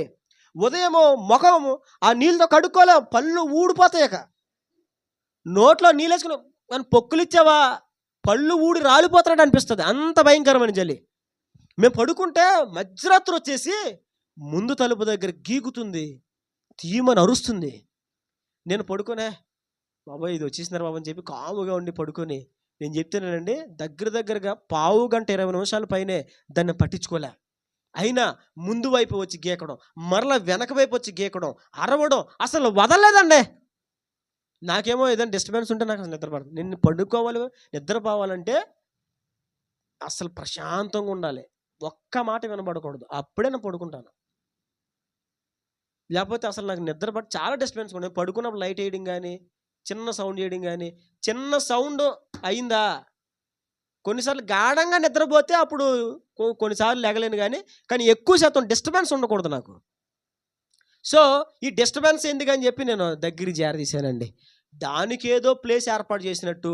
ఉదయము ముఖము ఆ నీళ్ళతో కడుక్కోలేం, పళ్ళు ఊడిపోతాయి. నోట్లో నీళ్ళు వేసుకుని మనం పొక్కులు ఇచ్చావా పళ్ళు ఊడి రాలిపోతాడు అనిపిస్తుంది, అంత భయంకరమైన చలి. మేము పడుకుంటే మధ్యరాత్రి వచ్చేసి ముందు తలుపు దగ్గర గీకుతుంది, తీయమని అరుస్తుంది. నేను పడుకునే బాబాయ్ ఇది వచ్చేసినారు బాబు అని చెప్పి కాముగా ఉండి పడుకొని నేను చెప్తున్నానండి, దగ్గరగా 1/2 గంట 20 నిమిషాల పైనే దాన్ని పట్టించుకోలే. అయినా ముందు వైపు వచ్చి గీకడం, మరలా వెనక వైపు వచ్చి గీకడం, అరవడం అసలు వదలలేదండి. నాకేమో ఏదైనా డిస్టర్బెన్స్ ఉంటే నాకు నిద్రపడదు. నేను పడుకోవాలి, నిద్రపోవాలంటే అసలు ప్రశాంతంగా ఉండాలి, ఒక్క మాట వినబడకూడదు, అప్పుడే నేను పడుకుంటాను. లేకపోతే అసలు నాకు నిద్రపడి చాలా డిస్టర్బెన్స్ ఉన్నాయి. పడుకున్నప్పుడు లైట్ వేయడం కానీ, చిన్న సౌండ్ చేయడం కానీ, చిన్న సౌండ్ అయిందా కొన్నిసార్లు గాఢంగా నిద్రపోతే అప్పుడు కొన్నిసార్లు లేగలేను కానీ ఎక్కువ శాతం డిస్టర్బెన్స్ ఉండకూడదు నాకు. సో ఈ డిస్టర్బెన్స్ ఎందుకని చెప్పి నేను దగ్గరికి చేరదీశానండి. దానికి ఏదో ప్లేస్ ఏర్పాటు చేసినట్టు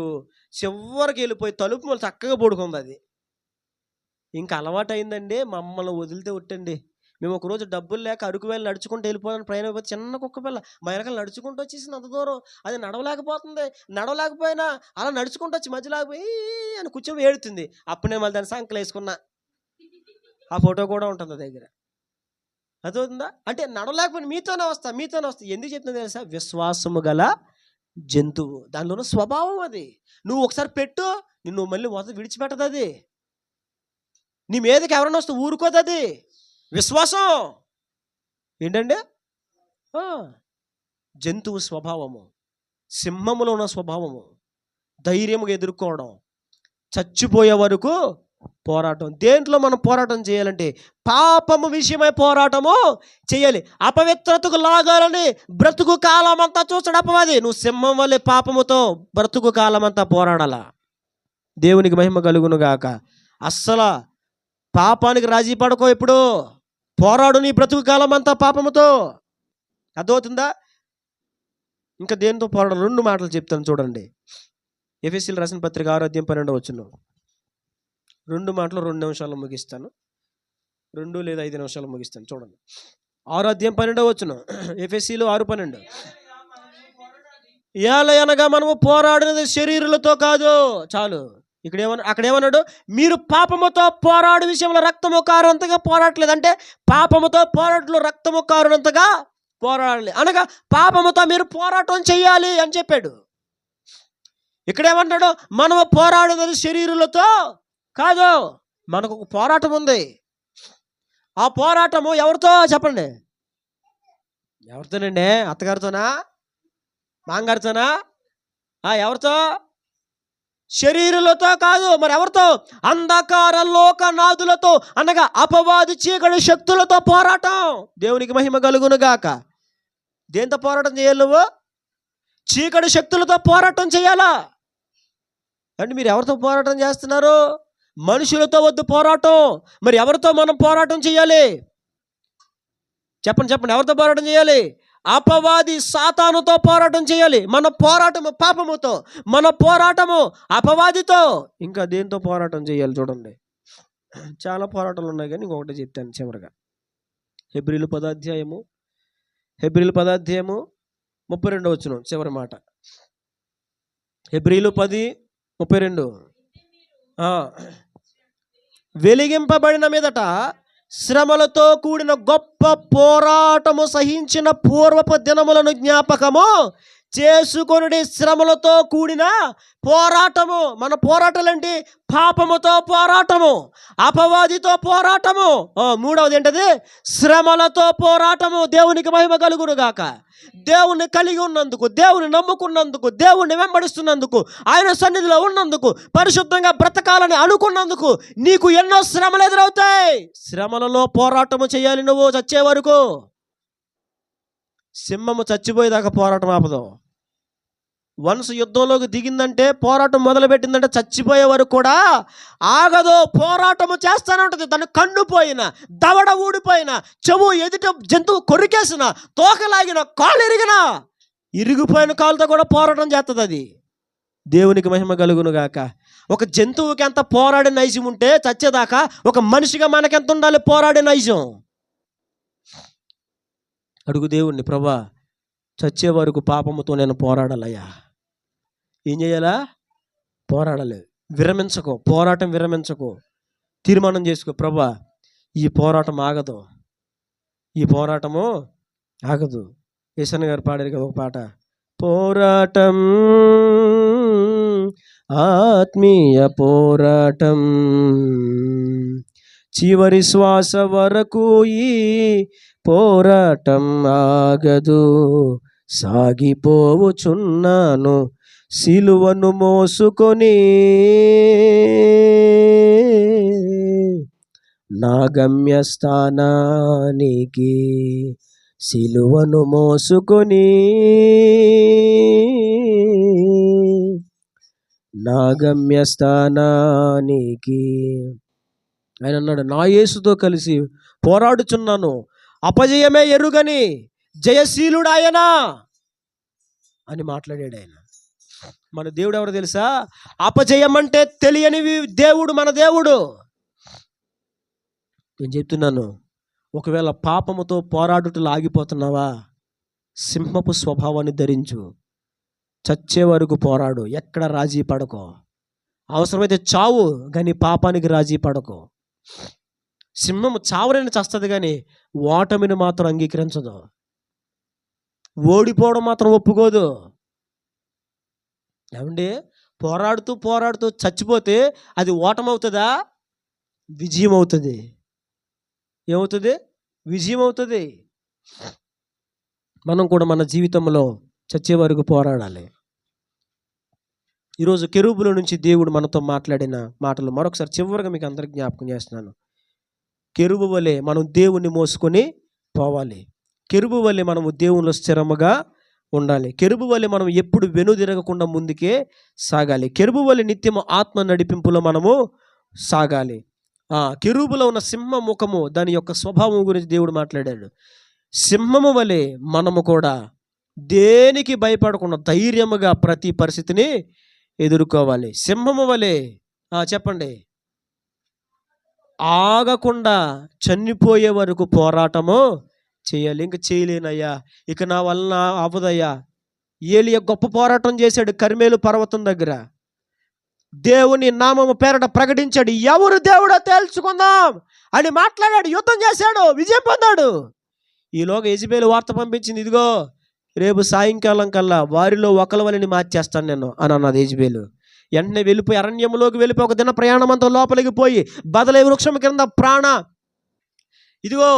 చివరికి వెళ్ళిపోయి తలుపు మళ్ళీ చక్కగా పడుకుంది అది. ఇంకా అలవాటు అయిందండి, మమ్మల్ని వదిలితే ఒట్టండి. మేము ఒకరోజు డబ్బులు లేక అరకు వెళ్ళి నడుచుకుంటూ వెళ్ళిపోవాలని ప్రయాణం అయిపోతే చిన్న కుక్క పిల్ల మా వెనకాల నడుచుకుంటూ వచ్చేసింది. అంత దూరం అది నడవలేకపోయినా అలా నడుచుకుంటూ వచ్చి మధ్యలో ఆగిపోయి అని కూర్చొని ఏడుతుంది. అప్పుడు నేను మళ్ళీ దాన్ని సంకలు వేసుకున్నా. ఆ ఫోటో కూడా ఉంటుంది దగ్గర. అదవుతుందా? అంటే నడవలేకపోయినా మీతోనే వస్తా. ఎందుకు చెప్తుంది తెలుసా? విశ్వాసము గల జంతువు, దానిలోని స్వభావం అది. నువ్వు ఒకసారి పెట్టు, నిన్ను మళ్ళీ మొదటి విడిచిపెట్టదు అది. నీ మీదకి ఎవరైనా వస్తే ఊరుకోదు అది. విశ్వాసం ఏంటంటే జంతువు స్వభావము, సింహములో ఉన్న స్వభావము, ధైర్యముగా ఎదుర్కోవడం, చచ్చిపోయే వరకు పోరాటం. దేంట్లో మనం పోరాటం చేయాలంటే పాపము విషయమై పోరాటము చేయాలి. అపవిత్రతకు లాగాలని బ్రతుకు కాలం అంతా చూస్తాడు అపవాది. నువ్వు సింహం వల్లే పాపముతో బ్రతుకు కాలం అంతా పోరాడాల. దేవునికి మహిమ కలుగును గాక. అస్సలు పాపానికి రాజీ పడకో, ఎప్పుడు పోరాడు నీ బ్రతుకు కాలం అంతా పాపముతో. అర్థమవుతుందా? ఇంకా దేనితో పోరాడు? 2 మాటలు చెప్తాను చూడండి. ఎఫెసీయులకు రాసిన పత్రిక 6వ అధ్యాయం 12వ వచనం. 2 మాటలు 2 నిమిషాల్లో ముగిస్తాను, 2 లేదా 5 నిమిషాలు ముగిస్తాను. చూడండి 6వ అధ్యాయం 12వ వచనం. ఎఫెసీయులు 6:12. ఏలయనగా మనము పోరాడినది శరీరులతో కాదు. చాలు. అక్కడేమన్నాడు? మీరు పాపముతో పోరాడు విషయంలో రక్తము కారునంతగా పోరాడలేదు. అంటే పాపముతో పోరాటంలో రక్తము కారునంతగా పోరాడాలి అనగా పాపముతో మీరు పోరాటం చెయ్యాలి అని చెప్పాడు. ఇక్కడేమన్నాడు? మనము పోరాడినది శరీరులతో కాదు. మనకు ఒక పోరాటం ఉంది. ఆ పోరాటము ఎవరితో చెప్పండి? ఎవరితోనండి? అత్తగారితోనా? మాంగారితోనా? ఎవరితో? శరీరులతో కాదు. మరి ఎవరితో? అంధకార లోకనాథులతో అనగా అపవాది చీకటి శక్తులతో పోరాటం. దేవునికి మహిమ కలుగును గాక. దేంతో పోరాటం చేయాలి? నువ్వు చీకటి శక్తులతో పోరాటం చేయాలా? అంటే మీరు ఎవరితో పోరాటం చేస్తున్నారు? మనుషులతో వద్దు పోరాటం. మరి ఎవరితో మనం పోరాటం చేయాలి? చెప్పండి. ఎవరితో పోరాటం చేయాలి? అపవాది సాతానుతో పోరాటం చేయాలి. మన పోరాటము పాపముతో, మన పోరాటము అపవాదితో. ఇంకా దేంతో పోరాటం చేయాలి చూడండి. చాలా పోరాటాలు ఉన్నాయి కానీ ఇంకొకటి చెప్తాను చివరిగా. హెబ్రీలు 10వ అధ్యాయము 32వ వచనం చివరి మాట. హెబ్రీలు 10:32. వెలిగింపబడిన మీదట శ్రమలతో కూడిన గొప్ప పోరాటము సహించిన పూర్వపు దినములను జ్ఞాపకము చేసుకొనుడి శ్రమలతో కూడిన పోరాటము. మన పోరాటాలేంటి? పాపముతో పోరాటము, అపవాదితో పోరాటము. మూడవది ఏంటది? శ్రమలతో పోరాటము. దేవునికి మహిమ కలుగును గాక. దేవుణ్ణి కలిగి ఉన్నందుకు, దేవుని నమ్ముకున్నందుకు, దేవుణ్ణి వెంబడిస్తున్నందుకు, ఆయన సన్నిధిలో ఉన్నందుకు, పరిశుద్ధంగా బ్రతకాలని అనుకున్నందుకు నీకు ఎన్నో శ్రమలు ఎదురవుతాయి. శ్రమలలో పోరాటము చేయాలి నువ్వు చచ్చే వరకు. సింహము చచ్చిపోయేదాకా పోరాటం ఆపదు. వన్స్ యుద్ధంలోకి దిగిందంటే, పోరాటం మొదలు పెట్టిందంటే చచ్చిపోయే వరకు కూడా ఆగదు. పోరాటము చేస్తానే ఉంటుంది. తన కన్ను పోయిన, దవడ ఊడిపోయిన, చెవు ఎదుట జంతువు కొరికేసిన, తోకలాగిన, కాళ్ళు ఇరిగిన, ఇరిగిపోయిన కాళ్ళతో కూడా పోరాటం చేస్తుంది అది. దేవునికి మహిమ కలుగును గాక. ఒక జంతువుకి ఎంత పోరాడే నైజం ఉంటే చచ్చేదాకా, ఒక మనిషిగా మనకెంత ఉండాలి పోరాడే నైజం? అడుగు దేవుణ్ణి, ప్రభా చచ్చే వరకు పాపముతో నేను పోరాడాలయ్యా. ఏం చేయాలా? పోరాడాలి. విరమించకు, పోరాటం విరమించకు. తీర్మానం చేసుకో, ప్రభా ఈ పోరాటం ఆగదు, ఈ పోరాటము ఆగదు. యేసన్న గారు పాడారు కదా ఒక పాట, పోరాటం ఆత్మీయ పోరాటం, చివరి శ్వాస వరకు ఈ పోరాటం ఆగదు, సాగిపోవుచున్నాను సిలువను మోసుకొని, నా గమ్యస్థానానికి సిలువను మోసుకొని, నా గమ్యస్థానానికి. ఆయన అన్నాడు, నా యేసుతో కలిసి పోరాడుచున్నాను, అపజయమే ఎరుగని జయశీలుడు ఆయన అని మాట్లాడాడు ఆయన. మన దేవుడు ఎవరు తెలుసా? అపజయం అంటే తెలియని దేవుడు మన దేవుడు. నేను చెప్తున్నాను, ఒకవేళ పాపముతో పోరాడుటలు ఆగిపోతున్నావా, సింహపు స్వభావాన్ని ధరించు, చచ్చే వరకు పోరాడు, ఎక్కడ రాజీ పడకో. అవసరమైతే చావు, కానీ పాపానికి రాజీ పడకో. సింహము చావరని చస్తుంది, కానీ ఓటమిని మాత్రం అంగీకరించదు, ఓడిపోవడం మాత్రం ఒప్పుకోదు. ఏమండి, పోరాడుతూ పోరాడుతూ చచ్చిపోతే అది ఓటమవుతుందా? విజయం అవుతుంది. ఏమవుతుంది? విజయం అవుతుంది. మనం కూడా మన జీవితంలో చచ్చే వరకు పోరాడాలి. ఈరోజు కెరూబుల నుంచి దేవుడు మనతో మాట్లాడిన మాటలు మరొకసారి చివరిగా మీకు అందరికి జ్ఞాపకం చేస్తున్నాను. కెరూబు వలె మనం దేవుణ్ణి మోసుకొని పోవాలి. కెరూబు వలె మనము దేవునిలో స్థిరముగా ఉండాలి. కెరూబు వలె మనం ఎప్పుడు వెనుదిరగకుండా ముందుకే సాగాలి. కెరూబు వలె నిత్యము ఆత్మ నడిపింపులో మనము సాగాలి. కెరూబులో ఉన్న సింహ ముఖము, దాని యొక్క స్వభావం గురించి దేవుడు మాట్లాడాడు. సింహము వలె మనము కూడా దేనికి భయపడకుండా ధైర్యముగా ప్రతి పరిస్థితిని ఎదుర్కోవాలి. సింహము వలె చెప్పండి, ఆగకుండా చనిపోయే వరకు పోరాటము చేయాలి. ఇంక చేయలేనయ్యా, ఇక నా వలన అవ్వదయ్యా. ఏలియా గొప్ప పోరాటం చేశాడు కర్మేలు పర్వతం దగ్గర. దేవుని నామము పేరట ప్రకటించాడు, ఎవరు దేవుడో తేల్చుకుందాం అని మాట్లాడాడు, యుద్ధం చేశాడు, విజయం పొందాడు. ఈలోగా యెజెబెలు వార్త పంపించింది, ఇదిగో రేపు సాయంకాలం కల్లా వారిలో ఒకరి వలని మార్చేస్తాను నేను అని అన్నది యెజెబెలు. వెంటనే వెళ్ళిపోయి అరణ్యంలోకి వెళ్ళిపోయి ఒక దిన ప్రయాణం అంతా లోపలికి పోయి బదలై వృక్షం కింద ఇదిగో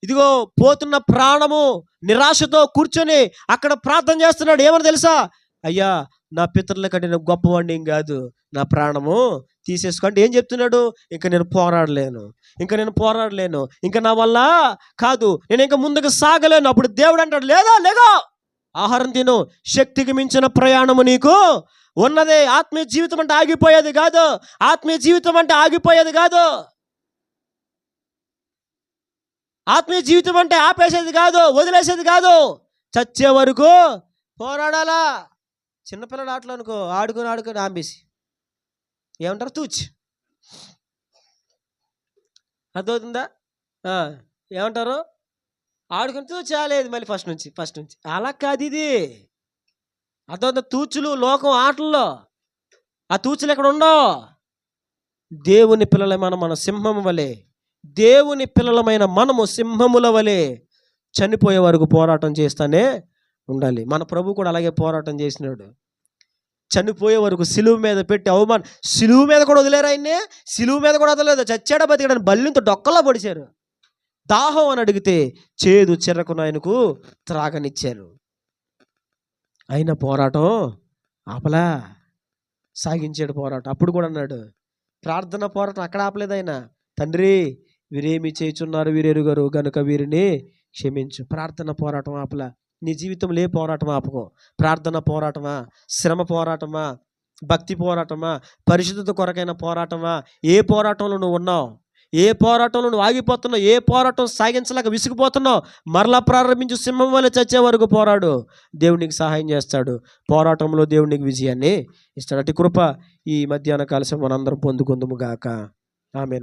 ఇదిగో పోతున్న ప్రాణము నిరాశతో కూర్చొని అక్కడ ప్రార్థన చేస్తున్నాడు. ఏమని తెలుసా? అయ్యా, నా పితరుల కంటే నేను గొప్పవాడిని ఏం కాదు, నా ప్రాణము తీసేసుకోండి. ఏం చెప్తున్నాడు? ఇంకా నేను పోరాడలేను, ఇంకా నా వల్ల కాదు, నేను ఇంకా ముందుకు సాగలేను. అప్పుడు దేవుడు అంటాడు, లేదా లేగో, ఆహారం తిను, శక్తికి మించిన ప్రయాణము నీకు ఉన్నదే. ఆత్మీయ జీవితం అంటే ఆగిపోయేది కాదు, ఆత్మీయ జీవితం అంటే ఆగిపోయేది కాదు, ఆత్మీయ జీవితం అంటే ఆపేసేది కాదు, వదిలేసేది కాదు, చచ్చే వరకు పోరాడాలా. చిన్నపిల్లడు ఆటలు అనుకో, ఆడుకొని ఆంబేసి ఏమంటారు, తూచి, అర్థమవుతుందా? ఏమంటారు, ఆడుకుని తూచాలేదు మళ్ళీ ఫస్ట్ నుంచి అలా కాదు ఇది. అర్థమవుతుందా? తూచులు లోకం ఆటల్లో, ఆ తూచులు ఎక్కడ ఉండవు. దేవుని పిల్లలమైన మన సింహము వలె, దేవుని పిల్లలమైన మనము సింహముల వలె చనిపోయే వరకు పోరాటం చేస్తానే ఉండాలి. మన ప్రభు కూడా అలాగే పోరాటం చేసినాడు. చనిపోయే వరకు సిలువ మీద పెట్టి అవమానం, సిలువ మీద కూడా వదిలేరు ఆయన్నే, సిలువ మీద కూడా వదలలేదు. చచ్చాడా బతికాడని బల్లింతో డొక్కలా పొడిచారు. దాహం అని అడిగితే చేదు చెరకును ఆయనకు త్రాగనిచ్చారు. అయిన పోరాటం ఆపలా, సాగించాడు పోరాటం. అప్పుడు కూడా అన్నాడు, ప్రార్థన పోరాటం అక్కడ ఆపలేదు ఆయన. తండ్రి, వీరేమి చేయుచున్నారు, వీరెరుగరు గనుక వీరిని క్షమించు. ప్రార్థన పోరాటం ఆపలా. నీ జీవితంలో ఏ పోరాటం ఆపకో. ప్రార్థన పోరాటమా, శ్రమ పోరాటమా, భక్తి పోరాటమా, పరిశుద్ధత కొరకైన పోరాటమా, ఏ పోరాటంలో నువ్వు ఉన్నావు, ఏ పోరాటంలో నువ్వు ఆగిపోతున్నావు, ఏ పోరాటం సాగించలేక విసిగిపోతున్నావు, మరలా ప్రారంభించు, సింహం వల్ల చచ్చే వరకు పోరాడు. దేవునికి సహాయం చేస్తాడు. పోరాటంలో దేవునికి విజయాన్ని ఇస్తాడు. అటు కృప ఈ మధ్యాహ్న కాలం మనందరం పొందుకుందుము గాక. ఆమేన్.